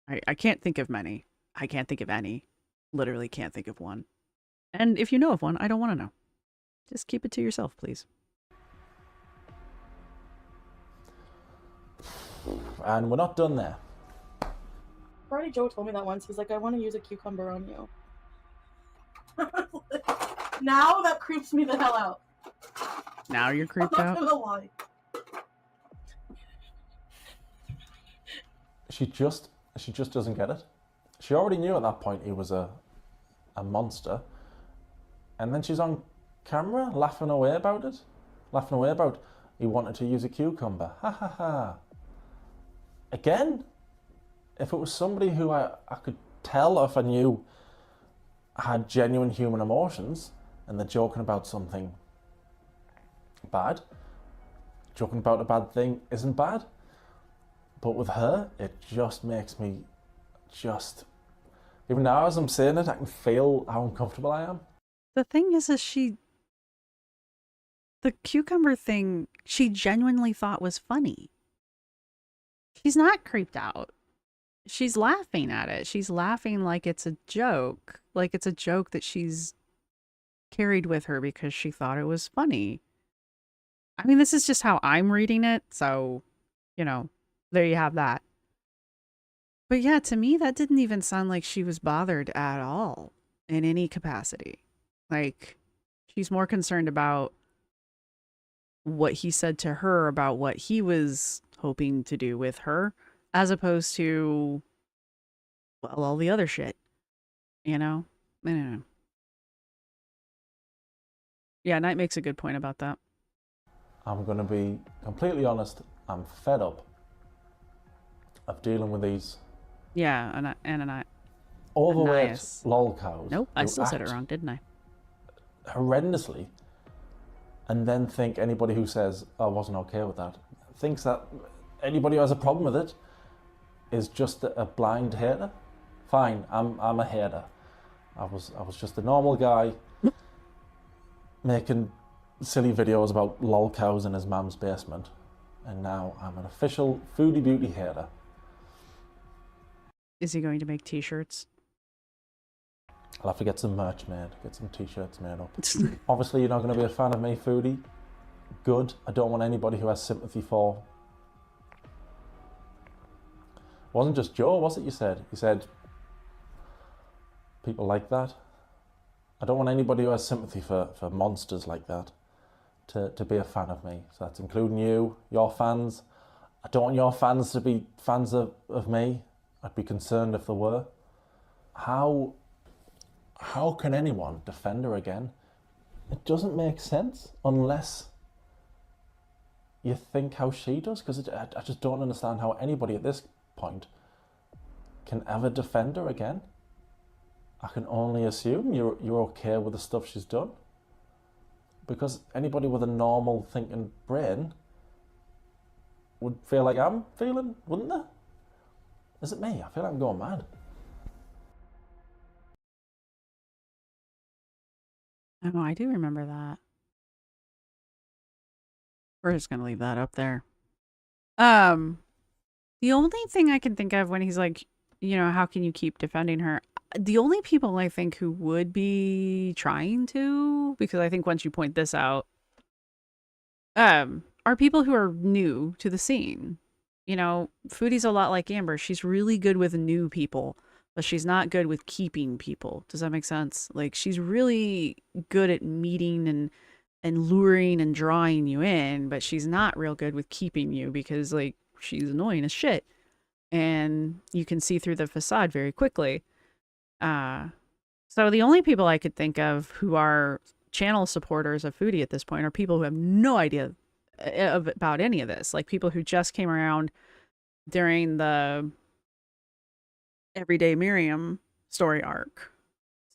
I can't think of many. I can't think of any. Literally can't think of one. And if you know of one, I don't want to know. Just keep it to yourself, please. And we're not done there. Friday Joe told me that once. He's like, I want to use a cucumber on you. Now that creeps me the hell out. Now you're creeped I'm out? not gonna lie. She just doesn't get it. She already knew at that point he was a monster. And then she's on camera laughing away about it. Laughing away about he wanted to use a cucumber. Ha ha ha. Again, if it was somebody who I could tell, if I knew had genuine human emotions and they're joking about something bad, joking about a bad thing isn't bad. But with her, it just makes me even now as I'm saying it, I can feel how uncomfortable I am. The thing is the cucumber thing, she genuinely thought was funny. She's not creeped out. She's laughing at it. She's laughing like it's a joke. Like it's a joke that she's carried with her because she thought it was funny. I mean, this is just how I'm reading it. So, you know, there you have that. But yeah, to me, that didn't even sound like she was bothered at all in any capacity. Like, she's more concerned about what he said to her about what he was hoping to do with her, as opposed to, well, all the other shit, you know? I don't know. Yeah, Knight makes a good point about that. I'm going to be completely honest. I'm fed up of dealing with these Yeah, Ananias. overweight lol cows. Nope, I who still said it act wrong, didn't I? horrendously, and then think anybody who says I wasn't okay with that thinks that anybody who has a problem with it is just a blind hater. Fine, I'm a hater. I was just a normal guy making silly videos about lol cows in his mum's basement, and now I'm an official Foodie Beauty hater. Is he going to make t-shirts? I'll have to get some merch made, get some t-shirts made up. Obviously, you're not going to be a fan of me, Foodie. Good. I don't want anybody who has sympathy for... It wasn't just Joe, was it, you said? You said people like that. I don't want anybody who has sympathy for monsters like that to be a fan of me. So that's including you, your fans. I don't want your fans to be fans of me. I'd be concerned if there were. How can anyone defend her again? It doesn't make sense unless you think how she does, because I just don't understand how anybody at this point can ever defend her again. I can only assume you're okay with the stuff she's done, because anybody with a normal thinking brain would feel like I'm feeling, wouldn't they? Is it me? I feel like I'm going mad. Oh, I do remember that. We're just gonna leave that up there. The only thing I can think of when he's like, you know, how can you keep defending her? The only people I think who would be trying to, because I think once you point this out, are people who are new to the scene. You know, Foodie's a lot like Amber. She's really good with new people, but she's not good with keeping people. Does that make sense? Like, she's really good at meeting and luring and drawing you in, but she's not real good with keeping you because, like, she's annoying as shit. And you can see through the facade very quickly. So the only people I could think of who are channel supporters of Foodie at this point are people who have no idea about any of this. Like, people who just came around during the Everyday Miriam story arc.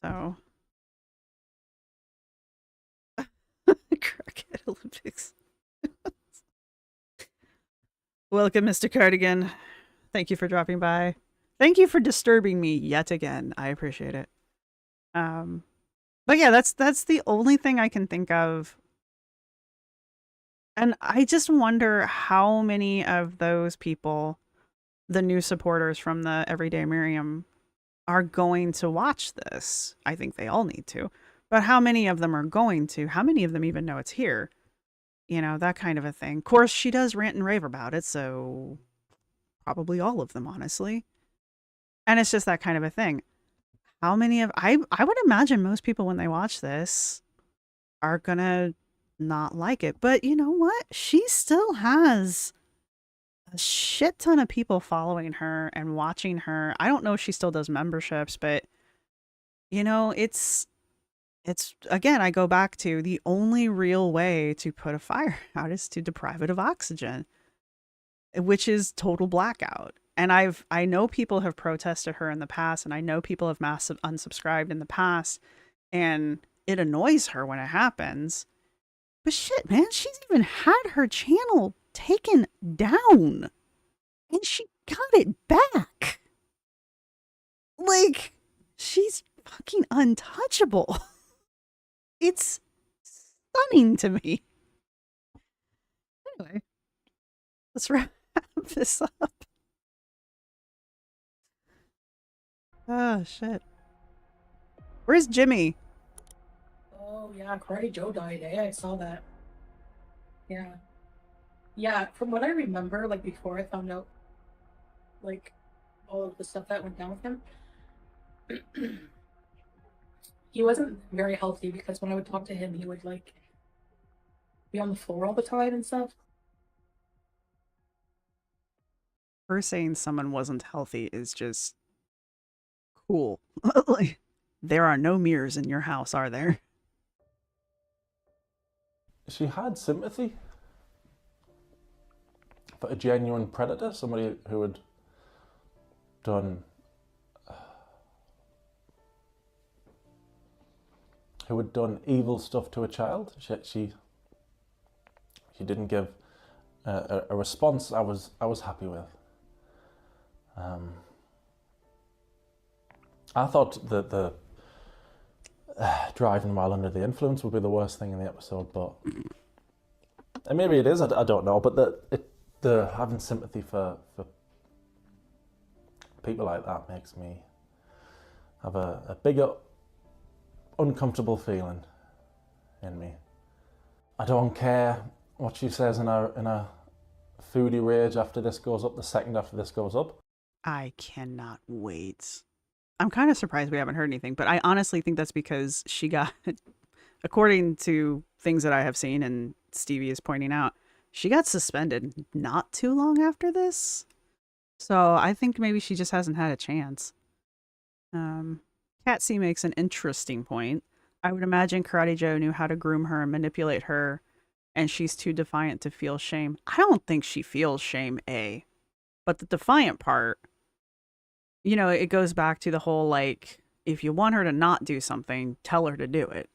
So... Crackhead Olympics. Welcome, Mr. Cardigan. Thank you for dropping by. Thank you for disturbing me yet again. I appreciate it. But yeah, that's the only thing I can think of. And I just wonder how many of those people, the new supporters from the Everyday Miriam, are going to watch this. I think they all need to. But how many of them are going to? How many of them even know it's here? You know, that kind of a thing. Of course, she does rant and rave about it, so probably all of them, honestly. And it's just that kind of a thing. How many of... I would imagine most people, when they watch this, are gonna not like it. But you know what? She still has a shit ton of people following her and watching her. I don't know if she still does memberships, but, you know, it's again, I go back to the only real way to put a fire out is to deprive it of oxygen, which is total blackout. And I know people have protested her in the past, and I know people have massive unsubscribed in the past, and it annoys her when it happens. But shit, man, she's even had her channel taken down, and she got it back. Like, she's fucking untouchable. It's stunning to me. Anyway, let's wrap this up. Oh, shit. Where's Jimmy? Oh yeah, Karate Joe died. Eh? I saw that. Yeah. Yeah, from what I remember, like before I found out, like all of the stuff that went down with him, he wasn't very healthy because when I would talk to him, he would like be on the floor all the time and stuff. Her saying someone wasn't healthy is just cool. Like, there are no mirrors in your house, are there? She had sympathy for a genuine predator, somebody who had done evil stuff to a child. She didn't give a response I was happy with. I thought that the driving while under the influence would be the worst thing in the episode, but and maybe it is. I don't know, but the having sympathy for people like that makes me have a bigger uncomfortable feeling in me. I don't care what she says in a foodie rage after this goes up, the second after this goes up. I cannot wait. I'm kind of surprised we haven't heard anything, but I honestly think that's because she got, according to things that I have seen and Stevie is pointing out, she got suspended not too long after this. So I think maybe she just hasn't had a chance. Cat C makes an interesting point. I would imagine Karate Joe knew how to groom her and manipulate her, and she's too defiant to feel shame. I don't think she feels shame, A. But the defiant part, you know, it goes back to the whole, like, if you want her to not do something, tell her to do it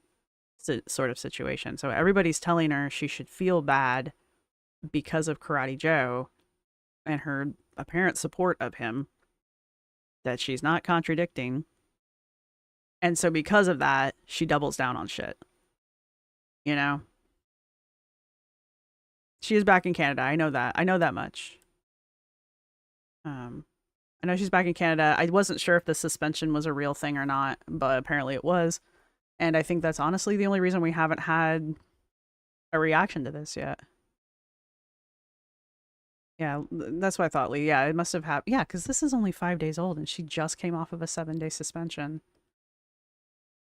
sort of situation. So everybody's telling her she should feel bad because of Karate Joe and her apparent support of him, that she's not contradicting. And so because of that, she doubles down on shit. You know? She is back in Canada. I know that. I know that much. I know she's back in Canada. I wasn't sure if the suspension was a real thing or not, but apparently it was. And I think that's honestly the only reason we haven't had a reaction to this yet. Yeah, that's what I thought, Lee. Yeah, it must have happened. Yeah, because this is only 5 days old and she just came off of a 7-day suspension.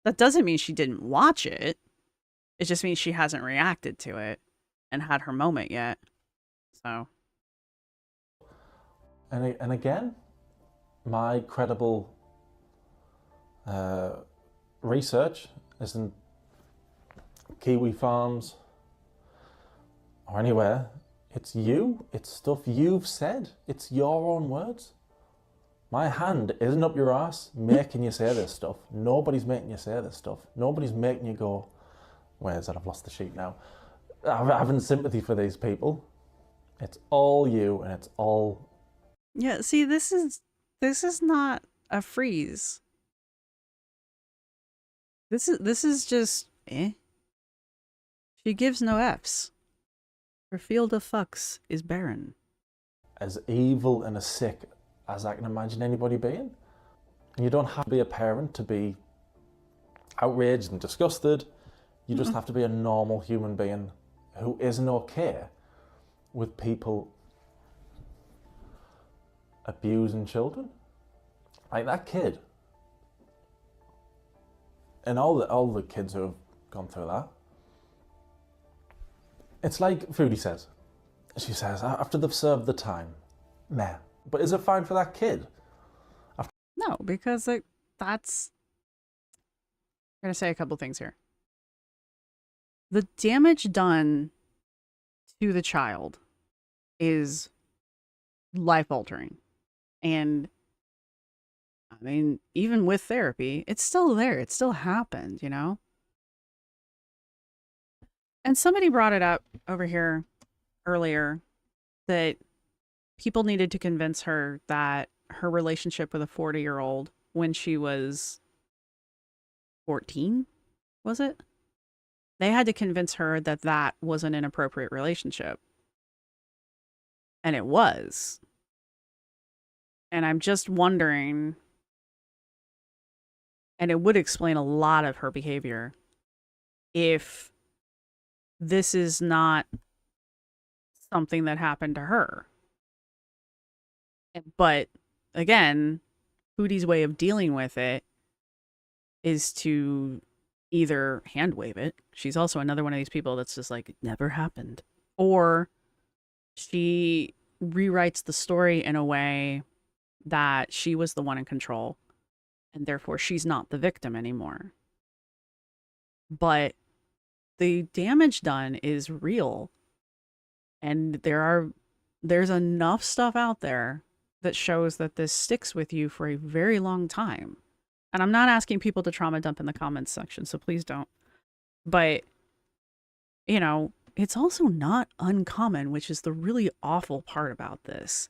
That doesn't mean she didn't watch it. It just means she hasn't reacted to it and had her moment yet. So. And again, my credible research isn't Kiwi Farms or anywhere. It's you. It's stuff you've said. It's your own words. My hand isn't up your ass making you say this stuff. Nobody's making you say this stuff. Nobody's making you go, where is it? I've lost the sheet now. Having sympathy for these people. It's all you, and it's all... Yeah, see, this is not a freeze. This is just She gives no Fs. Her field of fucks is barren. As evil and as sick as I can imagine anybody being. And you don't have to be a parent to be outraged and disgusted. You just have to be a normal human being who isn't okay with people abusing children. Like that kid. And all the kids who have gone through that. It's like Foodie says. She says, after they've served the time, meh. But is it fine for that kid? No, because that's... I'm going to say a couple things here. The damage done to the child is life-altering. And, I mean, even with therapy, it's still there. It still happened, you know? And somebody brought it up over here earlier that people needed to convince her that her relationship with a 40-year-old when she was 14, was it? They had to convince her that that was an inappropriate relationship. And it was. And I'm just wondering And it would explain a lot of her behavior if this is not something that happened to her. But again, Foodie's way of dealing with it is to either hand wave it. She's also another one of these people that's just like, it never happened. Or she rewrites the story in a way that she was the one in control, and therefore she's not the victim anymore. But the damage done is real. And there's enough stuff out there that shows that this sticks with you for a very long time. And I'm not asking people to trauma dump in the comments section, so please don't. But, you know, it's also not uncommon, which is the really awful part about this.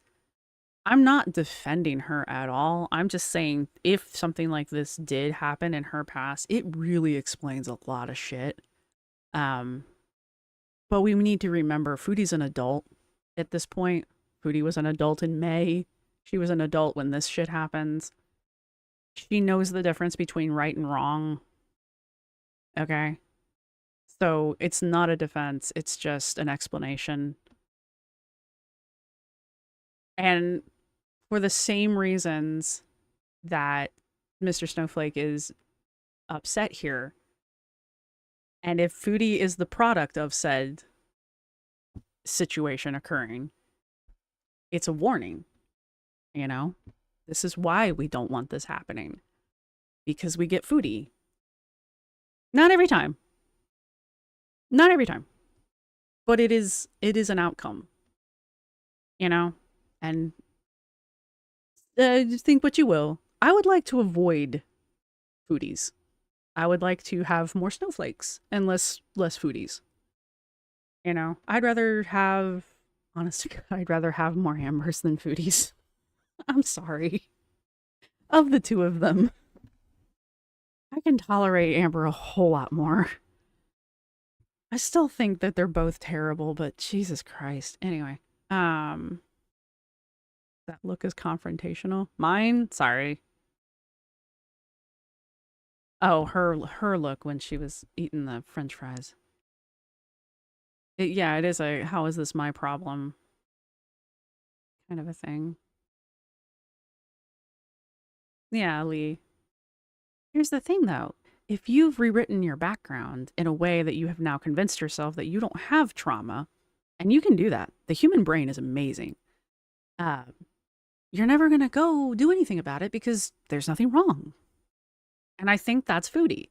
I'm not defending her at all. I'm just saying if something like this did happen in her past, it really explains a lot of shit. But we need to remember Foodie's an adult at this point. Foodie was an adult in May. She was an adult when this shit happens. She knows the difference between right and wrong. Okay? So it's not a defense. It's just an explanation. And for the same reasons that Mr. Snowflake is upset here, and if Foodie is the product of said situation occurring, it's a warning. You know? This is why we don't want this happening. Because we get Foodie. Not every time. Not every time. But it is an outcome. You know? And think what you will. I would like to avoid Foodies. I would like to have more snowflakes and less Foodies. You know? I'd rather have more Ambers than Foodies. I'm sorry. Of the two of them, I can tolerate Amber a whole lot more. I still think that they're both terrible, but Jesus Christ. Anyway, that look is confrontational. Mine? Sorry. Oh, her look when she was eating the French fries. Yeah, it is a how is this my problem kind of a thing. Yeah, Lee. Here's the thing, though. If you've rewritten your background in a way that you have now convinced yourself that you don't have trauma, and you can do that. The human brain is amazing. You're never going to go do anything about it because there's nothing wrong. And I think that's Foodie.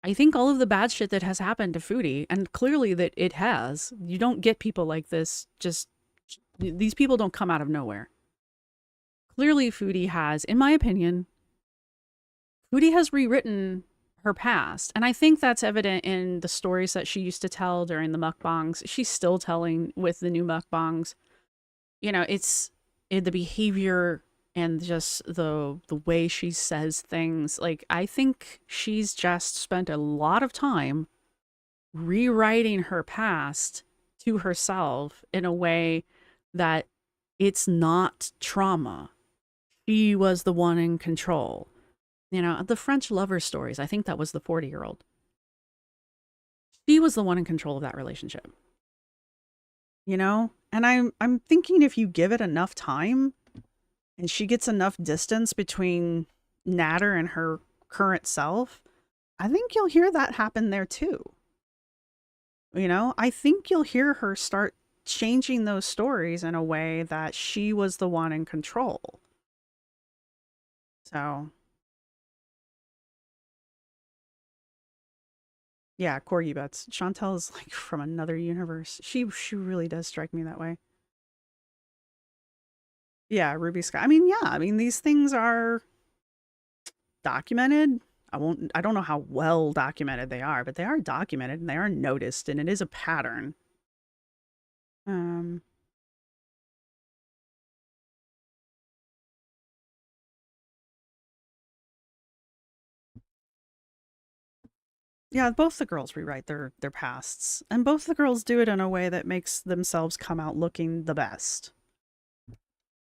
I think all of the bad shit that has happened to Foodie, and clearly that it has, you don't get people like this just... These people don't come out of nowhere. Clearly, Foodie has, in my opinion, Foodie has rewritten her past. And I think that's evident in the stories that she used to tell during the mukbangs. She's still telling with the new mukbangs. You know, it's the behavior and just the way she says things. Like, I think she's just spent a lot of time rewriting her past to herself in a way that it's not trauma. She was the one in control. You know, the French lover stories, I think that was the 40-year-old. She was the one in control of that relationship. You know? And I'm thinking if you give it enough time and she gets enough distance between Natter and her current self, I think you'll hear that happen there too. You know? I think you'll hear her start changing those stories in a way that she was the one in control. So, yeah, Corgi bets. Chantel is like from another universe. She really does strike me that way. Yeah, Ruby Sky. I mean, yeah, I mean these things are documented. I don't know how well documented they are, but they are documented and they are noticed, and it is a pattern. Yeah, both the girls rewrite their pasts, and both the girls do it in a way that makes themselves come out looking the best.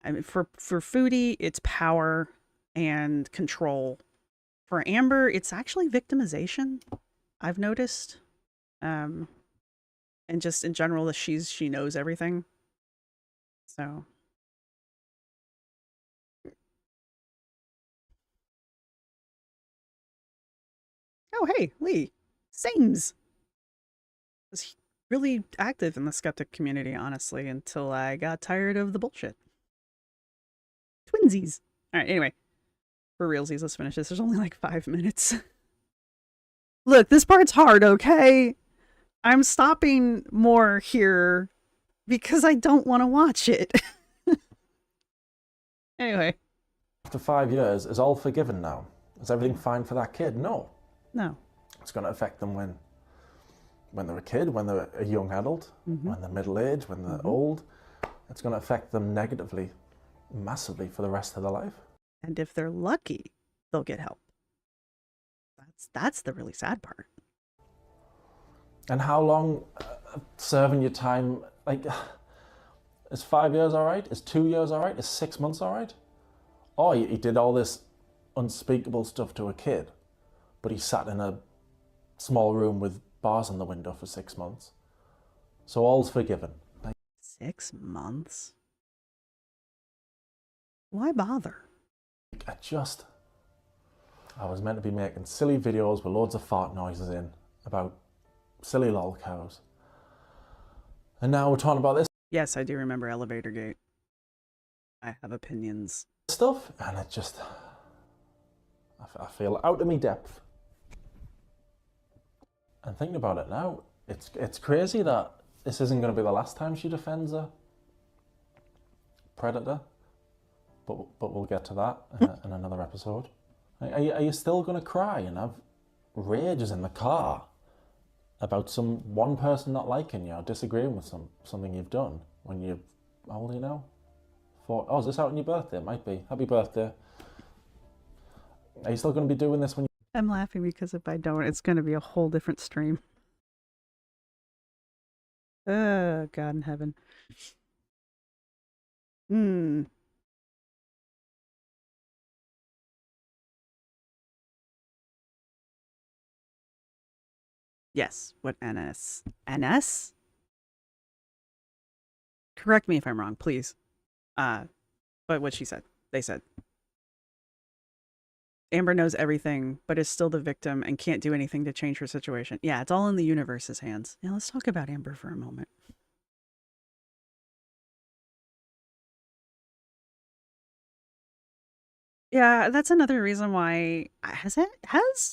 I mean, for Foodie, it's power and control. For Amber, it's actually victimization, I've noticed. And just in general, that she knows everything. So. Oh, hey, Lee. Sames. Was really active in the skeptic community, honestly, until I got tired of the bullshit. Twinsies. All right, anyway. For realsies, let's finish this. There's only like 5 minutes. Look, this part's hard, okay? I'm stopping more here because I don't want to watch it. Anyway. After 5 years, is all forgiven now? Is everything fine for that kid? No. No. It's going to affect them when they're a kid, when they're a young adult, when they're middle-aged, when they're old. It's going to affect them negatively, massively for the rest of their life. And if they're lucky, they'll get help. That's the really sad part. And how long serving your time, like, is 5 years all right? Is 2 years all right? Is 6 months all right? Oh, he did all this unspeakable stuff to a kid, but he sat in a small room with bars in the window for 6 months. So all's forgiven. Like, 6 months? Why bother? I was meant to be making silly videos with loads of fart noises in about silly lol cows. And now we're talking about this Yes, I do remember Elevator Gate. I have opinions. stuff, and it just, I feel out of my depth. And thinking about it now, it's crazy that this isn't going to be the last time she defends a predator. But we'll get to that in another episode. Are you still going to cry and have rages in the car about one person not liking you or disagreeing with something you've done when you're, how old are you now? Oh, is this out on your birthday? It might be. Happy birthday. Are you still going to be doing this when you... I'm laughing because if I don't, it's going to be a whole different stream. Oh, God in heaven. Yes, what NS? NS? Correct me if I'm wrong, please. But what she said, they said. Amber knows everything, but is still the victim and can't do anything to change her situation. Yeah, it's all in the universe's hands. Now let's talk about Amber for a moment. Yeah, that's another reason why has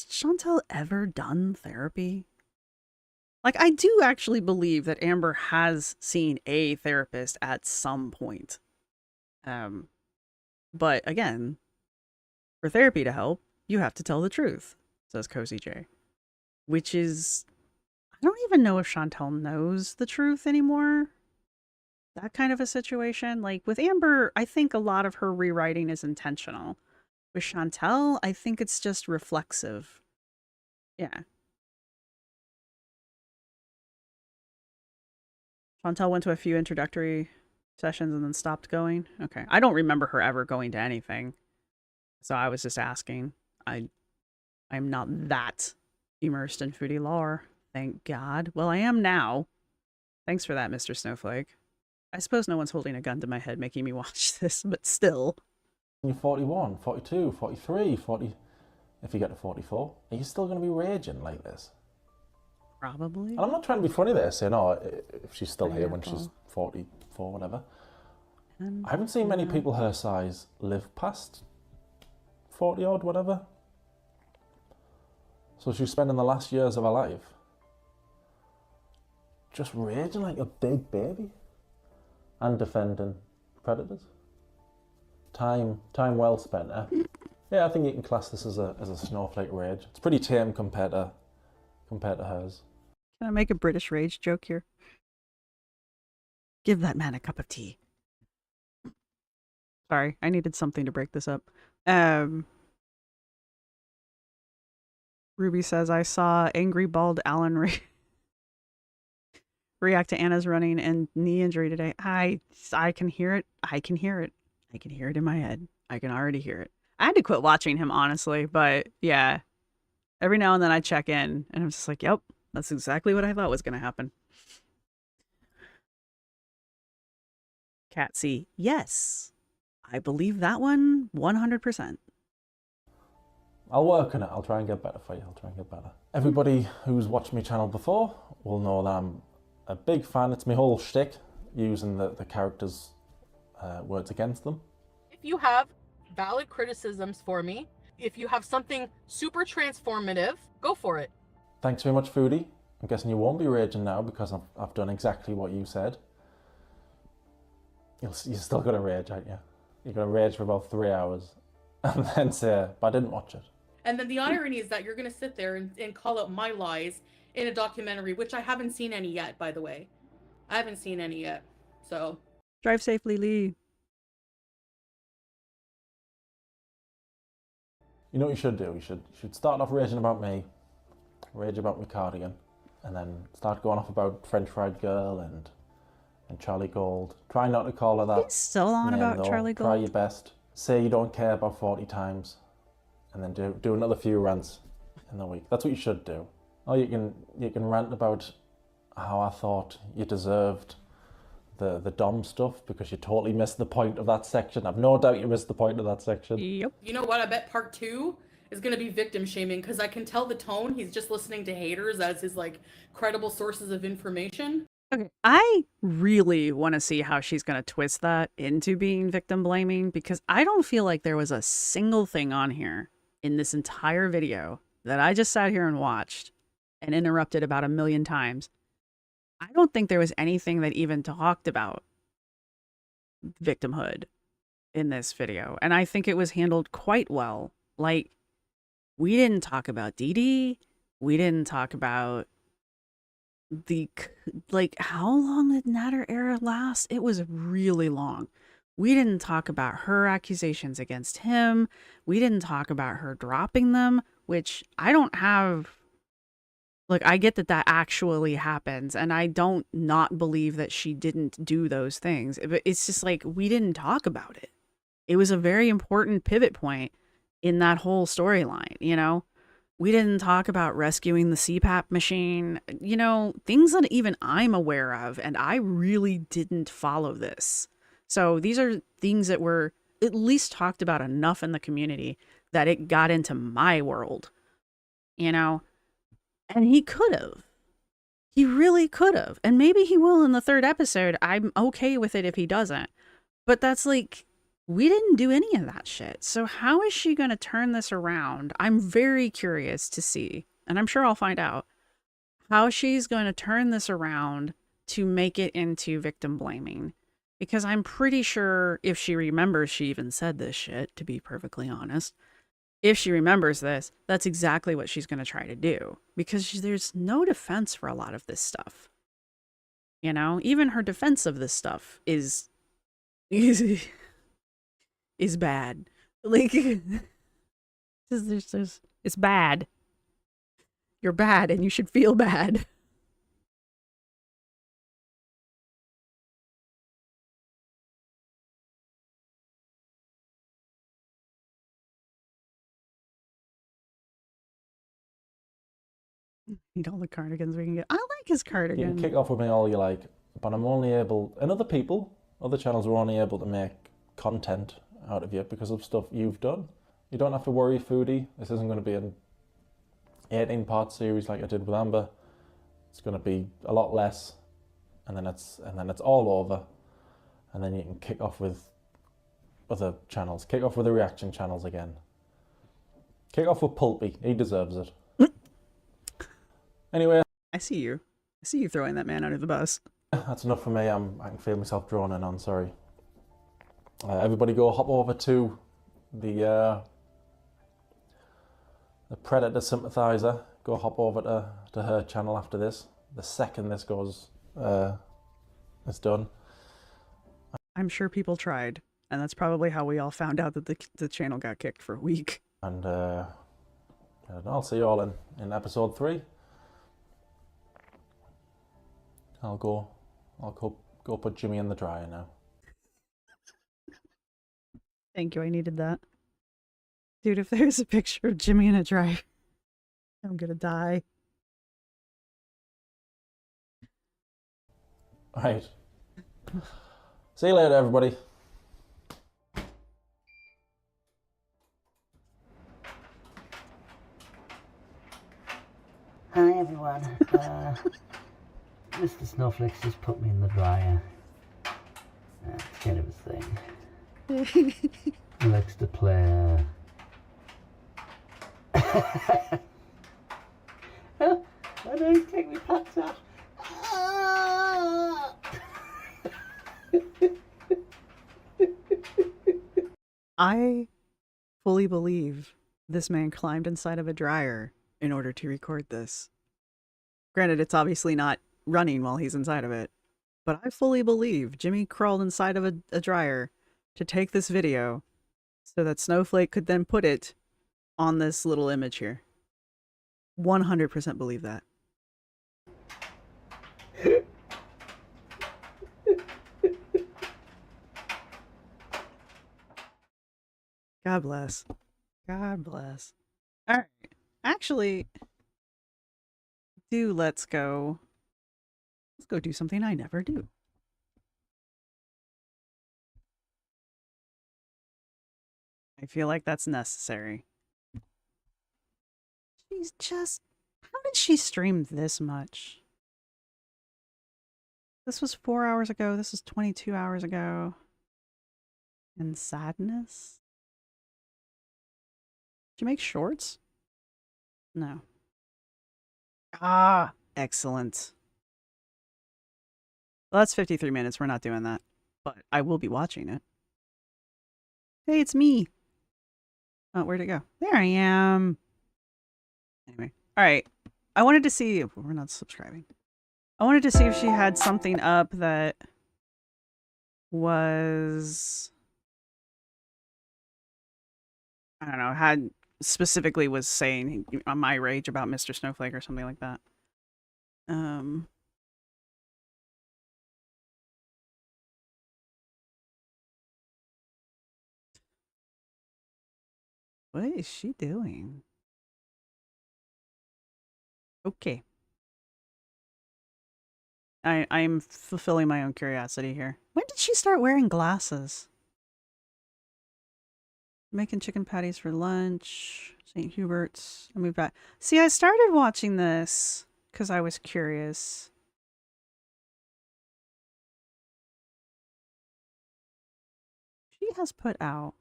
Chantel ever done therapy? Like, I do actually believe that Amber has seen a therapist at some point. But again, for therapy to help, you have to tell the truth, says Cozy J. Which is, I don't even know if Chantel knows the truth anymore. That kind of a situation. Like with Amber, I think a lot of her rewriting is intentional. With Chantel, I think it's just reflexive. Yeah. Chantel went to a few introductory sessions and then stopped going. Okay. I don't remember her ever going to anything. So I was just asking. I'm not that immersed in foodie lore. Thank God. Well, I am now. Thanks for that, Mr. Snowflake. I suppose no one's holding a gun to my head making me watch this, but still. You're 41, 42, 43, 40... If you get to 44, are you still going to be raging like this? Probably. And I'm not trying to be funny there, saying, oh, if she's still here when she's 44, whatever. I haven't seen many people her size live past 40 odd, whatever. So she's spending the last years of her life just raging like a big baby and defending predators. Time well spent, eh? Yeah, I think you can class this as a snowflake rage. It's pretty tame compared to hers. Can I make a British rage joke here? Give that man a cup of tea. Sorry, I needed something to break this up. Ruby says, I saw angry bald Alan react to Anna's running and knee injury today. I can hear it. I can hear it. I can hear it in my head. I can already hear it. I had to quit watching him, honestly, but yeah, every now and then I check in and I'm just like, yep, that's exactly what I thought was going to happen. Catsy, yes. I believe that one 100%. I'll work on it. I'll try and get better for you. I'll try and get better. Everybody who's watched my channel before will know that I'm a big fan. It's my whole shtick, using the characters' words against them. If you have valid criticisms for me, if you have something super transformative, go for it. Thanks very much, Foodie. I'm guessing you won't be raging now because I've done exactly what you said. You're still going to rage, aren't you? You're going to rage for about 3 hours and then say, but I didn't watch it. And then the irony is that you're going to sit there and call out my lies in a documentary, which I haven't seen any yet, by the way. I haven't seen any yet, so. Drive safely, Lee. You know what you should do? You should start off raging about me, rage about my cardigan, and then start going off about French Fried Girl and Charlie Gold. Try not to call her that. He's still on name, about though. Charlie Gold. Try your best. Say you don't care about 40 times, and then do another few rants in the week. That's what you should do. Or you can rant about how I thought you deserved the Dom stuff because you totally missed the point of that section. I've no doubt you missed the point of that section. Yep. You know what? I bet part 2 is going to be victim shaming because I can tell the tone. He's just listening to haters as his like credible sources of information. Okay, I really want to see how she's going to twist that into being victim blaming because I don't feel like there was a single thing on here in this entire video that I just sat here and watched and interrupted about 1,000,000 times. I don't think there was anything that even talked about victimhood in this video. And I think it was handled quite well. Like, we didn't talk about Dee Dee. We didn't talk about how long did Natter era last? It was really long. We didn't talk about her accusations against him. We didn't talk about her dropping them, which I don't have. Look, I get that actually happens, and I don't not believe that she didn't do those things. But it's just like, we didn't talk about it. It was a very important pivot point in that whole storyline, you know? We didn't talk about rescuing the CPAP machine, you know, things that even I'm aware of, and I really didn't follow this. So these are things that were at least talked about enough in the community that it got into my world, you know? And he could have. He really could have. And maybe he will in the 3rd episode. I'm okay with it if he doesn't. But that's like, we didn't do any of that shit. So how is she going to turn this around? I'm very curious to see, and I'm sure I'll find out, how she's going to turn this around to make it into victim blaming. Because I'm pretty sure if she remembers she even said this shit, to be perfectly honest. If she remembers this, that's exactly what she's going to try to do. Because there's no defense for a lot of this stuff. You know, even her defense of this stuff is bad. Like, it's bad. You're bad and you should feel bad. Need all the cardigans we can get. I like his cardigan. You can kick off with me all you like, but I'm only able, and other channels are only able to make content out of you because of stuff you've done. You don't have to worry, Foodie. This isn't going to be an 18-part series like I did with Amber. It's going to be a lot less, and then it's all over, and then you can kick off with other channels. Kick off with the reaction channels again. Kick off with Pulpy. He deserves it. Anyway, I see you throwing that man under the bus. That's enough for me. I can feel myself droning on. Sorry. Everybody, go hop over to the Predator sympathizer. Go hop over to her channel after this. The second this goes, it's done. I'm sure people tried, and that's probably how we all found out that the channel got kicked for a week. And I'll see you all in episode 3. I'll go put Jimmy in the dryer now. Thank you, I needed that. Dude, if there's a picture of Jimmy in a dryer, I'm gonna die. Right. See you later, everybody. Hi everyone. Mr. Snowflake's just put me in the dryer. It's kind of his thing. He likes to play. Why don't you take me pants off? I fully believe this man climbed inside of a dryer in order to record this. Granted, it's obviously not running while he's inside of it, but I fully believe Jimmy crawled inside of a dryer to take this video so that Snowflake could then put it on this little image here. 100% believe that. God bless. God bless. All right. Actually, let's go do something I never do. I feel like that's necessary. She's just... How did she stream this much? This was 4 hours ago. This was 22 hours ago. And sadness? Did you make shorts? No. Ah, excellent. Well, that's 53 minutes. We're not doing that. But I will be watching it. Hey, it's me. Oh, where'd it go? There I am. Anyway. All right. I wanted to see... We're not subscribing. I wanted to see if she had something up that was... I don't know, had... specifically was saying my rage about Mr. Snowflake or something like that. What is she doing? Okay. I'm fulfilling my own curiosity here. When did she start wearing glasses? Making chicken patties for lunch. St. Hubert's. I moved back. See, I started watching this because I was curious. She has put out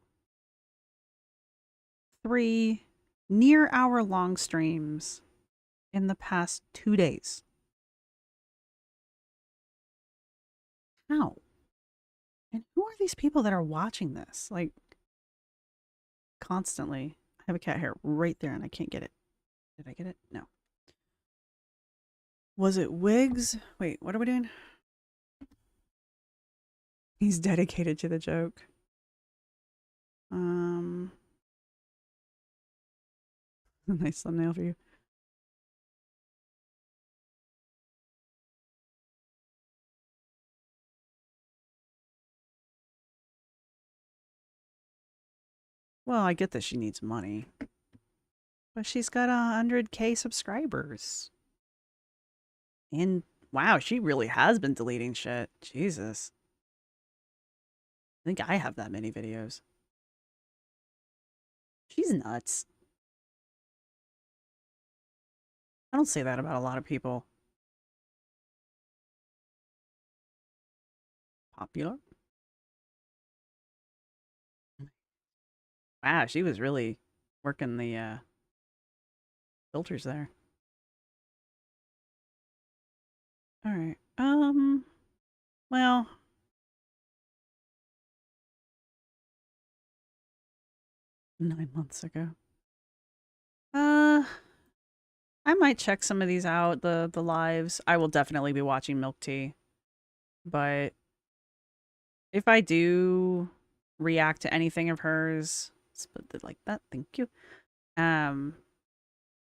3 near-hour-long streams in the past 2 days. How? And who are these people that are watching this? Like, constantly. I have a cat hair right there and I can't get it. Did I get it? No. Was it wigs? Wait, what are we doing? He's dedicated to the joke. Nice thumbnail for you. Well, I get that she needs money. But she's got 100K subscribers. And wow, she really has been deleting shit. Jesus. I think I have that many videos. She's nuts. I don't say that about a lot of people. Popular? Wow, she was really working the filters there. All right. Well, nine months ago. I might check some of these out, the lives. I will definitely be watching Milk Tea. But if I do react to anything of hers, split it like that, thank you. I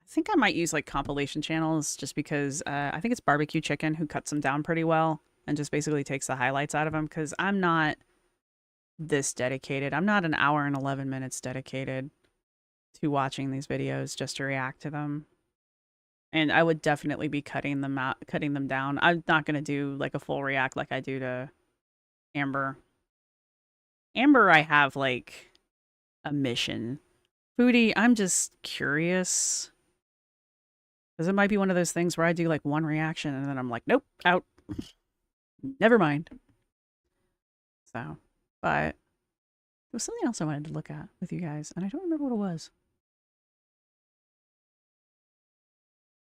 think I might use like compilation channels just because I think it's Barbecue Chicken who cuts them down pretty well and just basically takes the highlights out of them because I'm not this dedicated. I'm not an hour and 11 minutes dedicated. to watching these videos just to react to them. And I would definitely be cutting them down. I'm not gonna do like a full react like I do to Amber. Amber, I have like a mission. Foodie, I'm just curious. Because it might be one of those things where I do like one reaction and then I'm like, nope, out. Never mind. So, but there was something else I wanted to look at with you guys, and I don't remember what it was.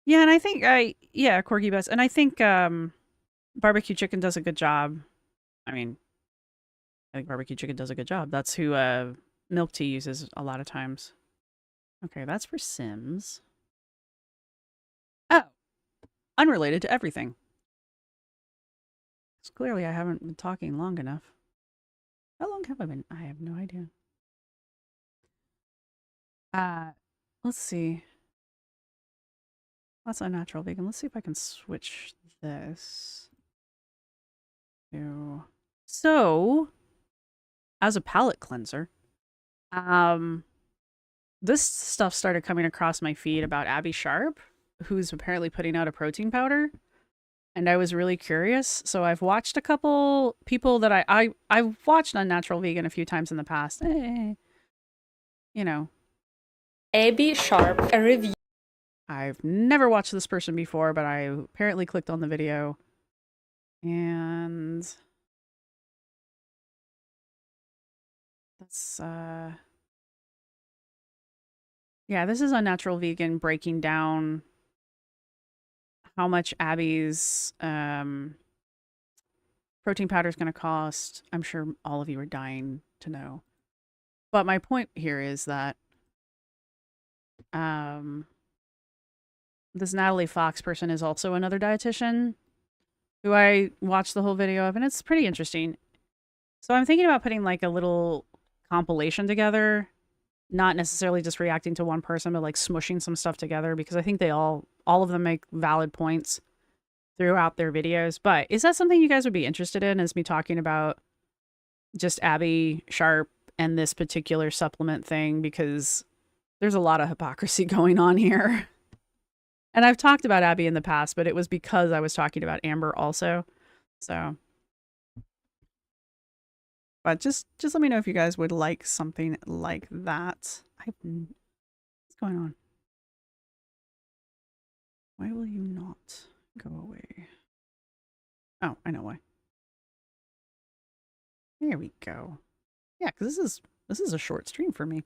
Yeah, and I think yeah, Corgi Best, and I think barbecue chicken does a good job. I mean, I think barbecue chicken does a good job. That's who milk tea uses a lot of times. Okay, that's for Sims. Oh, unrelated to everything. So clearly I haven't been talking long enough. How long have I been? I have no idea. Let's see. That's unnatural vegan. Let's see if I can switch this to... So, as a palate cleanser, this stuff started coming across my feed about Abby Sharp, who's apparently putting out a protein powder. And I was really curious. So I've watched a couple people that I've watched Unnatural Vegan a few times in the past. You know. Abby Sharp, a review. I've never watched this person before, but I apparently clicked on the video. And that's yeah, this is Unnatural Vegan breaking down how much Abby's protein powder is going to cost. I'm sure all of you are dying to know. But my point here is that this Natalie Fox person is also another dietitian who I watched the whole video of, and it's pretty interesting. So I'm thinking about putting like a little compilation together, not necessarily just reacting to one person, but like smushing some stuff together, because I think they all of them make valid points throughout their videos. But is that something you guys would be interested in, is me talking about just Abby Sharp and this particular supplement thing? Because there's a lot of hypocrisy going on here. And I've talked about Abby in the past, but it was because I was talking about Amber also. So, but just let me know if you guys would like something like that. What's going on? Why will you not go away? Oh, I know why. There we go. Yeah, because this is a short stream for me.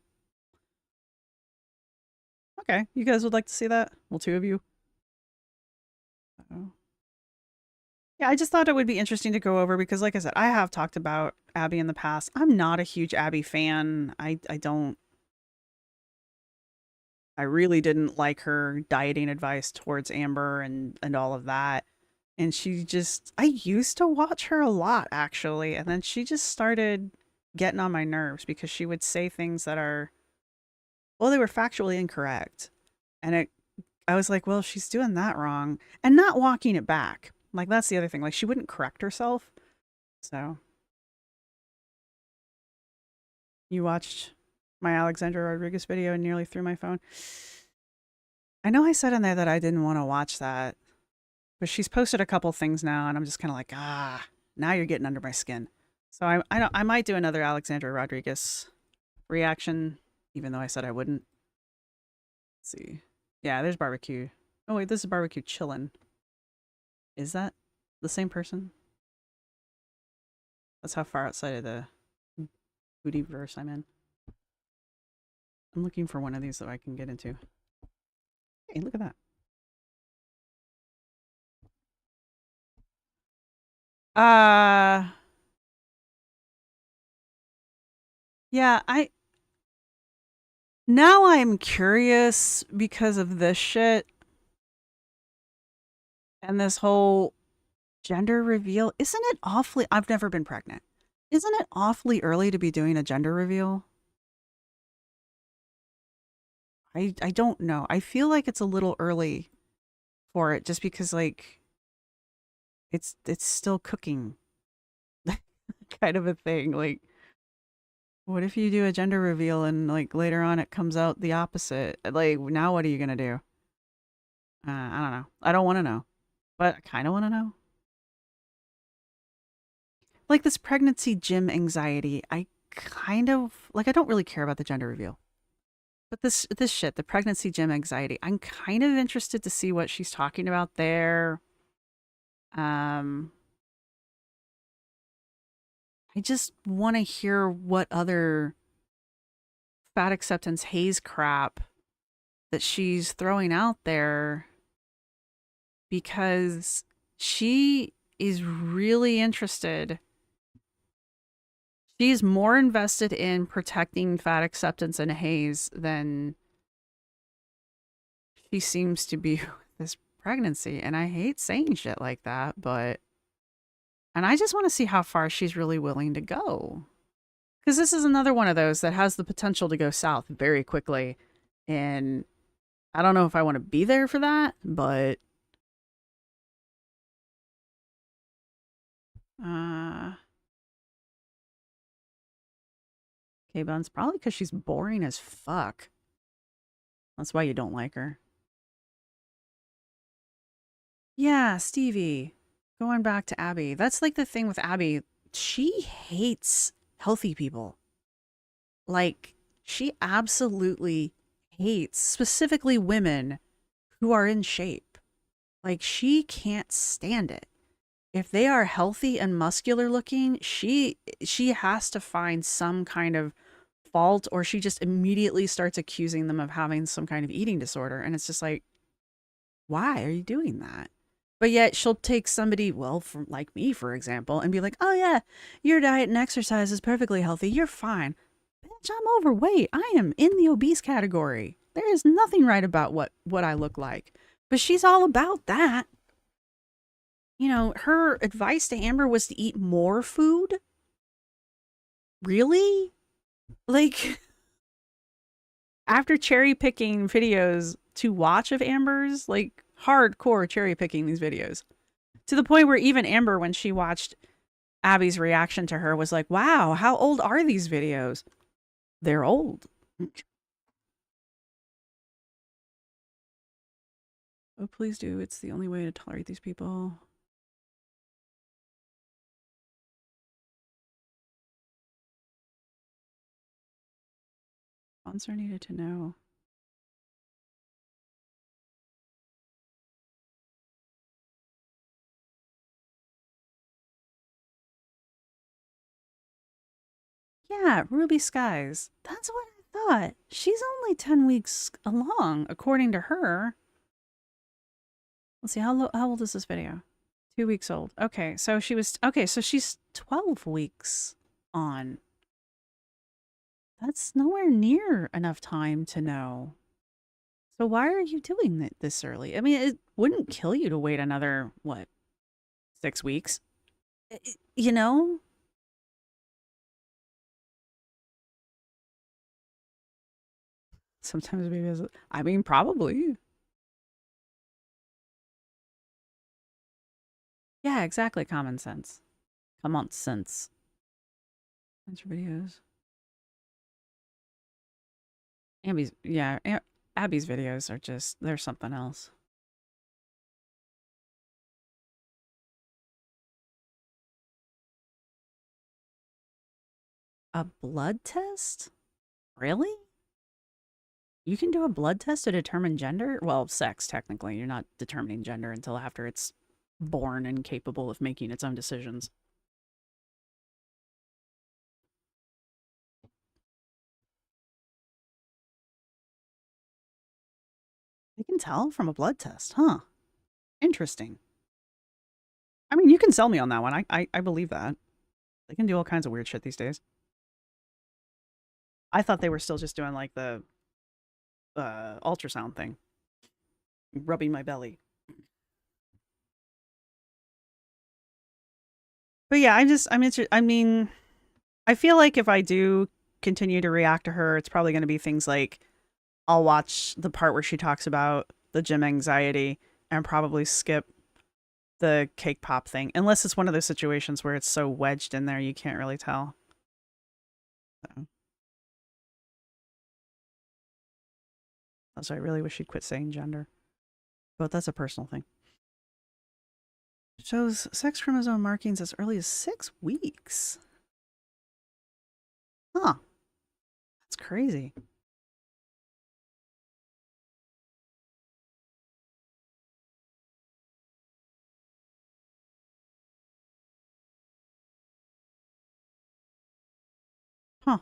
Okay, you guys would like to see that? Well, two of you. Uh-oh. Yeah, I just thought it would be interesting to go over because, like I said, I have talked about Abby in the past. I'm not a huge Abby fan. I really didn't like her dieting advice towards Amber and all of that. And she just, I used to watch her a lot, actually. And then she just started getting on my nerves because she would say things that are, well, they were factually incorrect. And I was like, well, she's doing that wrong. And not walking it back. Like, that's the other thing. Like, she wouldn't correct herself. So. You watched my Alexandra Rodriguez video and nearly threw my phone. I know I said in there that I didn't want to watch that. But she's posted a couple things now, and I'm just kind of like, now you're getting under my skin. So I might do another Alexandra Rodriguez reaction, even though I said I wouldn't. Let's see. Yeah, there's barbecue. Oh wait, this is barbecue chillin'. Is that the same person? That's how far outside of the foodie verse I'm in. I'm looking for one of these that I can get into. Hey, look at that. Yeah, now I'm curious because of this shit and this whole gender reveal. Isn't it awfully, I've never been pregnant. Isn't it awfully early to be doing a gender reveal? I don't know. I feel like it's a little early for it just because like it's still cooking kind of a thing. Like What if you do a gender reveal and like later on it comes out the opposite? Like now what are you gonna do? I don't know. I don't want to know, but I kind of want to know. Like this pregnancy gym anxiety, I kind of like. I don't really care about the gender reveal, but this shit, the pregnancy gym anxiety, I'm kind of interested to see what she's talking about there. I just want to hear what other fat acceptance haze crap that she's throwing out there, because she is really interested. She's more invested in protecting fat acceptance and haze than she seems to be with this pregnancy. And I hate saying shit like that, but... And I just want to see how far she's really willing to go. Because this is another one of those that has the potential to go south very quickly. And I don't know if I want to be there for that, but... Okay, Buns, probably because she's boring as fuck. That's why you don't like her. Yeah, Stevie. Going back to Abby. That's like the thing with Abby. She hates healthy people. Like, she absolutely hates specifically women who are in shape. Like, she can't stand it. If they are healthy and muscular looking, she has to find some kind of fault, or she just immediately starts accusing them of having some kind of eating disorder. And it's just like, why are you doing that? But yet she'll take somebody, well, from like me, for example, and be like, oh yeah, your diet and exercise is perfectly healthy. You're fine. Bitch, I'm overweight. I am in the obese category. There is nothing right about what I look like. But she's all about that. You know, her advice to Amber was to eat more food. Really? Like, after cherry picking videos to watch of Amber's, like hardcore cherry picking these videos, to the point where even Amber, when she watched Abby's reaction to her, was like, wow, how old are these videos? They're old. Oh, please do. It's the only way to tolerate these people. Sponsor needed to know. Yeah, Ruby Skies. That's what I thought. She's only 10 weeks along, according to her. Let's see, how old is this video? 2 weeks old. Okay, so so she's 12 weeks on. That's nowhere near enough time to know. So why are you doing it this early? I mean, it wouldn't kill you to wait another, what, 6 weeks? You know? Sometimes maybe, I mean, probably. Yeah, exactly. Common sense. Common sense. Thanks for videos. Abby's videos are just, they're something else. A blood test? Really? You can do a blood test to determine gender? Well, sex, technically. You're not determining gender until after it's born and capable of making its own decisions. You can tell from a blood test, huh? Interesting. I mean, you can sell me on that one. I believe that. They can do all kinds of weird shit these days. I thought they were still just doing like the ultrasound thing. Rubbing my belly. But yeah, I'm interested. I mean, I feel like if I do continue to react to her, it's probably going to be things like I'll watch the part where she talks about the gym anxiety and probably skip the cake pop thing. Unless it's one of those situations where it's so wedged in there you can't really tell. So. Also, I really wish she'd quit saying gender. But that's a personal thing. Shows sex chromosome markings as early as 6 weeks. Huh. That's crazy. Huh.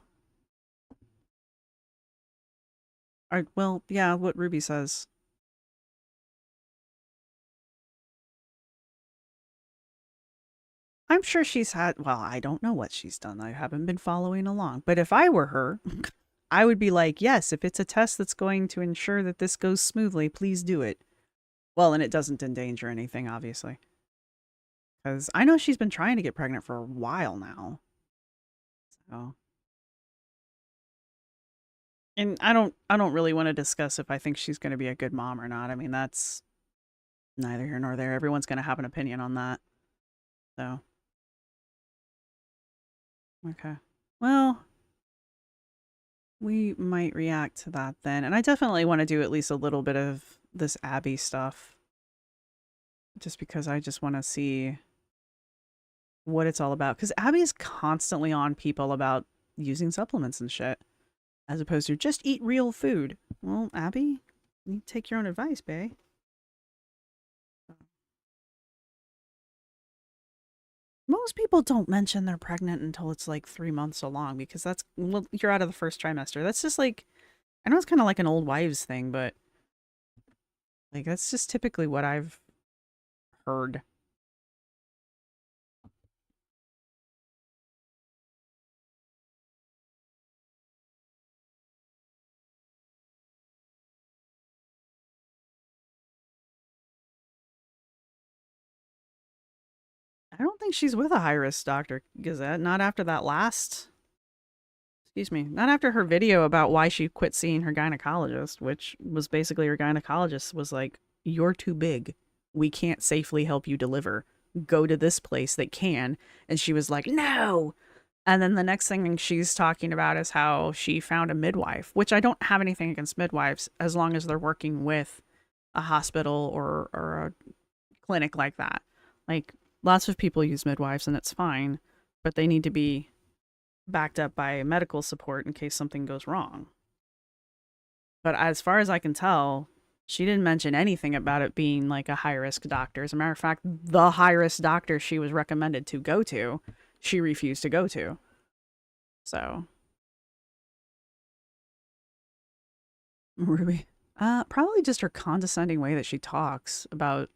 All right, well, yeah, what Ruby says. I'm sure she's had, well, I don't know what she's done. I haven't been following along. But if I were her, I would be like, yes, if it's a test that's going to ensure that this goes smoothly, please do it. Well, and it doesn't endanger anything, obviously. Because I know she's been trying to get pregnant for a while now. So. And I don't really want to discuss if I think she's going to be a good mom or not. I mean, that's neither here nor there. Everyone's going to have an opinion on that. So. Okay. Well, we might react to that then. And I definitely want to do at least a little bit of this Abby stuff. Just because I just want to see what it's all about. Because Abby is constantly on people about using supplements and shit. As opposed to just eat real food. Well, Abby, you take your own advice, bae. Most people don't mention they're pregnant until it's like 3 months along because that's, well, you're out of the first trimester. That's just like, I know it's kind of like an old wives thing, but like that's just typically what I've heard. I don't think she's with a high-risk doctor, Gazette. Not after that last... Excuse me. Not after her video about why she quit seeing her gynecologist, which was basically her gynecologist was like, you're too big. We can't safely help you deliver. Go to this place that can. And she was like, no! And then the next thing she's talking about is how she found a midwife, which I don't have anything against midwives as long as they're working with a hospital or a clinic like that. Like, lots of people use midwives and it's fine, but they need to be backed up by medical support in case something goes wrong. But as far as I can tell, she didn't mention anything about it being like a high-risk doctor. As a matter of fact, the high-risk doctor she was recommended to go to, she refused to go to. So. Ruby. Probably just her condescending way that she talks about.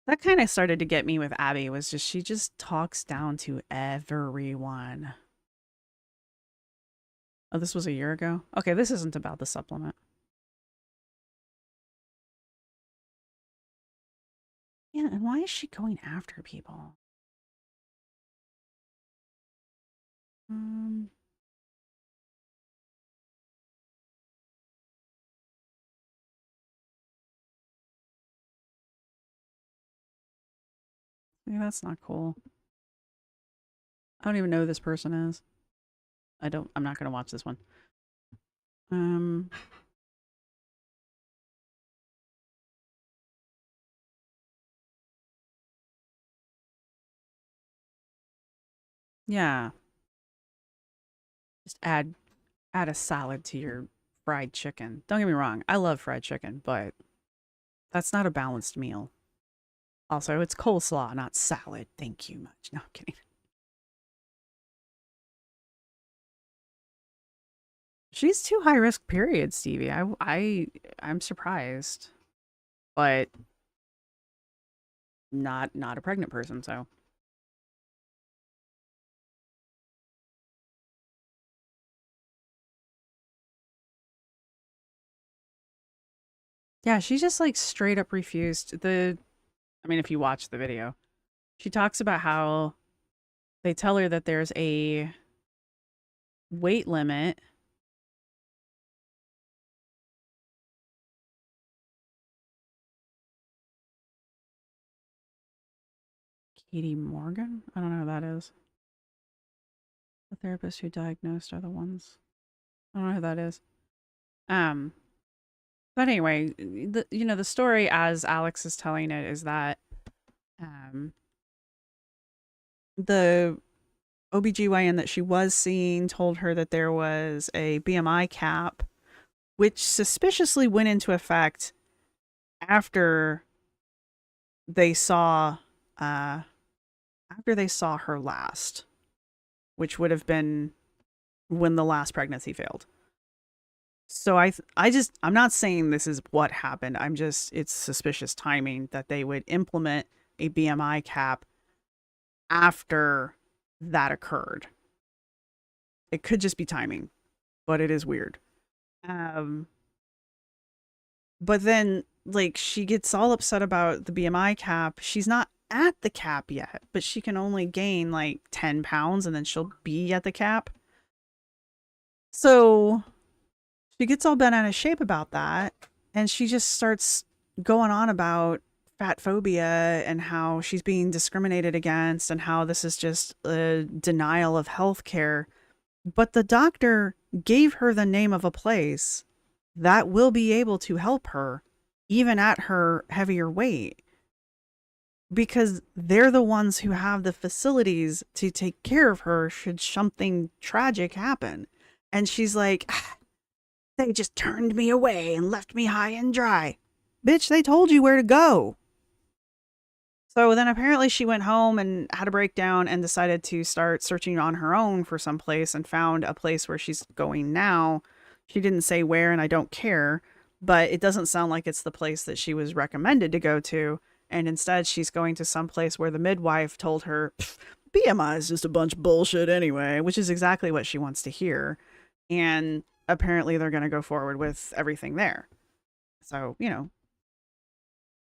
That kind of started to get me with Abby, was just she just talks down to everyone. Oh, this was a year ago? Okay, this isn't about the supplement. Yeah, and why is she going after people? Yeah, that's not cool. I don't even know who this person is. I'm not gonna watch this one. Yeah. Just add a salad to your fried chicken. Don't get me wrong, I love fried chicken, but that's not a balanced meal. Also, it's coleslaw, not salad. Thank you much. No, I'm kidding. She's too high risk, period, Stevie. I'm surprised. But not a pregnant person, so. Yeah, she just like straight up refused I mean, if you watch the video, she talks about how they tell her that there's a weight limit. Katie Morgan? I don't know who that is. The therapists who diagnosed are the ones. I don't know who that is. But anyway, the story as Alex is telling it is that the OBGYN that she was seeing told her that there was a BMI cap, which suspiciously went into effect after they saw her last, which would have been when the last pregnancy failed. So I'm not saying this is what happened. It's suspicious timing that they would implement a BMI cap after that occurred. It could just be timing, but it is weird. But then, like, she gets all upset about the BMI cap. She's not at the cap yet, but she can only gain like 10 pounds and then she'll be at the cap. So she gets all bent out of shape about that. And she just starts going on about fat phobia and how she's being discriminated against and how this is just a denial of health care. But the doctor gave her the name of a place that will be able to help her even at her heavier weight, because they're the ones who have the facilities to take care of her should something tragic happen. And she's like, they just turned me away and left me high and dry. Bitch, they told you where to go. So then apparently she went home and had a breakdown and decided to start searching on her own for some place and found a place where she's going now. She didn't say where, and I don't care, but it doesn't sound like it's the place that she was recommended to go to. And instead she's going to some place where the midwife told her BMI is just a bunch of bullshit anyway, which is exactly what she wants to hear. And apparently they're going to go forward with everything there. So,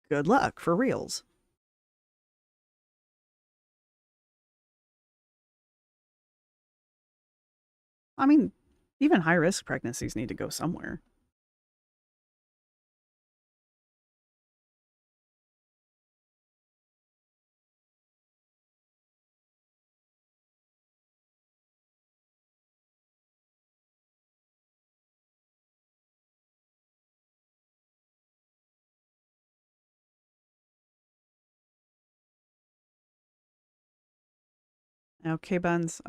good luck for reals. I mean, even high-risk pregnancies need to go somewhere. Okay, Buns.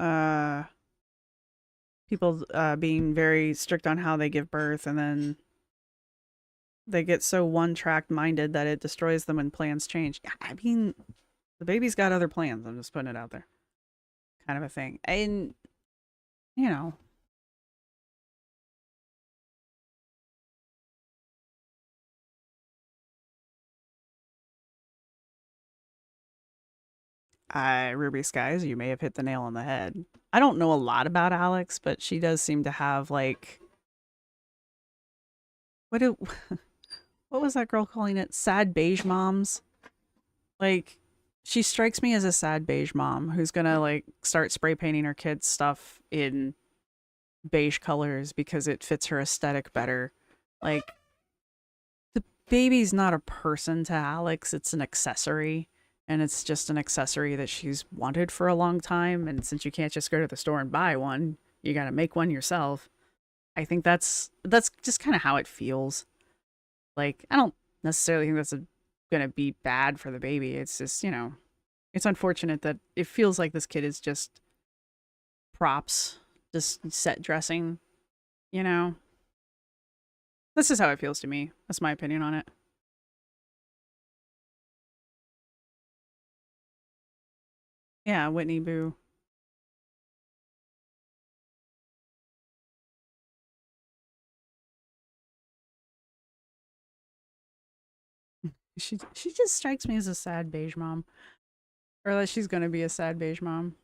People being very strict on how they give birth, and then they get so one-track minded that it destroys them when plans change. Yeah, I mean, the baby's got other plans. I'm just putting it out there. Kind of a thing. And, Ruby Skies, you may have hit the nail on the head. I don't know a lot about Alex, but she does seem to have, like, what was that girl calling it? Sad beige moms? Like, she strikes me as a sad beige mom who's gonna, like, start spray painting her kids' stuff in beige colors because it fits her aesthetic better. Like, the baby's not a person to Alex, it's an accessory. And it's just an accessory that she's wanted for a long time. And since you can't just go to the store and buy one, you gotta make one yourself. I think that's just kind of how it feels. Like, I don't necessarily think that's gonna be bad for the baby. It's just, it's unfortunate that it feels like this kid is just props, just set dressing, This is how it feels to me. That's my opinion on it. Yeah, Whitney Boo. She just strikes me as a sad beige mom. Or that she's going to be a sad beige mom.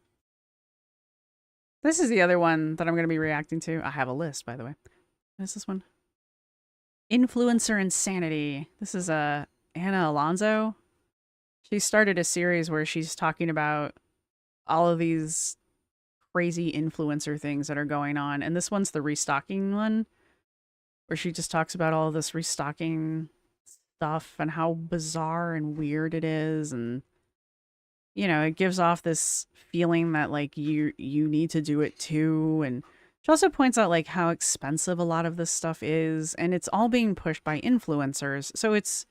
This is the other one that I'm going to be reacting to. I have a list, by the way. What is this one? Influencer Insanity. This is Anna Alonso. She started a series where she's talking about all of these crazy influencer things that are going on. And this one's the restocking one, where she just talks about all of this restocking stuff and how bizarre and weird it is. And, it gives off this feeling that, like, you need to do it too. And She also points out like how expensive a lot of this stuff is, and it's all being pushed by influencers. So it's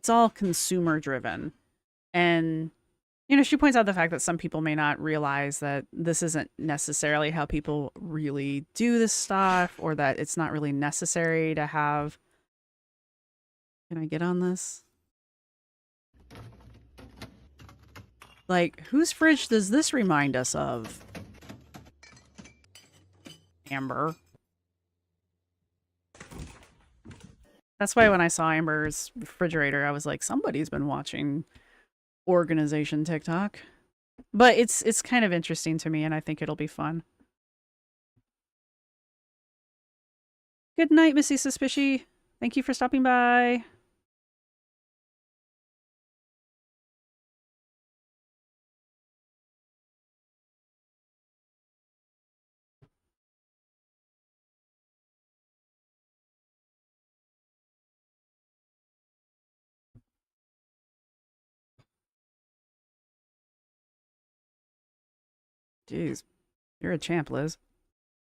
all consumer driven. And you know, she points out the fact that some people may not realize that this isn't necessarily how people really do this stuff, or that it's not really necessary to have. Can I get on this? Like, whose fridge does this remind us of? Amber. That's why when I saw Amber's refrigerator, I was like, somebody's been watching organization TikTok. But it's kind of interesting to me, and I think it'll be fun. Good night, Missy Suspicious. Thank you for stopping by. Jeez, you're a champ, Liz.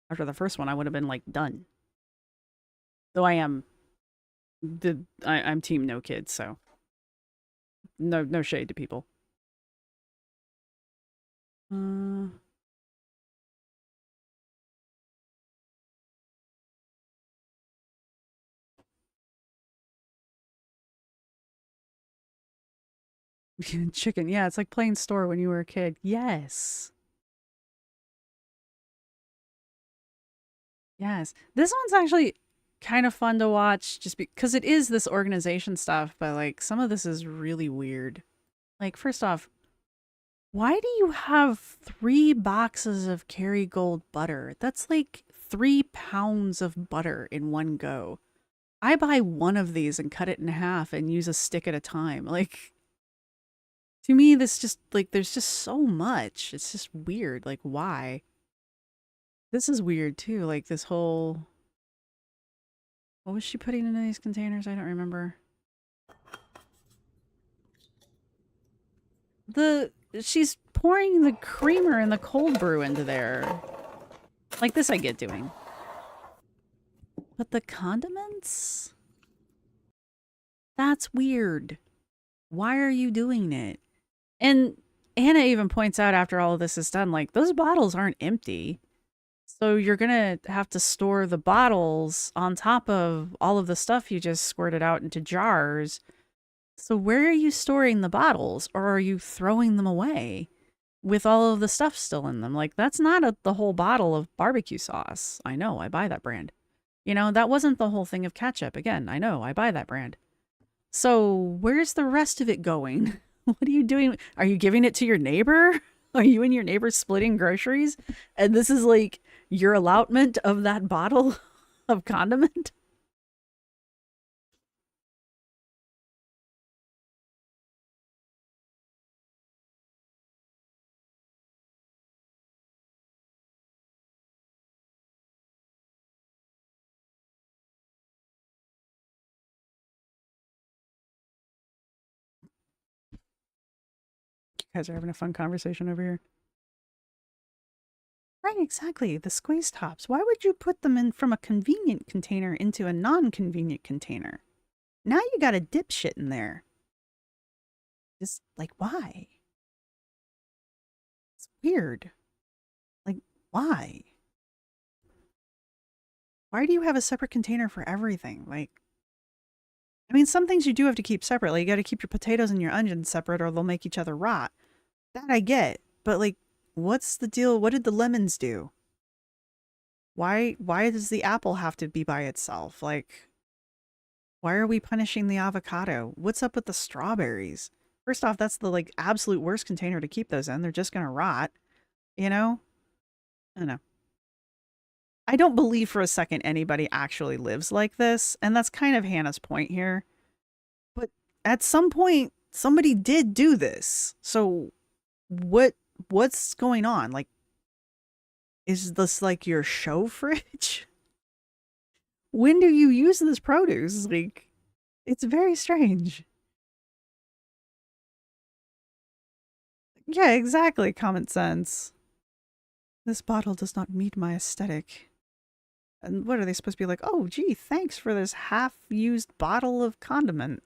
After the first one, I would have been like done. Though I'm team no kids, so no shade to people. Chicken, yeah, it's like playing store when you were a kid. Yes. Yes. This one's actually kind of fun to watch just because it is this organization stuff, but like some of this is really weird. Like, first off, why do you have 3 boxes of Kerrygold butter? That's like 3 pounds of butter in one go. I buy one of these and cut it in half and use a stick at a time. Like, to me, this just like there's just so much. It's just weird. Like, why? This is weird too. Like this whole. What was she putting into these containers? I don't remember. She's pouring the creamer and the cold brew into there. Like this I get doing. But the condiments? That's weird. Why are you doing it? And Hannah even points out after all of this is done, like, those bottles aren't empty. So you're going to have to store the bottles on top of all of the stuff you just squirted out into jars. So where are you storing the bottles? Or are you throwing them away with all of the stuff still in them? Like, that's not the whole bottle of barbecue sauce. I know, I buy that brand. You know, that wasn't the whole thing of ketchup. Again, I know, I buy that brand. So where's the rest of it going? What are you doing? Are you giving it to your neighbor? Are you and your neighbor splitting groceries? And this is like your allotment of that bottle of condiment? You guys are having a fun conversation over here. Right, exactly. The squeeze tops. Why would you put them in from a convenient container into a non-convenient container? Now you got a dipshit in there. Just, like, why? It's weird. Like, why? Why do you have a separate container for everything? Like, I mean, some things you do have to keep separate. Like, you got to keep your potatoes and your onions separate or they'll make each other rot. That I get. But, like, what's the deal? What did the lemons do? Why does the apple have to be by itself? Like, why are we punishing the avocado? What's up with the strawberries? First off, that's the, like, absolute worst container to keep those in. They're just going to rot. You know? I don't know. I don't believe for a second anybody actually lives like this. And that's kind of Hannah's point here. But at some point, somebody did do this. So what's going on? Like, is this like your show fridge? When do you use this produce? Like, it's very strange. Yeah, exactly. Common sense. This bottle does not meet my aesthetic. And what are they supposed to be like? Oh, gee, thanks for this half-used bottle of condiment.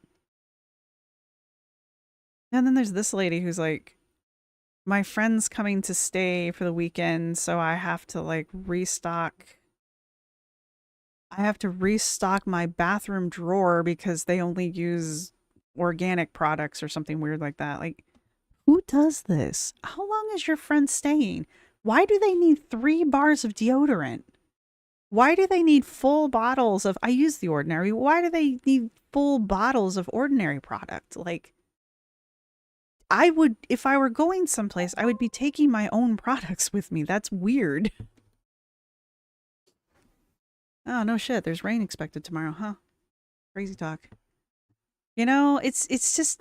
And then there's this lady who's like, my friend's coming to stay for the weekend, so I have to like restock. I have to restock my bathroom drawer because they only use organic products or something weird like that. Like, who does this? How long is your friend staying? Why do they need 3 bars of deodorant? Why do they need full bottles of, I use The Ordinary. Why do they need full bottles of ordinary product? Like, I would, if I were going someplace, I would be taking my own products with me. That's weird. Oh, no shit. There's rain expected tomorrow, huh? Crazy talk. You know, it's just,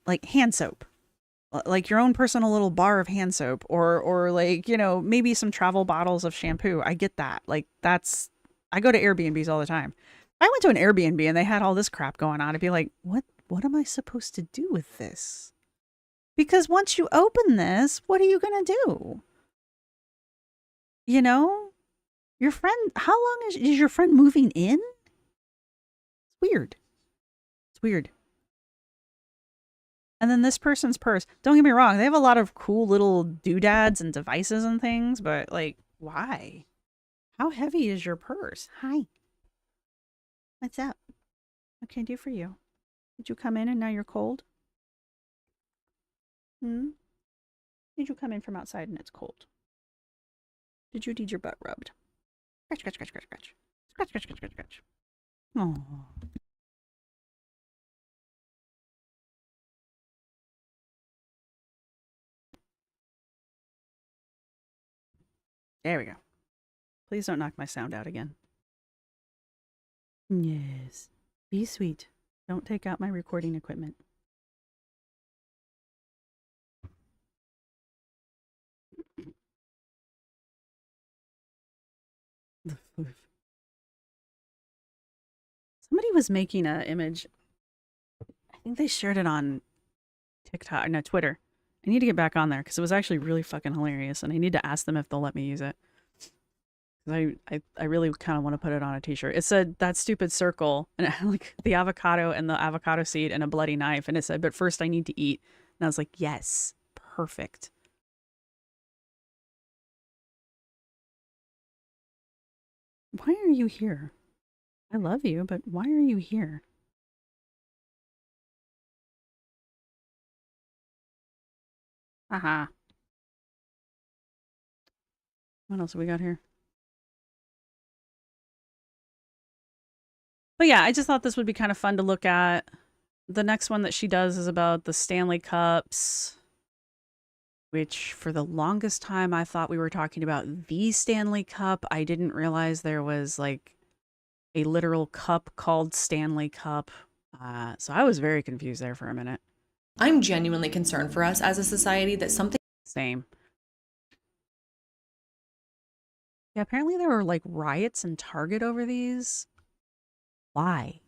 like hand soap. Like your own personal little bar of hand soap, or like, you know, maybe some travel bottles of shampoo. I get that. Like, that's, I go to Airbnbs all the time. I went to an Airbnb and they had all this crap going on. I'd be like, what am I supposed to do with this? Because once you open this, what are you going to do? You know, your friend, how long is your friend moving in? It's weird. It's weird. And then this person's purse. Don't get me wrong. They have a lot of cool little doodads and devices and things, but like, why? How heavy is your purse? Hi. What's up? What can I do for you? Did you come in and now you're cold? Hmm? Did you come in from outside and it's cold? Did you need your butt rubbed? Scratch, scratch, scratch, scratch, scratch. Scratch, scratch, scratch, scratch, scratch. Oh. There we go. Please don't knock my sound out again. Yes. Be sweet. Don't take out my recording equipment. Somebody was making an image. I think they shared it on TikTok, no, Twitter. I need to get back on there because it was actually really fucking hilarious, and I need to ask them if they'll let me use it. I really kind of want to put it on a t-shirt. It said that stupid circle and like the avocado and the avocado seed and a bloody knife, and it said, but first I need to eat. And I was like, yes, perfect. Why are you here? I love you, but why are you here? Haha. What else have we got here? But yeah, I just thought this would be kind of fun to look at. The next one that she does is about the Stanley Cups, which for the longest time I thought we were talking about the Stanley Cup. I didn't realize there was like a literal cup called Stanley Cup. So I was very confused there for a minute. I'm genuinely concerned for us as a society that something... Same. Yeah, apparently there were like riots in Target over these. Why?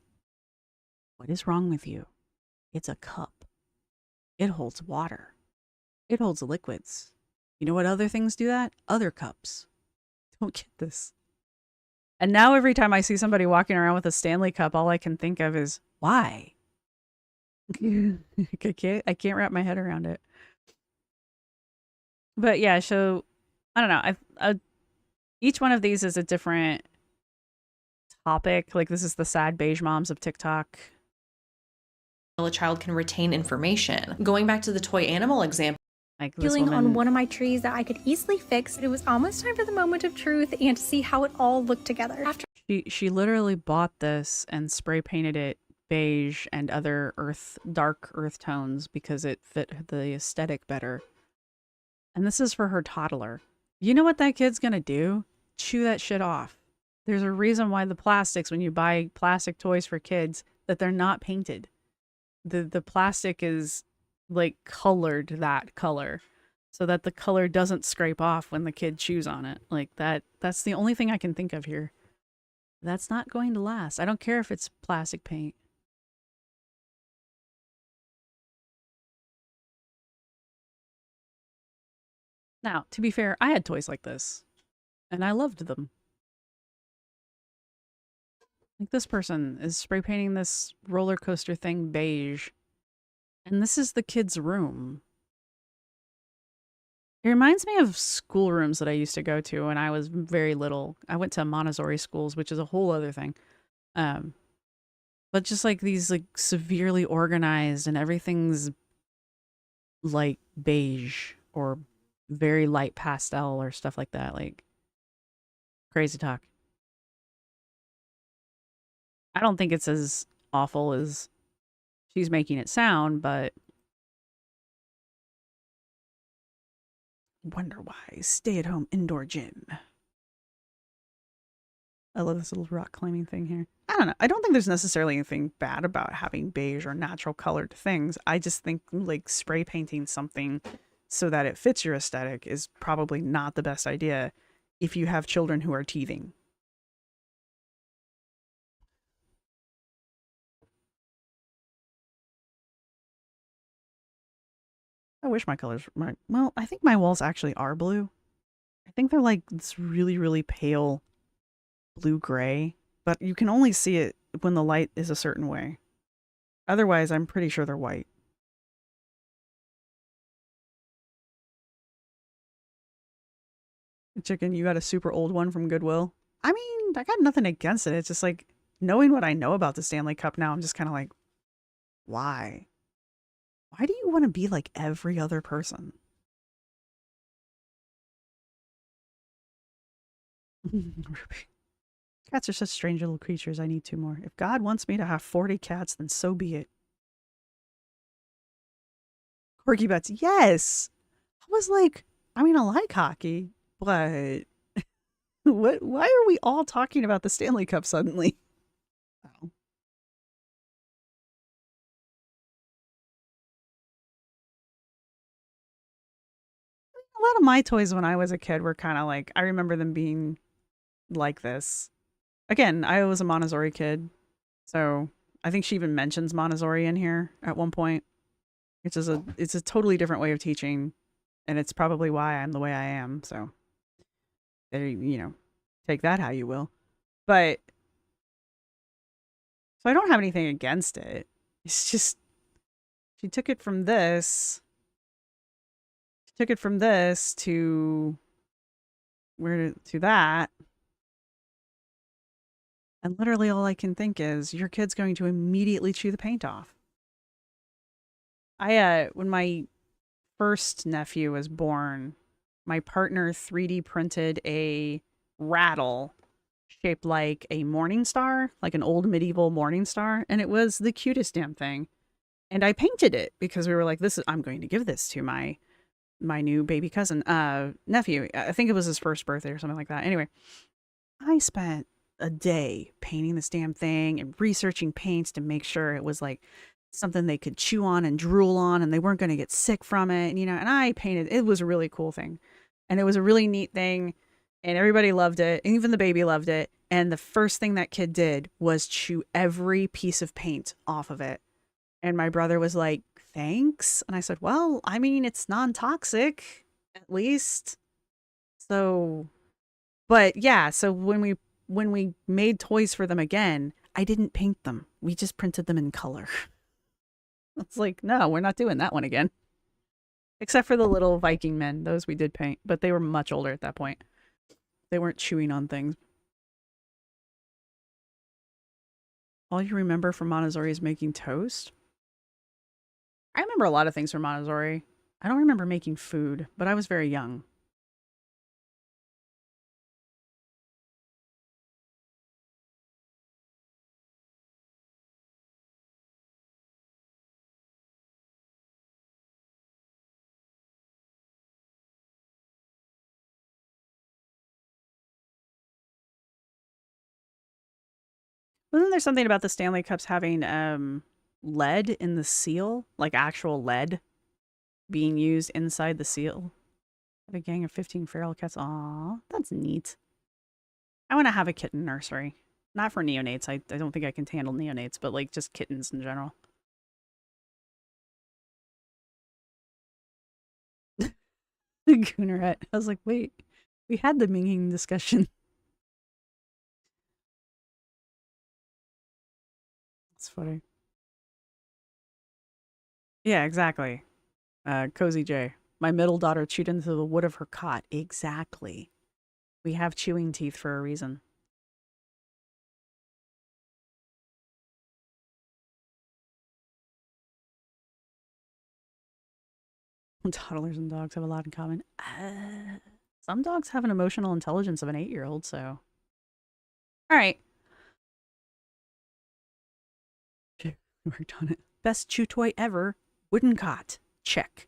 What is wrong with you? It's a cup. It holds water. It holds liquids. You know what other things do that? Other cups. Don't get this. And now every time I see somebody walking around with a Stanley Cup, all I can think of is, why? I can't wrap my head around it. But yeah, so I don't know. Each one of these is a different topic. Like this is the sad beige moms of TikTok. A child can retain information. Going back to the toy animal example. Like Feeling on one of my trees that I could easily fix. It was almost time for the moment of truth and to see how it all looked together. After She literally bought this and spray painted it beige and other dark earth tones because it fit the aesthetic better. And this is for her toddler. You know what that kid's gonna do? Chew that shit off. There's a reason why the plastics, when you buy plastic toys for kids, that they're not painted. The plastic is like colored that color so that the color doesn't scrape off when the kid chews on it. Like that's the only thing I can think of here. That's not going to last. I don't care if it's plastic paint. Now, to be fair, I had toys like this, and I loved them. Like this person is spray painting this roller coaster thing beige, and this is the kid's room. It reminds me of schoolrooms that I used to go to when I was very little. I went to Montessori schools, which is a whole other thing. But just like these like severely organized and everything's like beige or very light pastel or stuff like that. Like crazy talk. I don't think it's as awful as she's making it sound, but wonder why. Stay at home indoor gym. I love this little rock climbing thing here. I don't know. I don't think there's necessarily anything bad about having beige or natural colored things. I just think like spray painting something so that it fits your aesthetic is probably not the best idea if you have children who are teething. I wish my colors were, well, I think my walls actually are blue. I think they're like this really, really pale blue-gray, but you can only see it when the light is a certain way. Otherwise, I'm pretty sure they're white. Chicken, you got a super old one from Goodwill? I mean, I got nothing against it. It's just like, knowing what I know about the Stanley Cup now, I'm just kind of like, why? Why do you want to be like every other person? Cats are such strange little creatures. I need 2 more. If God wants me to have 40 cats, then so be it. Corky Butts, yes! I was like, I mean, I like hockey, but why are we all talking about the Stanley Cup suddenly? Oh. A lot of my toys when I was a kid were kind of like, I remember them being like this. Again, I was a Montessori kid, so I think she even mentions Montessori in here at one point. It's a totally different way of teaching, and it's probably why I'm the way I am. So, there, you know, take that how you will. But so I don't have anything against it. It's just she took it from this. She took it from this to to that. And literally all I can think is your kid's going to immediately chew the paint off. When my first nephew was born, my partner 3D printed a rattle shaped like a morning star, like an old medieval morning star, and it was the cutest damn thing. And I painted it because we were like, I'm going to give this to my new baby cousin, nephew. I think it was his first birthday or something like that. Anyway, I spent a day painting this damn thing and researching paints to make sure it was like something they could chew on and drool on and they weren't going to get sick from it. And, you know, and I painted, it was a really cool thing. And it was a really neat thing. And everybody loved it. And even the baby loved it. And the first thing that kid did was chew every piece of paint off of it. And my brother was like, thanks. And I said, well, I mean, it's non-toxic, at least. So, but yeah, so when we made toys for them again, I didn't paint them. We just printed them in color. It's like, no, we're not doing that one again. Except for the little Viking men. Those we did paint, but they were much older at that point. They weren't chewing on things. All you remember from Montessori is making toast? I remember a lot of things from Montessori. I don't remember making food, but I was very young. Wasn't there something about the Stanley Cups having lead in the seal? Like actual lead being used inside the seal? Have a gang of 15 feral cats. Aw, that's neat. I want to have a kitten nursery. Not for neonates. I don't think I can handle neonates, but like just kittens in general. Goonerette. I was like, wait, we had the minging discussion. It's funny. Yeah, exactly. Cozy J. My middle daughter chewed into the wood of her cot. Exactly. We have chewing teeth for a reason. Toddlers and dogs have a lot in common. Some dogs have an emotional intelligence of an 8-year-old, so. All right. Worked on it. Best chew toy ever. Wooden cot. Check.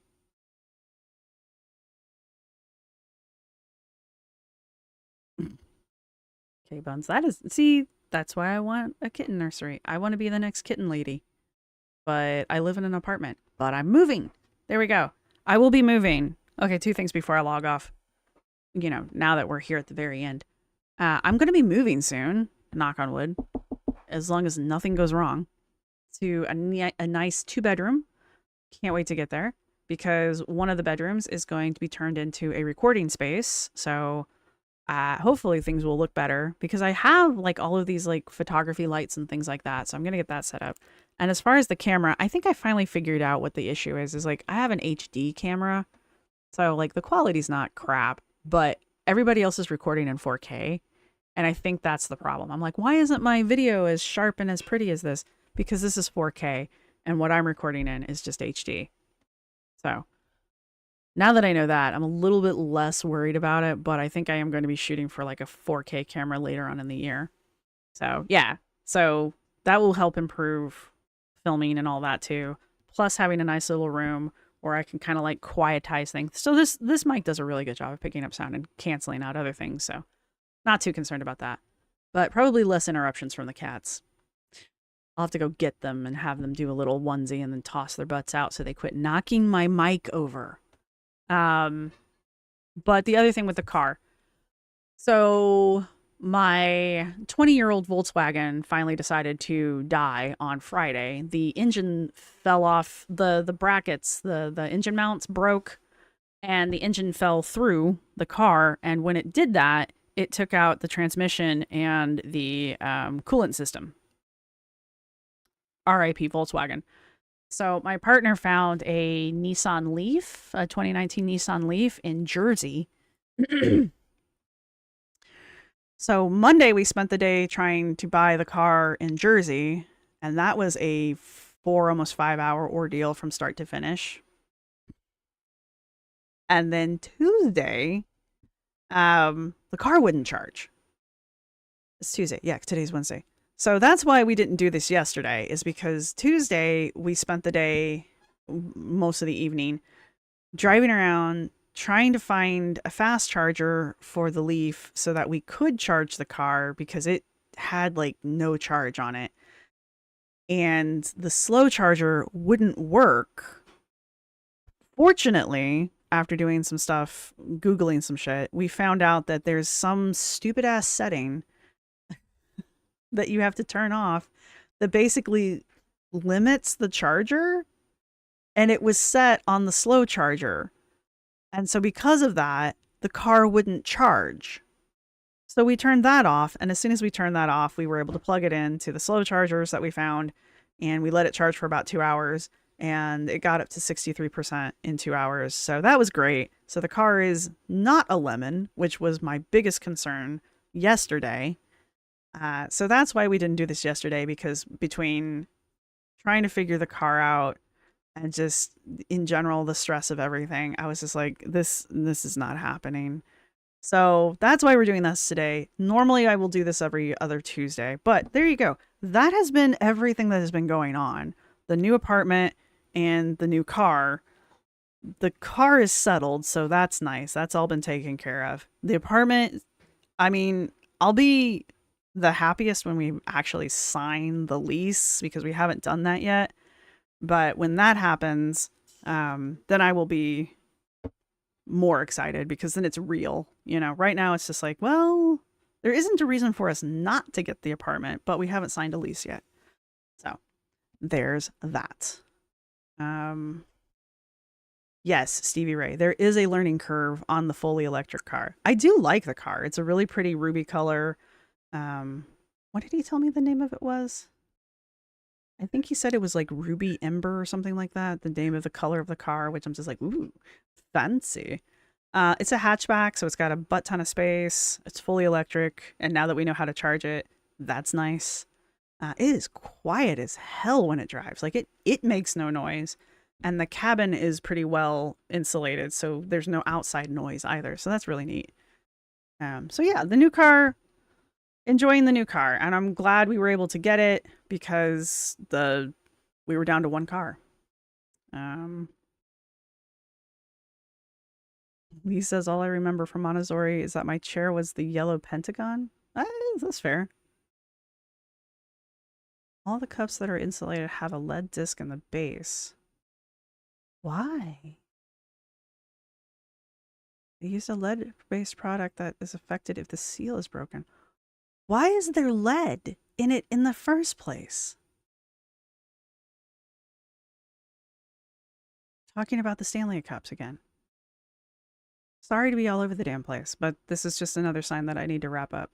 Okay, Buns. See, that's why I want a kitten nursery. I want to be the next kitten lady. But I live in an apartment. But I'm moving. There we go. I will be moving. Okay, 2 things before I log off. You know, now that we're here at the very end. I'm going to be moving soon. Knock on wood. As long as nothing goes wrong. To a nice 2-bedroom. Can't wait to get there. Because one of the bedrooms is going to be turned into a recording space. So hopefully things will look better. Because I have like all of these like photography lights and things like that. So I'm going to get that set up. And as far as the camera, I think I finally figured out what the issue is. Is like I have an HD camera. So like the quality's not crap. But everybody else is recording in 4K. And I think that's the problem. I'm like, why isn't my video as sharp and as pretty as this? Because this is 4K. And what I'm recording in is just HD. So now that I know that, I'm a little bit less worried about it. But I think I am going to be shooting for like a 4K camera later on in the year. So yeah. So that will help improve filming and all that too. Plus having a nice little room where I can kind of like quietize things. So this mic does a really good job of picking up sound and canceling out other things. So not too concerned about that. But probably less interruptions from the cats. I'll have to go get them and have them do a little onesie and then toss their butts out so they quit knocking my mic over. But the other thing with the car. So my 20-year-old Volkswagen finally decided to die on Friday. The engine fell off, the brackets, the engine mounts broke, and the engine fell through the car. And when it did that, it took out the transmission and the coolant system. RIP Volkswagen. So my partner found a Nissan Leaf, a 2019 Nissan Leaf in Jersey. So Monday we spent the day trying to buy the car in Jersey, and that was a 4, almost 5-hour ordeal from start to finish. And then Tuesday, the car wouldn't charge. It's Tuesday. Yeah, today's Wednesday. So that's why we didn't do this yesterday, is because Tuesday we spent the day, most of the evening, driving around trying to find a fast charger for the Leaf so that we could charge the car because it had like no charge on it. And the slow charger wouldn't work. Fortunately, after doing some stuff, Googling some shit, we found out that there's some stupid ass setting that you have to turn off that basically limits the charger. And it was set on the slow charger. And so because of that, the car wouldn't charge. So we turned that off. And as soon as we turned that off, we were able to plug it into the slow chargers that we found. And we let it charge for about 2 hours. And it got up to 63% in 2 hours. So that was great. So the car is not a lemon, which was my biggest concern yesterday. So that's why we didn't do this yesterday, because between trying to figure the car out and just in general, the stress of everything, I was just like, this is not happening. So that's why we're doing this today. Normally I will do this every other Tuesday, but there you go. That has been everything that has been going on. The new apartment and the new car. The car is settled, so that's nice. That's all been taken care of. The apartment, I mean, I'll be the happiest when we actually sign the lease, because we haven't done that yet. But when that happens, then I will be more excited, because then it's real. You know, right now it's just like, well, there isn't a reason for us not to get the apartment, but we haven't signed a lease yet. So there's that. Yes, Stevie Ray. There is a learning curve on the fully electric car. I do like the car. It's a really pretty ruby color. What did he tell me the name of it was? I think he said it was like Ruby Ember or something like that, the name of the color of the car, which I'm just like, ooh, fancy. It's a hatchback, so it's got a butt ton of space. It's fully electric, and now that we know how to charge it, that's nice. It is quiet as hell when it drives. Like it makes no noise, and the cabin is pretty well insulated, so there's no outside noise either. So that's really neat. So yeah, the new car. Enjoying the new car, and I'm glad we were able to get it because we were down to one car. Lee says all I remember from Montessori is that my chair was the yellow pentagon. That's fair. All the cups that are insulated have a lead disc in the base. Why? They used a lead-based product that is affected if the seal is broken. Why is there lead in it in the first place? Talking about the Stanley Cups again. Sorry to be all over the damn place, but this is just another sign that I need to wrap up.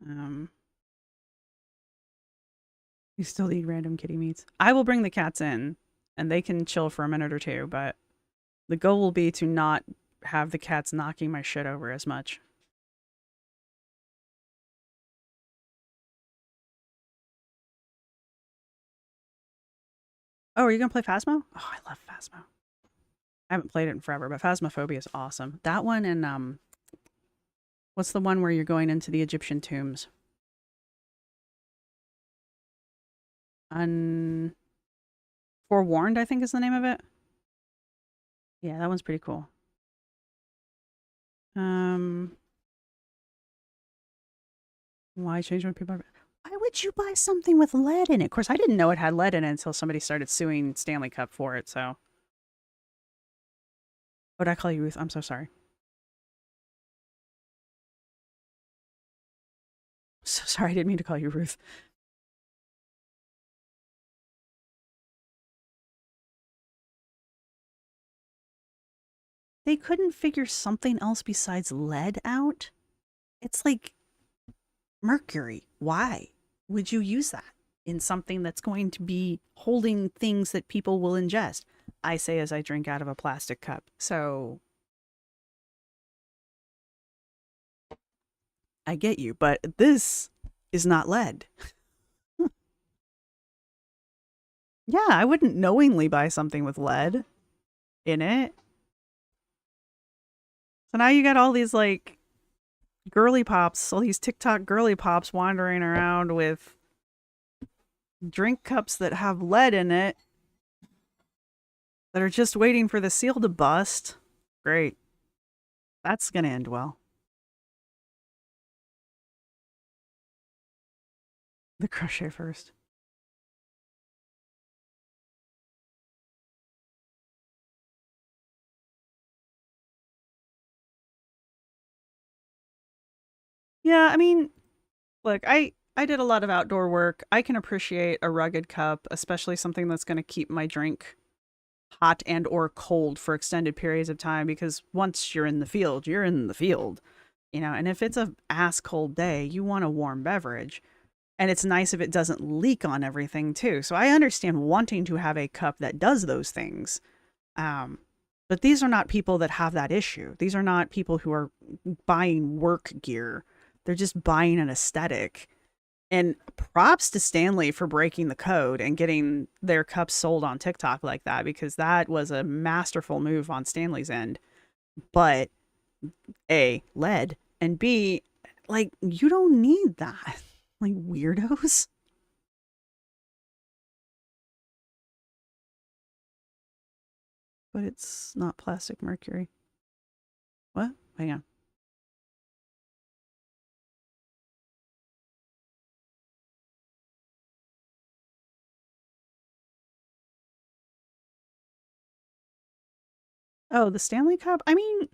You still eat random kitty meats. I will bring the cats in, and they can chill for a minute or two, but the goal will be to not have the cats knocking my shit over as much. Oh, are you going to play Phasmo? Oh, I love Phasmo. I haven't played it in forever, but Phasmophobia is awesome. That one and, what's the one where you're going into the Egyptian tombs? Forewarned, I think is the name of it. Yeah, that one's pretty cool. Why change when people are... Why would you buy something with lead in it? Of course, I didn't know it had lead in it until somebody started suing Stanley Cup for it, so... What did I call you, Ruth? I'm so sorry. So sorry, I didn't mean to call you Ruth. They couldn't figure something else besides lead out? It's like mercury. Why would you use that in something that's going to be holding things that people will ingest? I say as I drink out of a plastic cup. So I get you, but this is not lead. Yeah, I wouldn't knowingly buy something with lead in it. So now you got all these like girly pops, all these TikTok girly pops wandering around with drink cups that have lead in it that are just waiting for the seal to bust. Great. That's going to end well. The crochet first. Yeah, I mean, look, I did a lot of outdoor work. I can appreciate a rugged cup, especially something that's going to keep my drink hot and or cold for extended periods of time, because once you're in the field, you're in the field, you know, and if it's a ass cold day, you want a warm beverage. And it's nice if it doesn't leak on everything too. So I understand wanting to have a cup that does those things. But these are not people that have that issue. These are not people who are buying work gear. They're just buying an aesthetic. And props to Stanley for breaking the code and getting their cups sold on TikTok like that, because that was a masterful move on Stanley's end. But A, lead, and B, like, you don't need that. Like, weirdos. But it's not plastic mercury. What? Hang on. Oh, the Stanley Cup? I mean,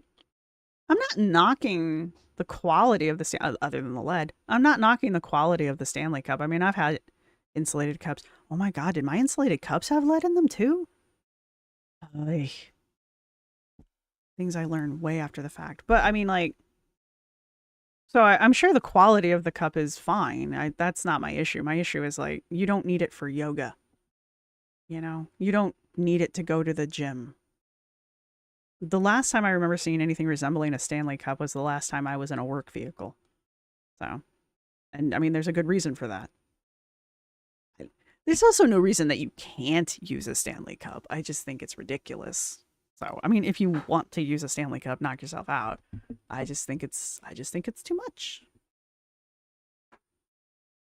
I'm not knocking the quality of the other than the lead. I'm not knocking the quality of the Stanley Cup. I mean, I've had insulated cups. Oh my God, did my insulated cups have lead in them too? Oh Things I learned way after the fact. But I mean, like, so I'm sure the quality of the cup is fine. That's not my issue. My issue is like, you don't need it for yoga. You know, you don't need it to go to the gym. The last time I remember seeing anything resembling a Stanley Cup was the last time I was in a work vehicle. So, and I mean, there's a good reason for that. There's also no reason that you can't use a Stanley Cup. I just think it's ridiculous. So, I mean, if you want to use a Stanley Cup, knock yourself out. I just think it's too much.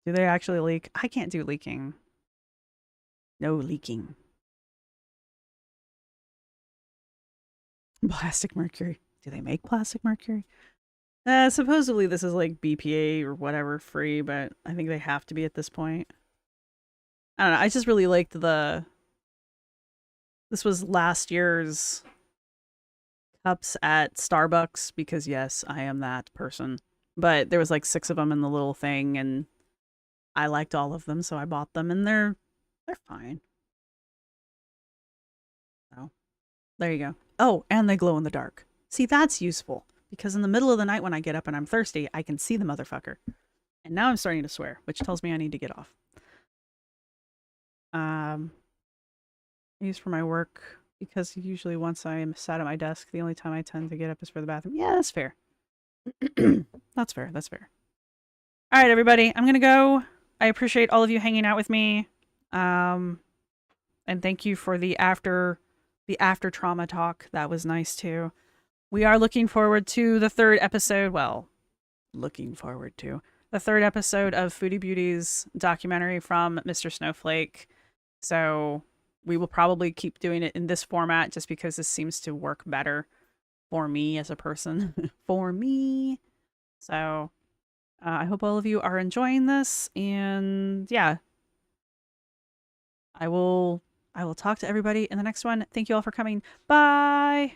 Do they actually leak? I can't do leaking. No leaking. Plastic mercury. Do they make plastic mercury? Supposedly this is like BPA or whatever free, but I think they have to be at this point. I don't know. I just really liked this was last year's cups at Starbucks because yes, I am that person. But there was like 6 of them in the little thing and I liked all of them, so I bought them and they're fine. So, there you go. Oh, and they glow in the dark. See, that's useful because in the middle of the night when I get up and I'm thirsty, I can see the motherfucker. And now I'm starting to swear, which tells me I need to get off. I use for my work because usually once I am sat at my desk, the only time I tend to get up is for the bathroom. Yeah, that's fair. That's fair. That's fair. All right, everybody, I'm going to go. I appreciate all of you hanging out with me. And thank you for the after trauma talk. That was nice too. We are looking forward to the 3rd episode. Well, looking forward to the 3rd episode of Foodie Beauty's documentary from Mr. Snowflake. So we will probably keep doing it in this format just because this seems to work better for me as a person. For me. So I hope all of you are enjoying this. And yeah, I will talk to everybody in the next one. Thank you all for coming. Bye.